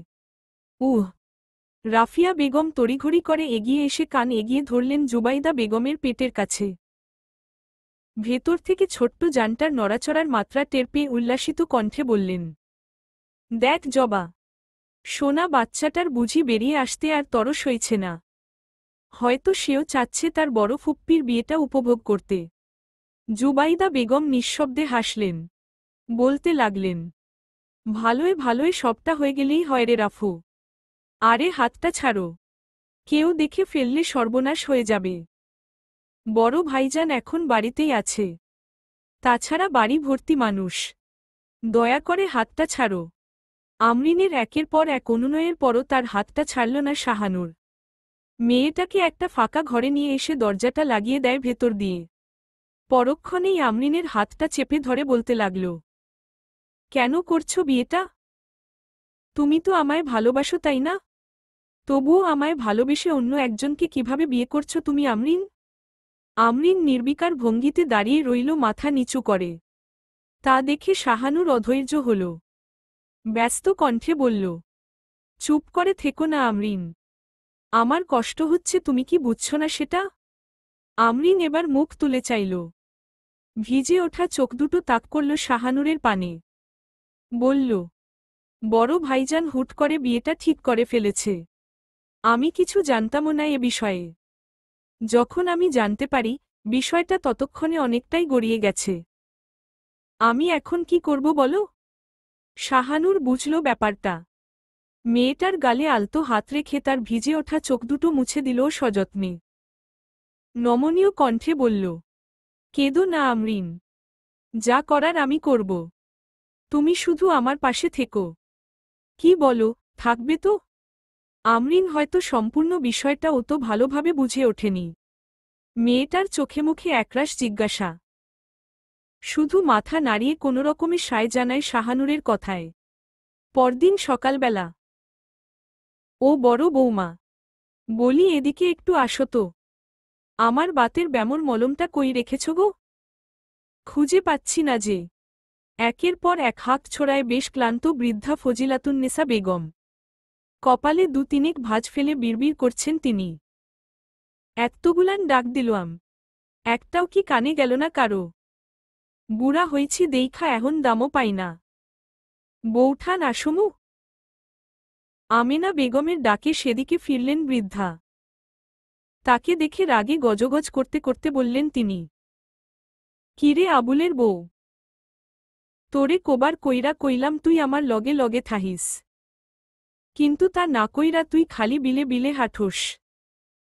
রাফিয়া বেগম তড়িঘড়ি করে এগিয়ে এসে কান এগিয়ে ধরলেন জুবাইদা বেগমের পেটের কাছে। ভেতর থেকে ছোট্ট জানটার নড়াচড়ার মাত্রা টের পেয়ে উল্লাসিত কণ্ঠে বললেন, দেখ জবা, সোনা বাচ্চাটার বুঝি বেরিয়ে আসতে আর তরস হইছে না। হয়তো সেও চাচ্ছে তার বড় ফুপ্পির বিয়েটা উপভোগ করতে। জুবাইদা বেগম নিঃশব্দে হাসলেন। বলতে লাগলেন, ভালোয় ভালোয় সবটা হয়ে গেলেই হয় রে রাফু। আরে হাতটা ছাড়ো, কেউ দেখে ফেললে সর্বনাশ হয়ে যাবে। বড় ভাইজান এখন বাড়িতেই আছে। তাছাড়া বাড়ি ভর্তি মানুষ। দয়া করে হাতটা ছাড়ো। আমরিনের একের পর এক অনুনয়ের পরও তার হাতটা ছাড়ল না শাহানুর। মেয়েটাকে একটা ফাঁকা ঘরে নিয়ে এসে দরজাটা লাগিয়ে দেয় ভেতর দিয়ে। পরক্ষণেই আমরিনের হাতটা চেপে ধরে বলতে লাগল, কেন করছো বিয়েটা? তুমি তো আমায় ভালোবাসো তাই না? তবুও আমায় ভালোবেসে অন্য একজনকে কিভাবে বিয়ে করছো তুমি আমরিন? আমরিন নির্বিকার ভঙ্গিতে দাঁড়িয়ে রইল মাথা নিচু করে। তা দেখে শাহানুর অধৈর্য হল। ব্যস্ত কণ্ঠে বলল, চুপ করে থেকো না আমরিন। আমার কষ্ট হচ্ছে, তুমি কি বুঝছো না সেটা? আমরিন এবার মুখ তুলে চাইল। ভিজে ওঠা চোখ দুটো তাক করল শাহানুরের পানে। বলল, বড় ভাইজান হুট করে বিয়েটা ঠিক করে ফেলেছে। আমি কিছু জানতামও না এ বিষয়ে। যখন আমি জানতে পারি, বিষয়টা ততক্ষণে অনেকটাই গড়িয়ে গেছে। আমি এখন কি করব বলো? শাহানূর বুঝল ব্যাপারটা। মেয়েটার গালে আলতো হাত রেখে তার ভিজে ওঠা চোখ দুটো মুছে দিল সযত্নে। নমনীয় কণ্ঠে বলল, কেঁদো না আমরিন। যা করার আমি করব। তুমি শুধু আমার পাশে থেকো। কি বলো, থাকবে তো? আমরিন হয়তো সম্পূর্ণ বিষয়টা অত ভালোভাবে বুঝে ওঠেনি। মেয়েটার চোখে মুখে একরাশ জিজ্ঞাসা। শুধু মাথা নাড়িয়ে কোনোরকমে সায় জানায় শাহানূরের কথায়। পরদিন সকালবেলা। ও বড় বৌমা, বলি এদিকে একটু আসো তো। আমার বাতের ব্যামোর মলমটা কই রেখেছ গো? খুঁজে পাচ্ছি না যে। একের পর এক হাত ছোড়ায় বেশ ক্লান্ত বৃদ্ধা ফজিলাতুন্নেসা বেগম। কপালে দু-তিনেক ভাঁজ ফেলে বিড়বিড় করছেন তিনি। এত্তগুলান ডাক দিলাম, একটাও কি কানে গেল না কারো? বুড়া হইছি দেইখা এখন দামও পাই না। বৌঠান আসমু? আমেনা বেগমের ডাকে সেদিকে ফিরলেন বৃদ্ধা। তাকে দেখে রাগে গজগজ করতে করতে বললেন তিনি, কিরে আবুলের বউ, তোরে কোবার কইরা কইলাম তুই আমার লগে লগে থাহিস, কিন্তু তা না কইরা তুই খালি বিলে বিলে হাঁটোস।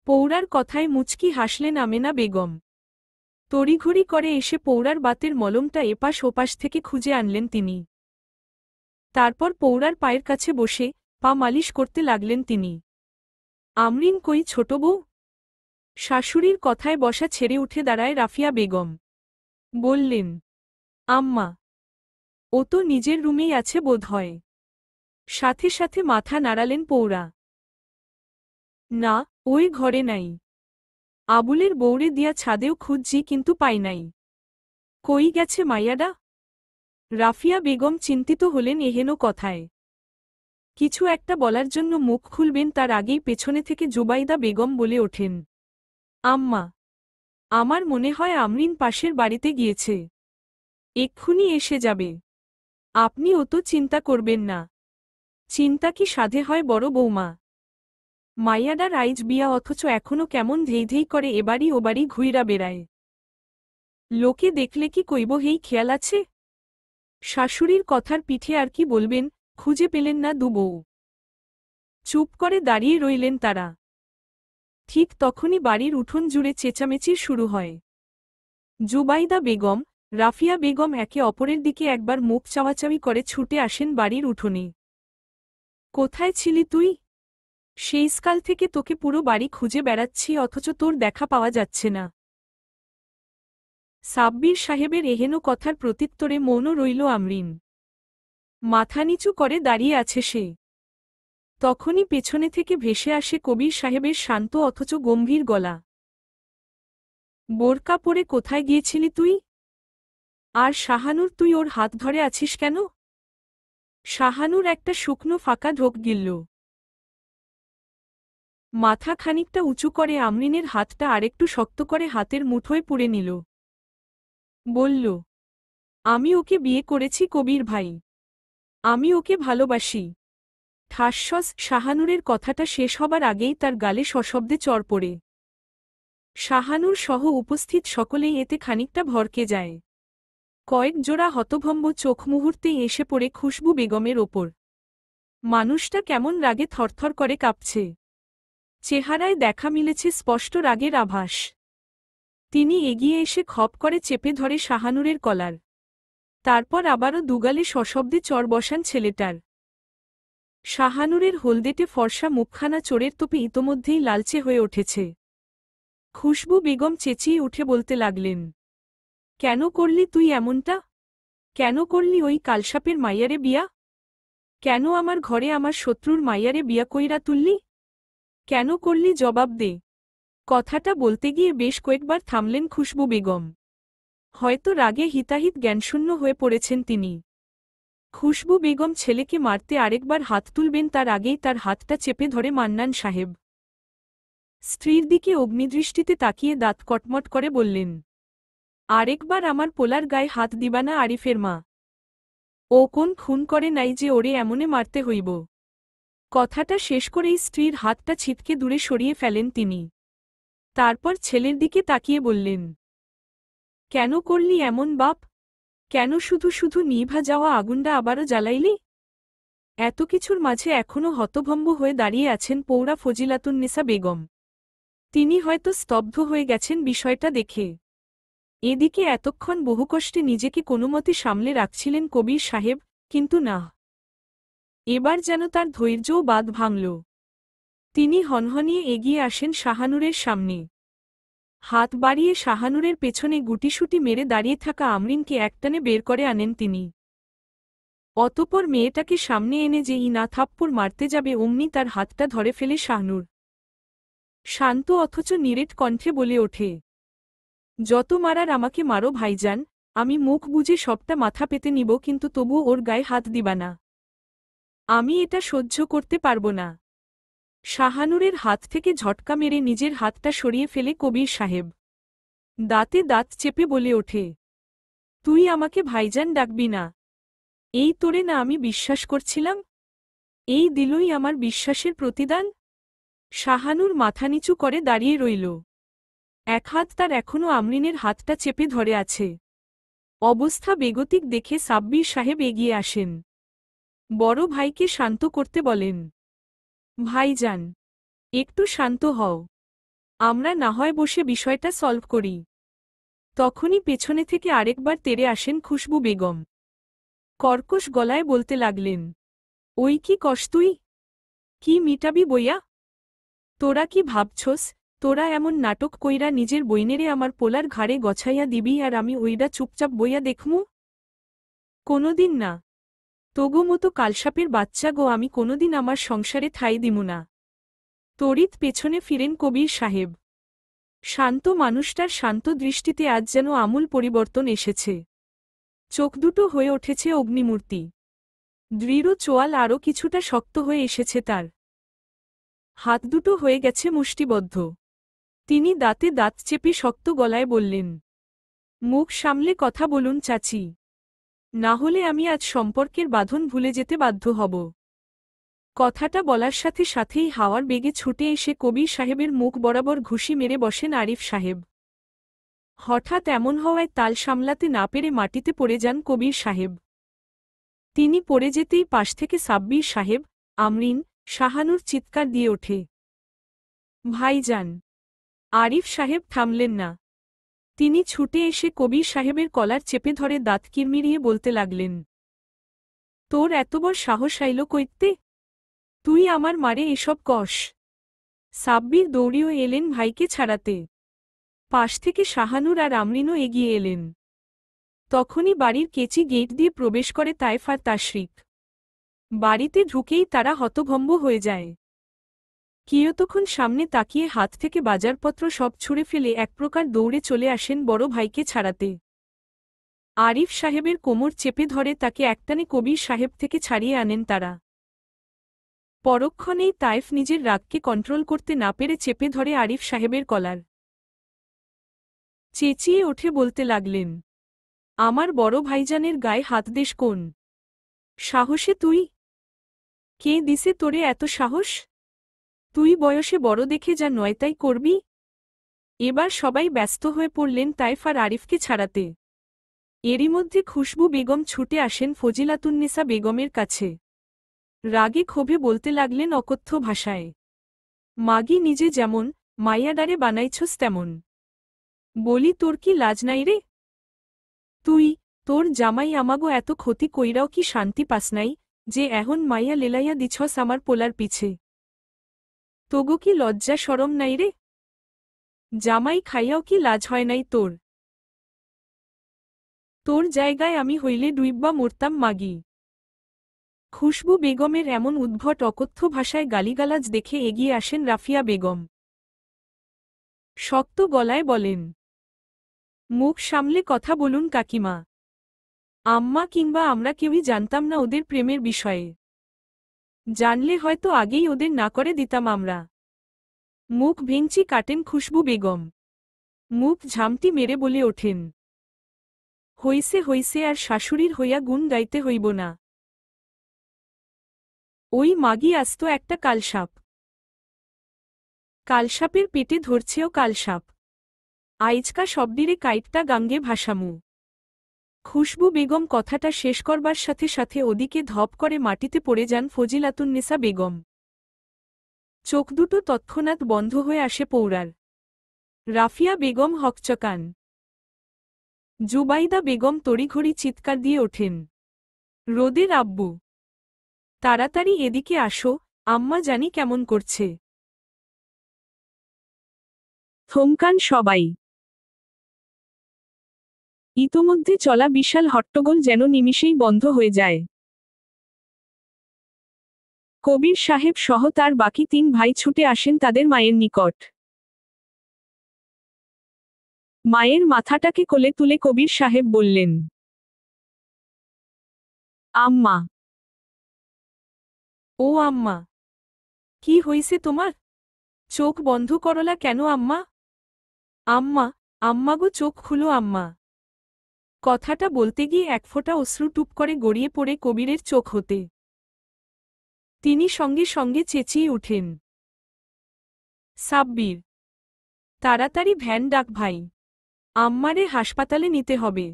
পৌরার কথায় মুচকি হাসলেন আমেনা বেগম। তড়িঘড়ি করে এসে পৌরার বাতের মলমটা এপাশ ওপাশ থেকে খুঁজে আনলেন তিনি। তারপর পৌরার পায়ের কাছে বসে পা মালিশ করতে লাগলেন তিনি। আমরিন কই ছোট বউ? শাশুড়ির কথায় বসা ছেড়ে উঠে দাঁড়ায় রাফিয়া বেগম। বললেন, আম্মা, ও তো নিজের রুমেই আছে বোধ হয়। সাথে সাথে মাথা নাড়ালেন পৌরা। না, ওই ঘরে নাই। আবুলের বৌরে দিয়া ছাদেও খুঁজছি কিন্তু পাই নাই। কই গেছে মাইয়াডা? রাফিয়া বেগম চিন্তিত হলেন এহেন কথায়। কিছু একটা বলার জন্য মুখ খুলবেন তার আগেই পেছনে থেকে জুবাইদা বেগম বলে ওঠেন, আম্মা, আমার মনে হয় আমরিন পাশের বাড়িতে গিয়েছে। এক্ষুনি এসে যাবে। আপনি অত চিন্তা করবেন না। চিন্তা কি সাধে হয় বড় বৌমা? মাইয়াডার আইজ বিয়া অথচ এখনো কেমন ধেই করে এবাড়ি ওবাড়ি ঘুইরা বেড়ায়। লোকে দেখলে কি কইব হেই খেয়াল আছে? শাশুড়ির কথার পিঠে আর কি বলবেন, খুঁজে পেলেন না দু বউ। চুপ করে দাঁড়িয়ে রইলেন তারা। ঠিক তখনই বাড়ির উঠোন জুড়ে চেঁচামেচির শুরু হয়। জুবাইদা বেগম, রাফিয়া বেগম একে অপরের দিকে একবার মুখ চাওয়াচাওয়ি করে ছুটে আসেন বাড়ির উঠোনে। কোথায় ছিলি তুই? সেইসকাল থেকে তোকে পুরো বাড়ি খুঁজে বেড়াচ্ছি অথচ তোর দেখা পাওয়া যাচ্ছে না। সাব্বির সাহেবের এহেন কথার প্রত্যুত্তরে মৌন রইল আমরিন। মাথা নিচু করে দাঁড়িয়ে আছে সে। তখনই পেছনে থেকে ভেসে আসে কবির সাহেবের শান্ত অথচ গম্ভীর গলা। বোরকা পরে কোথায় গিয়েছিলি তুই? আর শাহানূর তুই ওর হাত ধরে আছিস কেন? শাহানূর একটা শুকনো ফাঁকা ঢোক গিলল। মাথা খানিকটা উঁচু করে আমরিনের হাতটা আরেকটু শক্ত করে হাতের মুঠোয় পুরে নিল। বলল, আমি ওকে বিয়ে করেছি কবির ভাই। আমি ওকে ভালোবাসি। ঠাসস শাহানূরের কথাটা শেষ হবার আগেই তার গালে সশব্দে চড় পড়ে। শাহানূর সহ উপস্থিত সকলেই এতে খানিকটা ভরকে যায়। কয়েক জোড়া হতভম্ব চোখ মুহূর্তেই এসে পড়ে খুশবু বেগমের ওপর। মানুষটা কেমন রাগে থরথর করে কাঁপছে। চেহারায় দেখা মিলেছে স্পষ্ট রাগের আভাস। তিনি এগিয়ে এসে খপ করে চেপে ধরে শাহানূরের কলার। তারপর আবারও দুগালে সশব্দে চড় বসান ছেলেটার। শাহানূরের হলদেটে ফর্সা মুখখানা চোরের তোপে ইতোমধ্যেই লালচে হয়ে উঠেছে। খুশবু বেগম চেঁচিয়ে উঠে বলতে লাগলেন, কেন করলি তুই এমনটা? কেন করলি ওই কালসাপের মাইয়ারে বিয়া? কেন আমার ঘরে আমার শত্রুর মাইয়ারে বিয়া কইরা তুললি? কেন করলি জবাব দে। কথাটা বলতে গিয়ে বেশ কয়েকবার থামলেন খুশবু বেগম। হয়তো রাগে হিতাহিত জ্ঞানশূন্য হয়ে পড়েছেন তিনি। খুশবু বেগম ছেলেকে মারতে আরেকবার হাত তুলবেন তার আগেই তার হাতটা চেপে ধরে মান্নান সাহেব। স্ত্রীর দিকে অগ্নিদৃষ্টিতে তাকিয়ে দাঁত কটমট করে বললেন, আরেকবার আমার পোলার গায়ে হাত দিবা না আরিফের মা। ও কোন খুন করে নাই যে ওরে এমনে মারতে হইব। কথাটা শেষ করেই স্ত্রীর হাতটা ছিটকে দূরে সরিয়ে ফেলেন তিনি। তারপর ছেলের দিকে তাকিয়ে বললেন, কেন করলি এমন বাপ? কেন শুধু শুধু নিভা যাওয়া আগুনটা আবারও জ্বালাইলি? এত কিছুর মাঝে এখনও হতভম্ব হয়ে দাঁড়িয়ে আছেন পৌরা ফজিলাতুন্নেসা বেগম। তিনি হয়তো স্তব্ধ হয়ে গেছেন বিষয়টা দেখে। এদিকে এতক্ষণ বহু কষ্টে নিজেকে কোনোমতে সামলে রাখছিলেন কবির সাহেব, কিন্তু না, এবার যেন তার ধৈর্যও বাঁধ ভাঙল। তিনি হনহনিয়ে এগিয়ে আসেন শাহানুরের সামনে। হাত বাড়িয়ে শাহানুরের পেছনে গুটিসুটি মেরে দাঁড়িয়ে থাকা আমরিনকে একটানে বের করে আনেন তিনি। অতঃপর মেয়েটাকে সামনে এনে যেই না থাপ্পড় মারতে যাবে অমনি তার হাতটা ধরে ফেলে শাহানুর। শান্ত অথচ নিরেট কণ্ঠে বলে ওঠে, যত মারার আমাকে মারো ভাইজান, আমি মুখ বুজে সবটা মাথা পেতে নিব, কিন্তু তবু ওর গায়ে হাত দিবা না। আমি এটা সহ্য করতে পারব না। শাহানুরের হাত থেকে ঝটকা মেরে নিজের হাতটা সরিয়ে ফেলে কবির সাহেব। দাঁতে দাঁত চেপে বলে ওঠে, তুই আমাকে ভাইজান ডাকবি না? এই তোরে না আমি বিশ্বাস করছিলাম? এই দিলই আমার বিশ্বাসের প্রতিদান? শাহানুর মাথা নিচু করে দাঁড়িয়ে রইল। এক হাত তার এখনও আমরিনের হাতটা চেপে ধরে আছে। অবস্থা বেগতিক দেখে সাব্বির সাহেব এগিয়ে আসেন। বড় ভাইকে শান্ত করতে বলেন, ভাইজান, একটু শান্ত হও, আমরা না হয় বসে বিষয়টা সলভ করি। তখনই পেছনে থেকে আরেকবার তেড়ে আসেন খুশবু বেগম। কর্কশ গলায় বলতে লাগলেন, ওই কি কস তুই? কি মিটাবি বইয়া? তোরা কি ভাবছস তোরা এমন নাটক কইরা নিজের বইনেরে আমার পোলার ঘাড়ে গছাইয়া দিবি আর আমি ওইডা চুপচাপ বইয়া দেখমু? কোনোদিন না। তগো মতো কালসাপের বাচ্চা গো আমি কোনোদিন আমার সংসারে ঠাঁই দিমু না। তড়িৎ পেছনে ফিরেন কবির সাহেব। শান্ত মানুষটার শান্ত দৃষ্টিতে আজ যেন আমূল পরিবর্তন এসেছে। চোখ দুটো হয়ে উঠেছে অগ্নিমূর্তি। দৃঢ় চোয়াল আরও কিছুটা শক্ত হয়ে এসেছে তার। হাত দুটো হয়ে গেছে মুষ্টিবদ্ধ। তিনি দাঁতে দাঁত চেপে শক্ত গলায় বললেন, মুখ সামলে কথা বলুন চাচি, না হলে আমি আজ সম্পর্কের বাঁধন ভুলে যেতে বাধ্য হব। কথাটা বলার সাথে সাথেই হাওয়ার বেগে ছুটে এসে কবির সাহেবের মুখ বরাবর ঘুষি মেরে বসেন আরিফ সাহেব। হঠাৎ এমন হওয়ায় তাল সামলাতে না পেরে মাটিতে পড়ে যান কবির সাহেব। তিনি পড়ে যেতেই পাশ থেকে সাব্বির সাহেব, আমরিন, শাহানুর চিৎকার দিয়ে ওঠে, ভাইজান! আরিফ সাহেব থামলেন না। তিনি ছুটে এসে কবির সাহেবের কলার চেপে ধরে দাঁত কিরমিরিয়ে বলতে লাগলেন, তোর এত বড় সাহস আইল কইতে? তুই আমার মারে এসব কস? সাব্বির দৌড়িয়ে এলেন ভাইকে ছাড়াতে। পাশ থেকে শাহানুর আর আমরিনও এগিয়ে এলেন। তখনই বাড়ির কেচি গেট দিয়ে প্রবেশ করে তায়েফ আর তাশরিক। বাড়িতে ঢুকেই তারা হতভম্ব হয়ে যায়। কিয়তক্ষণ সামনে তাকিয়ে হাত থেকে বাজারপত্র সব ছুঁড়ে ফেলে এক প্রকার দৌড়ে চলে আসেন বড় ভাইকে ছাড়াতে। আরিফ সাহেবের কোমর চেপে ধরে তাকে একটানে কবির সাহেব থেকে ছাড়িয়ে আনেন তারা। পরক্ষণেই তায়েফ নিজের রাগকে কন্ট্রোল করতে না পেরে চেপে ধরে আরিফ সাহেবের কলার। চেঁচিয়ে ওঠে বলতে লাগলেন, আমার বড় ভাইজানের গায়ে হাত দেশ কোন সাহসে তুই? কে দিছে তোরে এত সাহস? তুই বয়সে বড় দেখে যা নয় তাই করবি? এবার সবাই ব্যস্ত হয়ে পড়লেন তায়েফ আর আরিফকে ছাড়াতে। এরই মধ্যে খুশবু বেগম ছুটে আসেন ফজিলাতুন্নেসা বেগমের কাছে। রাগে ক্ষোভে বলতে লাগলেন অকথ্য ভাষায়, মাগি নিজে যেমন, মাইয়াডারে বানাইছস তেমন। বলি তোর কি লাজ নাই রে? তুই, তোর জামাই আমাগো এত ক্ষতি কইরাও কি শান্তি পাস নাই, যে এখন মাইয়া লেলাইয়া দিছস আমার পোলার পিছে? তোগো কি লজ্জা শরম নাই রে? জামাই খাইয়াও কি লাজ হয় নাই তোর? তোর জায়গায় আমি হইলে ডুইব্বা মরতাম মাগি। খুশবু বেগমের এমন উদ্ভট অকথ্য ভাষায় গালিগালাজ দেখে এগিয়ে আসেন রাফিয়া বেগম। শক্ত গলায় বলেন, মুখ সামলে কথা বলুন কাকিমা। আম্মা কিংবা আমরা কেউই জানতাম না ওদের প্রেমের বিষয়ে। জানলে হয়তো আগেই ওদের না করে দিতাম আমরা। মুখ ভেঙচি কাটেন খুশবু বেগম। মুখ ঝামটি মেরে বলে ওঠেন, হইছে হইছে আর শাশুড়ির হইয়া গুণ গাইতে হইব না। ওই মাগি আস্ত একটা কালসাপ। কালসাপের পেটে ধরছেও কালসাপ। আইজকা সবডিরে কাইটটা গাঙ্গে ভাসামু। খুশবু বেগম কথাটা শেষ করবার সাথে সাথে ওদিকে ধপ করে মাটিতে পড়ে যান ফজিলাতুন্নেসা বেগম। চোখ দুটো তৎক্ষণাৎ বন্ধ হয়ে আসে পৌরার। রাফিয়া বেগম হকচকান। জুবাইদা বেগম তড়িঘড়ি চিৎকার দিয়ে ওঠেন। রোদের আব্বু, তাড়াতাড়ি এদিকে আসো, আম্মা জানি কেমন করছে। থমকান সবাই। ইতোমধ্যে চলা বিশাল হট্টগোল যেন নিমিষেই বন্ধ হয়ে যায়। কবির সাহেব সহ তার বাকি 3 ভাই ছুটে আসেন তাদের মায়ের নিকট। মায়ের মাথাটাকে কোলে তুলে কবির সাহেব বললেন, আম্মা। ও আম্মা, কি হইছে তোমার? চোখ বন্ধ করলা কেন আম্মা? আম্মা, আম্মা গো, চোখ খুলো আম্মা। কথাটা বলতে গিয়ে এক ফোঁটা অশ্রু টুপ করে গড়িয়ে পড়ে কবিরের চোখ হতে। তিনি সঙ্গে সঙ্গে চেঁচিয়ে উঠেন, সাব্বির, তাড়াতাড়ি ভ্যান ডাক ভাই, আম্মারে হাসপাতালে নিতে হবে।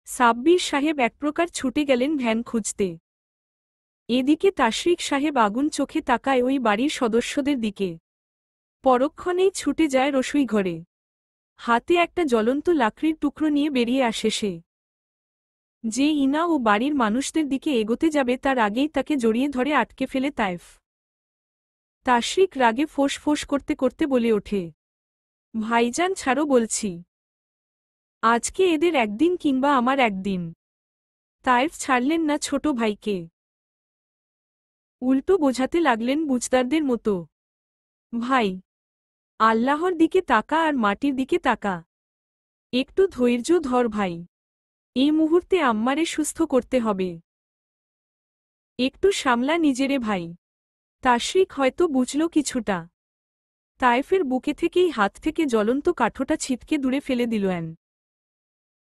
সাব্বির সাহেব এক প্রকার ছুটে গেলেন ভ্যান খুঁজতে। এদিকে তাশরিক সাহেব আগুন চোখে তাকায় ওই বাড়ির সদস্যদের দিকে। পরক্ষণেই ছুটে যায় রসুই ঘরে। হাতে একটা জ্বলন্ত লাকড়ির টুকরো নিয়ে বেরিয়ে আসে সে। যে ইনা ও বাড়ির মানুষদের দিকে এগোতে যাবে তার আগেই তাকে জড়িয়ে ধরে আটকে ফেলে তায়েফ। তাশরিক রাগে ফোঁস ফোঁস করতে করতে বলে ওঠে, ভাইজান ছাড়ো বলছি। আজকে এদের একদিন কিংবা আমার একদিন। তায়েফ ছাড়লেন না ছোট ভাইকে। উল্টো বোঝাতে লাগলেন বুঝদারদের মতো, ভাই, আল্লাহর দিকে তাকা আর মাটির দিকে তাকা। একটু ধৈর্য ধর ভাই, এই মুহূর্তে আম্মারে সুস্থ করতে হবে। একটু সামলা নিজেরে ভাই। তাশরিক হয়তো বুঝল কিছুটা। তায়েফের বুকে থেকেই হাত থেকে জ্বলন্ত কাঠোটা ছিটকে দূরে ফেলে দিলেন।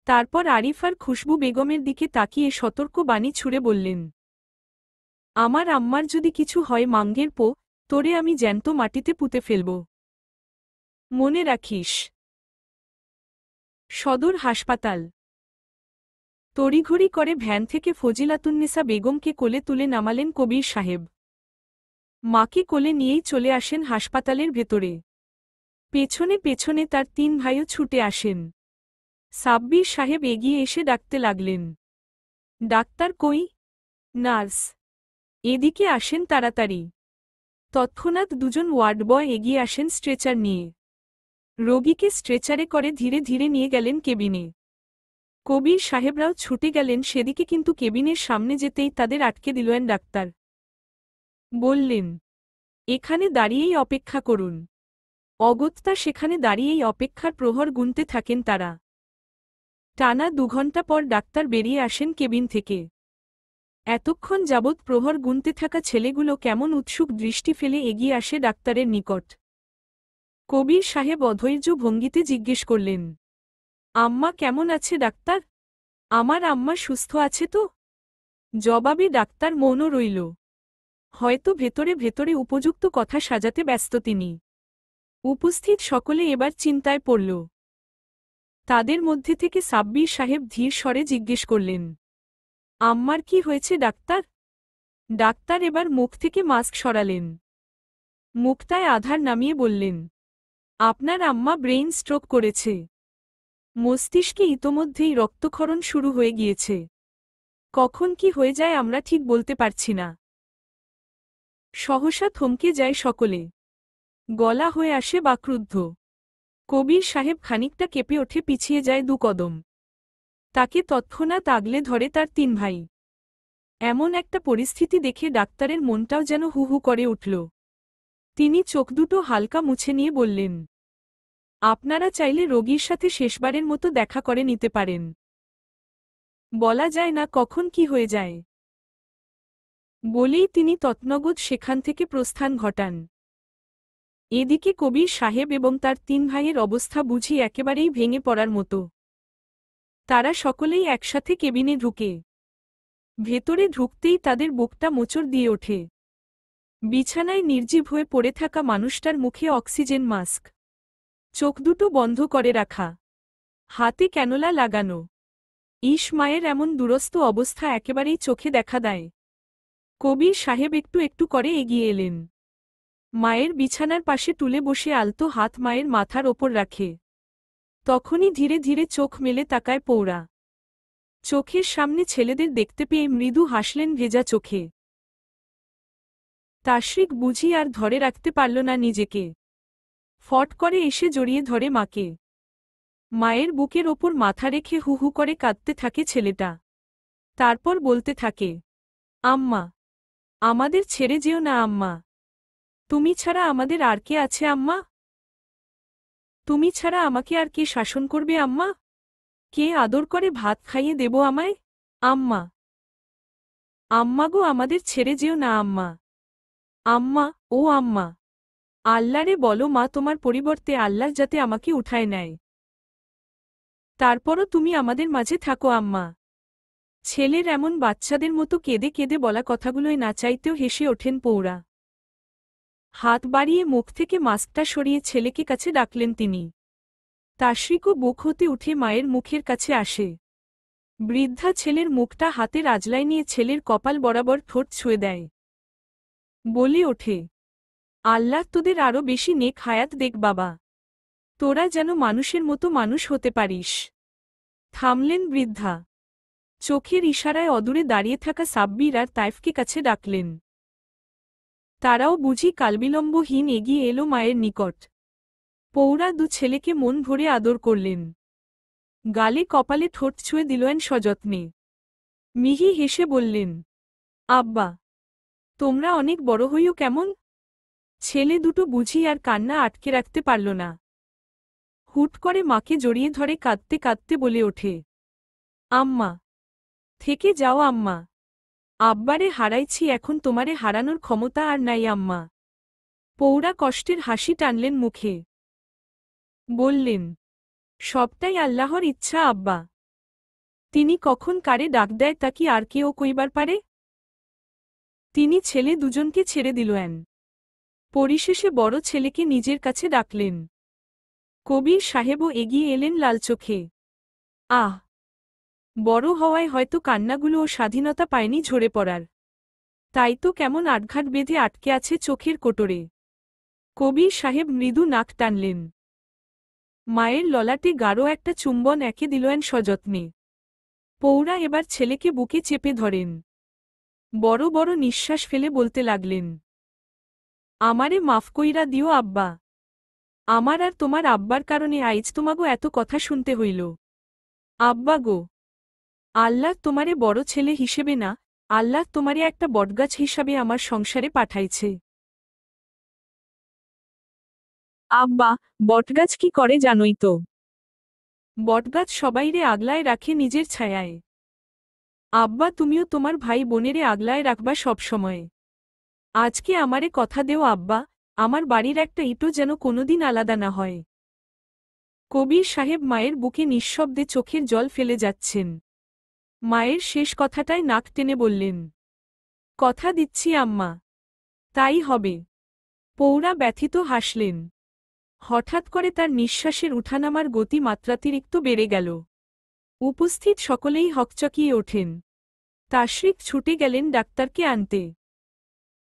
তারপর আরিফ আর খুশবু বেগমের দিকে তাকিয়ে সতর্ক বাণী ছুড়ে বললেন, আমার আম্মার যদি কিছু হয় মাঙ্গের পো, তোরে আমি জ্যান্ত মাটিতে পুঁতে ফেলব। মনে রাখিস। সদর হাসপাতাল। তড়িঘড়ি করে ভ্যান থেকে ফজিলাতুন্নেসা বেগমকে কোলে তুলে নামালেন কবির সাহেব। মাকে কোলে নিয়েই চলে আসেন হাসপাতালের ভেতরে। পেছনে পেছনে তার 3 ভাইও ছুটে আসেন। সাব্বির সাহেব এগিয়ে এসে ডাকতে লাগলেন, ডাক্তার কই? নার্স, এদিকে আসেন তাড়াতাড়ি। তৎক্ষণাৎ 2জন ওয়ার্ড বয় এগিয়ে আসেন স্ট্রেচার নিয়ে। রোগীকে স্ট্রেচারে করে ধীরে ধীরে নিয়ে গেলেন কেবিনে। কবির সাহেবরাও ছুটে গেলেন সেদিকে, কিন্তু কেবিনের সামনে যেতেই তাদের আটকে দিলেন ডাক্তার। বললেন, এখানে দাঁড়িয়েই অপেক্ষা করুন। অগত্যা সেখানে দাঁড়িয়েই অপেক্ষার প্রহর গুনতে থাকেন তারা। টানা 2 ঘণ্টা পর ডাক্তার বেরিয়ে আসেন কেবিন থেকে। এতক্ষণ যাবৎ প্রহর গুনতে থাকা ছেলেগুলো কেমন উৎসুক দৃষ্টি ফেলে এগিয়ে আসে ডাক্তারের নিকট। কবির সাহেব অধৈর্য ভঙ্গিতে জিজ্ঞেস করলেন, আম্মা কেমন আছে ডাক্তার? আমার আম্মা সুস্থ আছে তো? জবাবে ডাক্তার মৌন রইল। হয়তো ভেতরে ভেতরে উপযুক্ত কথা সাজাতে ব্যস্ত তিনি। উপস্থিত সকলে এবার চিন্তায় পড়ল। তাদের মধ্যে থেকে সাব্বির সাহেব ধীর স্বরে জিজ্ঞেস করলেন, আম্মার কি হয়েছে ডাক্তার? ডাক্তার এবার মুখ থেকে মাস্ক সরালেন। মুখটায় আধার নামিয়ে বললেন, আপনার আম্মা ব্রেইন স্ট্রোক করেছে। মস্তিষ্কে ইতোমধ্যেই রক্তক্ষরণ শুরু হয়ে গিয়েছে। কখন কি হয়ে যায় আমরা ঠিক বলতে পারছি না। সহসা থমকে যায় সকলে। গলা হয়ে আসে বাক্রুদ্ধ। কবির সাহেব খানিকটা কেঁপে ওঠে, পিছিয়ে যায় 2 কদম। তাকে তৎক্ষণাৎ আগলে ধরে তার 3 ভাই। এমন একটা পরিস্থিতি দেখে ডাক্তারের মনটাও যেন হু হু করে উঠল। তিনি চোখ দুটো হালকা মুছে নিয়ে বললেন, আপনারা চাইলে রোগীর সাথে শেষবারের মতো দেখা করে নিতে পারেন। বলা যায় না কখন কি হয়ে যায়। বলেই তিনি তৎনগদ সেখান থেকে প্রস্থান ঘটান। এদিকে কবির সাহেব এবং তার 3 ভাইয়ের অবস্থা বুঝি একেবারেই ভেঙে পড়ার মতো। তারা সকলেই একসাথে কেবিনে ঢুকে। ভেতরে ঢুকতেই তাদের বুকটা মোচড় দিয়ে ওঠে। বিছানায় নির্জীব হয়ে পড়ে থাকা মানুষটার মুখে অক্সিজেন মাস্ক। চোখ দুটো বন্ধ করে রাখা, হাতে ক্যানোলা লাগানো। ইস, মায়ের এমন দুরস্ত অবস্থা একেবারেই চোখে দেখা দেয়। কবির সাহেব একটু একটু করে এগিয়ে এলেন। মায়ের বিছানার পাশে টুলে বসে আলতো হাত মায়ের মাথার ওপর রাখে। তখনই ধীরে ধীরে চোখ মেলে তাকায় পৌরা। চোখের সামনে ছেলেদের দেখতে পেয়ে মৃদু হাসলেন ভেজা চোখে। তাশরিক বুঝি আর ধরে রাখতে পারল না নিজেকে। ফট করে এসে জড়িয়ে ধরে মাকে। মায়ের বুকের ওপর মাথা রেখে হু হু করে কাঁদতে থাকে ছেলেটা। তারপর বলতে থাকে, আম্মা, আমাদের ছেড়ে যেও না আম্মা। তুমি ছাড়া আমাদের আর কে আছে আম্মা? তুমি ছাড়া আমাকে আর কে শাসন করবে আম্মা? কে আদর করে ভাত খাইয়ে দেব আমায়? আম্মা, আম্মা গো, আমাদের ছেড়ে যেও না আম্মা। আম্মা, ও আম্মা, আল্লাহরে বলো মা তোমার পরিবর্তে আল্লাহ যাতে আমাকে উঠায় নেয়। তারপরও তুমি আমাদের মাঝে থাকো আম্মা। ছেলের এমন বাচ্চাদের মতো কেঁদে কেঁদে বলা কথাগুলোয় না চাইতেও হেসে ওঠেন পৌরা। হাত বাড়িয়ে মুখ থেকে মাস্কটা সরিয়ে ছেলেকে কাছে ডাকলেন তিনি। তাশরিকও বুক হতে উঠে মায়ের মুখের কাছে আসে। বৃদ্ধা ছেলের মুখটা হাতের আজলায় নিয়ে ছেলের কপাল বরাবর ঠোঁট ছুঁয়ে দেয়। বলে ওঠে, আল্লাহ তোদের আরও বেশি নেক হায়াত দেখ বাবা। তোরা যেন মানুষের মতো মানুষ হতে পারিস। থামলেন বৃদ্ধা। চোখের ইশারায় অদূরে দাঁড়িয়ে থাকা সাব্বির আর তাইফকে কাছে ডাকলেন। তারাও বুঝি কালবিলম্বহীন এগিয়ে এলো মায়ের নিকট। পৌরা দু ছেলেকে মন ভরে আদর করলেন। গালে কপালে ঠোঁট ছুঁয়ে দিলেন সযত্নে। মিহি হেসে বললেন, আব্বা, তোমরা অনেক বড় হইও কেমন? ছেলে দুটো বুঝি আর কান্না আটকে রাখতে পারল না। হুট করে মাকে জড়িয়ে ধরে কাঁদতে কাঁদতে বলে ওঠে, আম্মা, থেকে যাও আম্মা। আব্বারে হারাইছি, এখন তোমারে হারানোর ক্ষমতা আর নাই আম্মা। পৌরা কষ্টের হাসি টানলেন মুখে। বললেন, সবটাই আল্লাহর ইচ্ছা আব্বা। তিনি কখন কারে ডাক দেয় তা কি আর কেউ কইবার পারে? তিনি ছেলে দুজনকে ছেড়ে দিলেন। পরিশেষে বড় ছেলেকে নিজের কাছে ডাকলেন। কবির সাহেবও এগিয়ে এলেন লাল চোখে। আহ, বড় হওয়ায় হয়তো কান্নাগুলোও স্বাধীনতা পায়নি ঝরে পড়ার। তাই তো কেমন আটঘাট বেঁধে আটকে আছে চোখের কোটরে। কবির সাহেব মৃদু নাক টানলেন। মায়ের ললাটে গাঢ় একটা চুম্বন একে দিলেন সযত্নে। পৌরা এবার ছেলেকে বুকে চেপে ধরেন। বড় বড় নিঃশ্বাস ফেলে বলতে লাগলেন, আমারে মাফ কইরা দিও আব্বা। আমার আর তোমার আব্বার কারণে আইজ তোমাগো এত কথা শুনতে হইল। আব্বা গো, আল্লাহ তোমারে বড় ছেলে হিসেবে না, আল্লাহ তোমারে একটা বটগাছ হিসাবে আমার সংসারে পাঠাইছে। আব্বা, বটগাছ কি করে জানোই তো? বটগাছ সবাইরে আগলায় রাখে নিজের ছায়ায়। আব্বা, তুমিও তোমার ভাই বোনেরে আগলায় রাখবা সবসময়। আজকে আমারে কথা দেও আব্বা, আমার বাড়ির একটা ইটও যেন কোনোদিন আলাদা না হয়। কবির সাহেব মায়ের বুকে নিঃশব্দে চোখের জল ফেলে যাচ্ছেন। মায়ের শেষ কথাটায় নাক টেনে বললেন, কথা দিচ্ছি আম্মা, তাই হবে। পৌরা ব্যথিত হাসলেন। হঠাৎ করে তার নিঃশ্বাসের উঠানামার গতি মাত্রাতিরিক্ত বেড়ে গেল। উপস্থিত সকলেই হকচকিয়ে ওঠেন। তাশরিক ছুটে গেলেন ডাক্তারকে আনতে।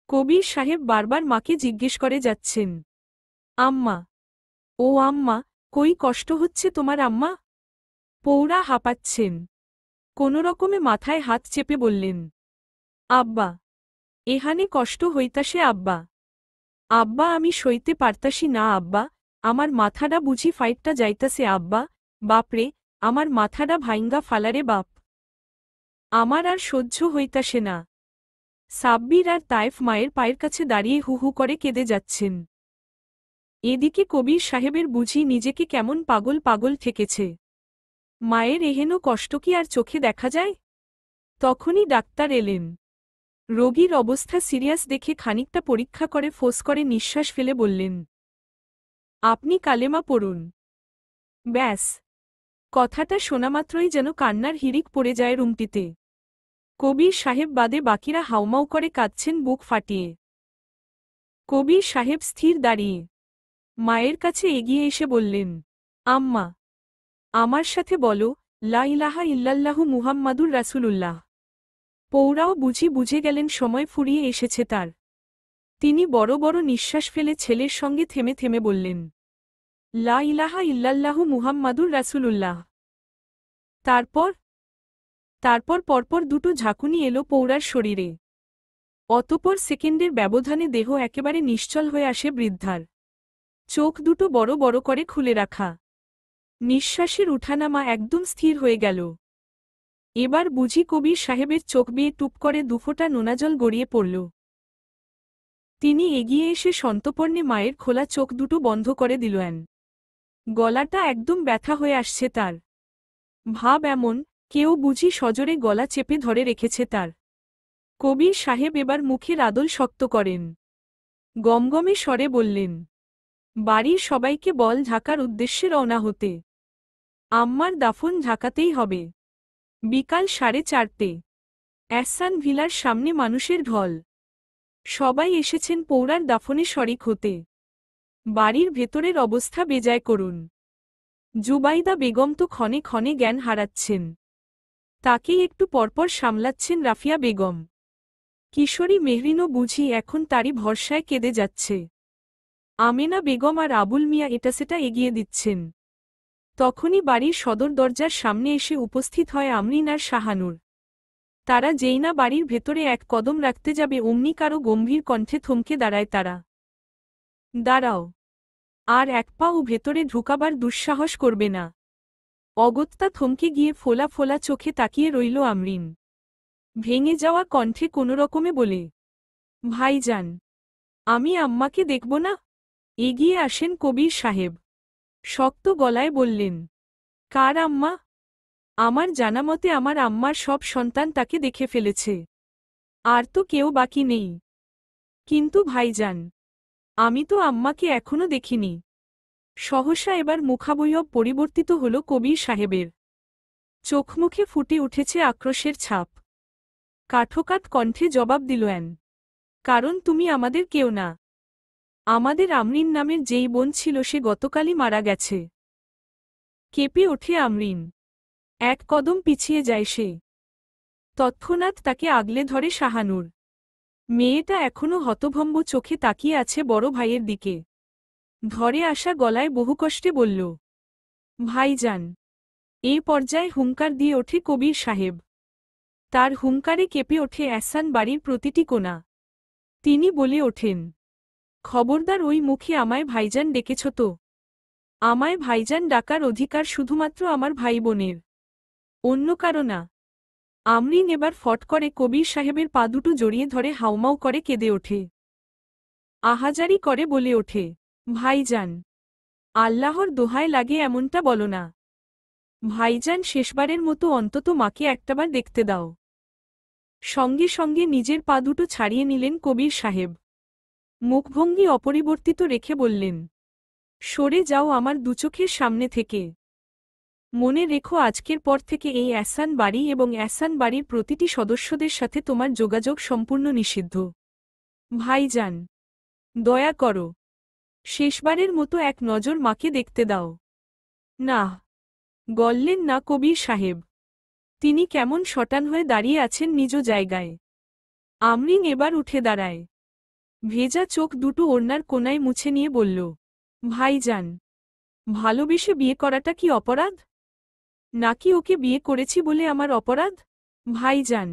কবির সাহেব বারবার মাকে জিজ্ঞেস করে যাচ্ছেন, আম্মা, ও আম্মা, কই কষ্ট হচ্ছে তোমার আম্মা? পৌরা হাঁপাচ্ছেন। কোনোরকমে মাথায় হাত চেপে বললেন, আব্বা, এহানে কষ্ট হইতাসে আব্বা। আব্বা, আমি সইতে পারতাসি না আব্বা, আমার মাথাডা বুঝি ফাইটটা যাইতাছে আব্বা। বাপরে, আমার মাথাডা ভাইঙ্গা ফালারে বাপ। আমার আর সহ্য হইতাসে না। সাব্বির আর তায়েফ মায়ের পায়ের কাছে দাঁড়িয়ে হু হু করে কেঁদে যাচ্ছেন। এদিকে কবির সাহেবের বুঝি নিজেকে কেমন পাগল পাগল ঠেকেছে। মায়ের এহেন কষ্ট কি আর চোখে দেখা যায়? তখনই ডাক্তার এলেন। রোগীর অবস্থা সিরিয়াস দেখে খানিকটা পরীক্ষা করে ফোঁস করে নিঃশ্বাস ফেলে বললেন, আপনি কালেমা পড়ুন। ব্যাস, কথাটা শোনামাত্রই যেন কান্নার হিড়িক পড়ে যায় রুমটিতে। কবির সাহেব বাদে বাকিরা হাউমাউ করে কাঁদছেন বুক ফাটিয়ে। কবির সাহেব স্থির দাঁড়িয়ে। মায়ের কাছে এগিয়ে এসে বললেন, আম্মা, আমার সাথে বলো, লা ইলাহা ইল্লাল্লাহু মুহাম্মাদুর রাসূলুল্লাহ। পৌরাও বুঝে গেলেন সময় ফুরিয়ে এসেছে তার। তিনি বড় বড় নিঃশ্বাস ফেলে ছেলের সঙ্গে থেমে থেমে বললেন, লা ইলাহা ইল্লাল্লাহু মুহাম্মাদুর রাসূলুল্লাহ। তারপর পরপর দুটো ঝাঁকুনি এলো পৌরার শরীরে। অতপর সেকেন্ডের ব্যবধানে দেহ একেবারে নিশ্চল হয়ে আসে বৃদ্ধার। চোখ দুটো বড় বড় করে খুলে রাখা। নিঃশ্বাসের উঠানামা একদম স্থির হয়ে গেল। এবার বুঝি কবির সাহেবের চোখ বেয়ে টুপ করে দুফোঁটা নোনাজল গড়িয়ে পড়ল। তিনি এগিয়ে এসে সন্তর্পণে মায়ের খোলা চোখ দুটো বন্ধ করে দিলেন। গলাটা একদম ব্যথা হয়ে আসছে তার। ভাব এমন, কেউ বুঝি সজোরে গলা চেপে ধরে রেখেছে তার। কবির সাহেব এবার মুখের আদল শক্ত করেন। গমগমে স্বরে বললেন, বাড়ির সবাইকে বল ঢাকার উদ্দেশ্যে রওনা হতে। আম্মার দাফন ঢাকাতেই হবে। বিকাল 4:30। অ্যাসান ভিলার সামনে মানুষের ঢল। সবাই এসেছেন পৌরার দাফনে শরিক হতে। বাড়ির ভেতরের অবস্থা বেজায় করুন। জুবাইদা বেগম তো ক্ষণে ক্ষণে জ্ঞান হারাচ্ছেন। তাকেই একটু পরপর সামলাচ্ছেন রাফিয়া বেগম। কিশোরী মেহরিনও বুঝি এখন তারই ভরসায় কেঁদে যাচ্ছে। আমেনা বেগম আর আবুল মিয়া এটা সেটা এগিয়ে দিচ্ছেন। তখনই বাড়ির সদর দরজার সামনে এসে উপস্থিত হয় আমরিন আর শাহানুর। তারা যেই না বাড়ির ভেতরে এক কদম রাখতে যাবে অমনি কারো গম্ভীর কণ্ঠে থমকে দাঁড়ায় তারা। দাঁড়াও, আর এক পাও ভেতরে ঢুকাবার দুঃসাহস করবে না। অগত্যা থমকে গিয়ে ফোলা ফোলা চোখে তাকিয়ে রইল আমরিন। ভেঙে যাওয়া কণ্ঠে কোনোরকমে বলে, ভাইজান, আমি আম্মাকে দেখব না? এগিয়ে আসেন কবির সাহেব। শক্ত গলায় বললেন, কার আম্মা? আমার জানামতে আমার আম্মার সব সন্তান তাকে দেখে ফেলেছে। আর তো কেউ বাকি নেই। কিন্তু ভাইজান, আমি তো আম্মাকে এখনো দেখিনি। সহসা এবার মুখাবয়ব পরিবর্তিত হল কবির সাহেবের। চোখমুখে ফুটে উঠেছে আক্রোশের ছাপ। কাঠোকাঠ কণ্ঠে জবাব দিলেন, কারণ তুমি আমাদের কেউ না। আমাদের আমরিন নামের যেই বোন ছিল সে গতকালই মারা গেছে। কেঁপে ওঠে আমরিন। এক কদম পিছিয়ে যায় সে। তৎক্ষণাৎ তাকে আগলে ধরে শাহানুর। মেয়েটা এখনো হতভম্ব চোখে তাকিয়ে আছে বড় ভাইয়ের দিকে। ধরে আসা গলায় বহু কষ্টে বলল, ভাইজান। এ পর্যায়ে হুঙ্কার দিয়ে ওঠে কবির সাহেব। তার হুঙ্কারে কেঁপে ওঠে অ্যাসান বাড়ির প্রতিটি কোণা। তিনি বলে ওঠেন, খবরদার ওই মুখে আমায় ভাইজান ডেকেছ তো? আমায় ভাইজান ডাকার অধিকার শুধুমাত্র আমার ভাই বোনের, অন্য কারো না। আমরিন এবার ফট করে কবির সাহেবের পা দুটো জড়িয়ে ধরে হাউমাউ করে কেঁদে ওঠে। আহাজারি করে বলে ওঠে, ভাইজান, আল্লাহর দোহায় লাগে এমনটা বলো না। ভাইজান, শেষবারের মতো অন্তত মাকে একটাবার দেখতে দাও। সঙ্গে সঙ্গে নিজের পা দুটো ছাড়িয়ে নিলেন কবির সাহেব। মুখভঙ্গি অপরিবর্তিত রেখে বললেন, সরে যাও আমার দুচোখের সামনে থেকে। মনে রেখো আজকের পর থেকে এই অ্যাসান বাড়ি এবং অ্যাসান বাড়ির প্রতিটি সদস্যদের সাথে তোমার যোগাযোগ সম্পূর্ণ নিষিদ্ধ। ভাইজান, দয়া করো, শেষবারের মতো এক নজর মাকে দেখতে দাও। না, গললেন না কবির সাহেব। তিনি কেমন শটান হয়ে দাঁড়িয়ে আছেন নিজ জায়গায়। আমরিন এবার উঠে দাঁড়ায়। ভেজা চোখ দুটো ওড়নার কোনায় মুছে নিয়ে বলল, ভাইজান, ভালোবেসে বিয়ে করাটা কি অপরাধ? নাকি ওকে বিয়ে করেছি বলে আমার অপরাধ? ভাইজান,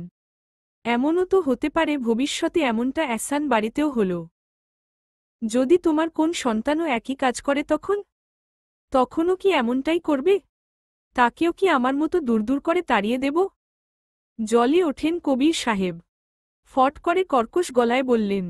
এমনও তো হতে পারে ভবিষ্যতে এমনটা অ্যাসান বাড়িতেও হল। যদি তোমার কোন সন্তানও একই কাজ করে তখনও কি এমনটাই করবে? তাকেও কি আমার মতো দূর করে তাড়িয়ে দেব? জলে ওঠেন কবির সাহেব। ফট করে কর্কশ গলায় বললেন,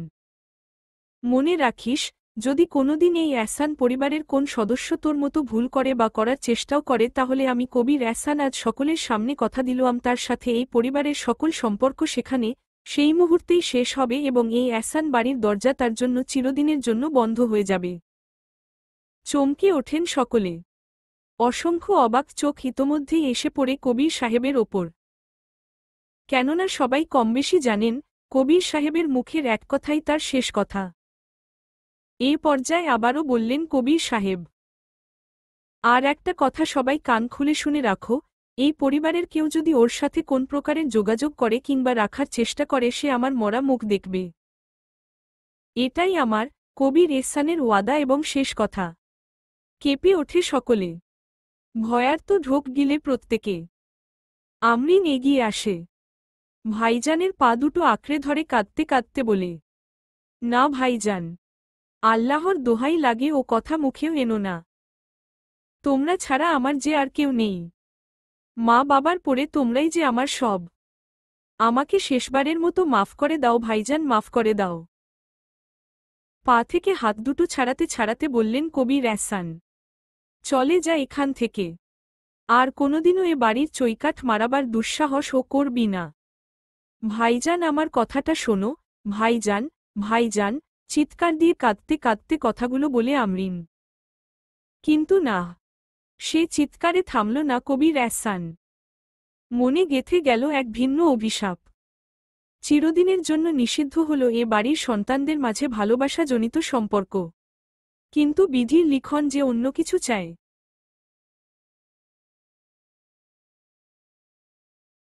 মনে রাখিস, যদি কোনোদিন এই অ্যাসান পরিবারের কোন সদস্য তোর মতো ভুল করে বা করার চেষ্টাও করে তাহলে আমি কবির অ্যাসান আজ সকলের সামনে কথা দিলাম তার সাথে এই পরিবারের সকল সম্পর্ক সেখানে সেই মুহূর্তেই শেষ হবে এবং এই অ্যাসান বাড়ির দরজা তার জন্য চিরদিনের জন্য বন্ধ হয়ে যাবে। চমকে ওঠেন সকলে। অসংখ্য অবাক চোখ ইতোমধ্যেই এসে পড়ে কবির সাহেবের ওপর। কেননা সবাই কমবেশি জানেন, কবির সাহেবের মুখের এক কথাই তার শেষ কথা। এ পর্যায়ে আবারও বললেন কবির সাহেব, আর একটা কথা সবাই কান খুলে শুনে রাখো, এই পরিবারের কেউ যদি ওর সাথে কোন প্রকারের যোগাযোগ করে কিংবা রাখার চেষ্টা করে সে আমার মরা মুখ দেখবে। এটাই আমার কবির এহসানের ওয়াদা এবং শেষ কথা। কেঁপে ওঠে সকলে। ভয়ার্ত ঢোক গিলে প্রত্যেকে। আমরিন এগিয়ে আসে। ভাইজানের পা দুটো আঁকড়ে ধরে কাঁদতে কাঁদতে বলে, না ভাইজান, আল্লাহর দোহাই লাগে ও কথা মুখেও এনো না। তোমরা ছাড়া আমার যে আর কেউ নেই। মা বাবার পরে তোমরাই যে আমার সব। আমাকে শেষবারের মতো মাফ করে দাও ভাইজান, মাফ করে দাও। পা থেকে হাত দুটো ছাড়াতে ছাড়াতে বললেন কবির এহসান, চলে যা এখান থেকে। আর কোনোদিনও এ বাড়ির চৈকাঠ মারাবার দুঃসাহস ও করবি না। ভাইজান আমার কথাটা শোনো, ভাইজান, ভাইজান, চিৎকার দিয়ে কাঁদতে কাঁদতে কথাগুলো বলে আমরিন। কিন্তু না, সে চিৎকারে থামল না কবির এহসান। মনে গেঁথে গেল এক ভিন্ন অভিশাপ। চিরদিনের জন্য নিষিদ্ধ হল এ বাড়ির সন্তানদের মাঝে ভালোবাসাজনিত সম্পর্ক। কিন্তু বিধির লিখন যে অন্য কিছু চায়।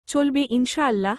চলবে ইনশাআল্লাহ।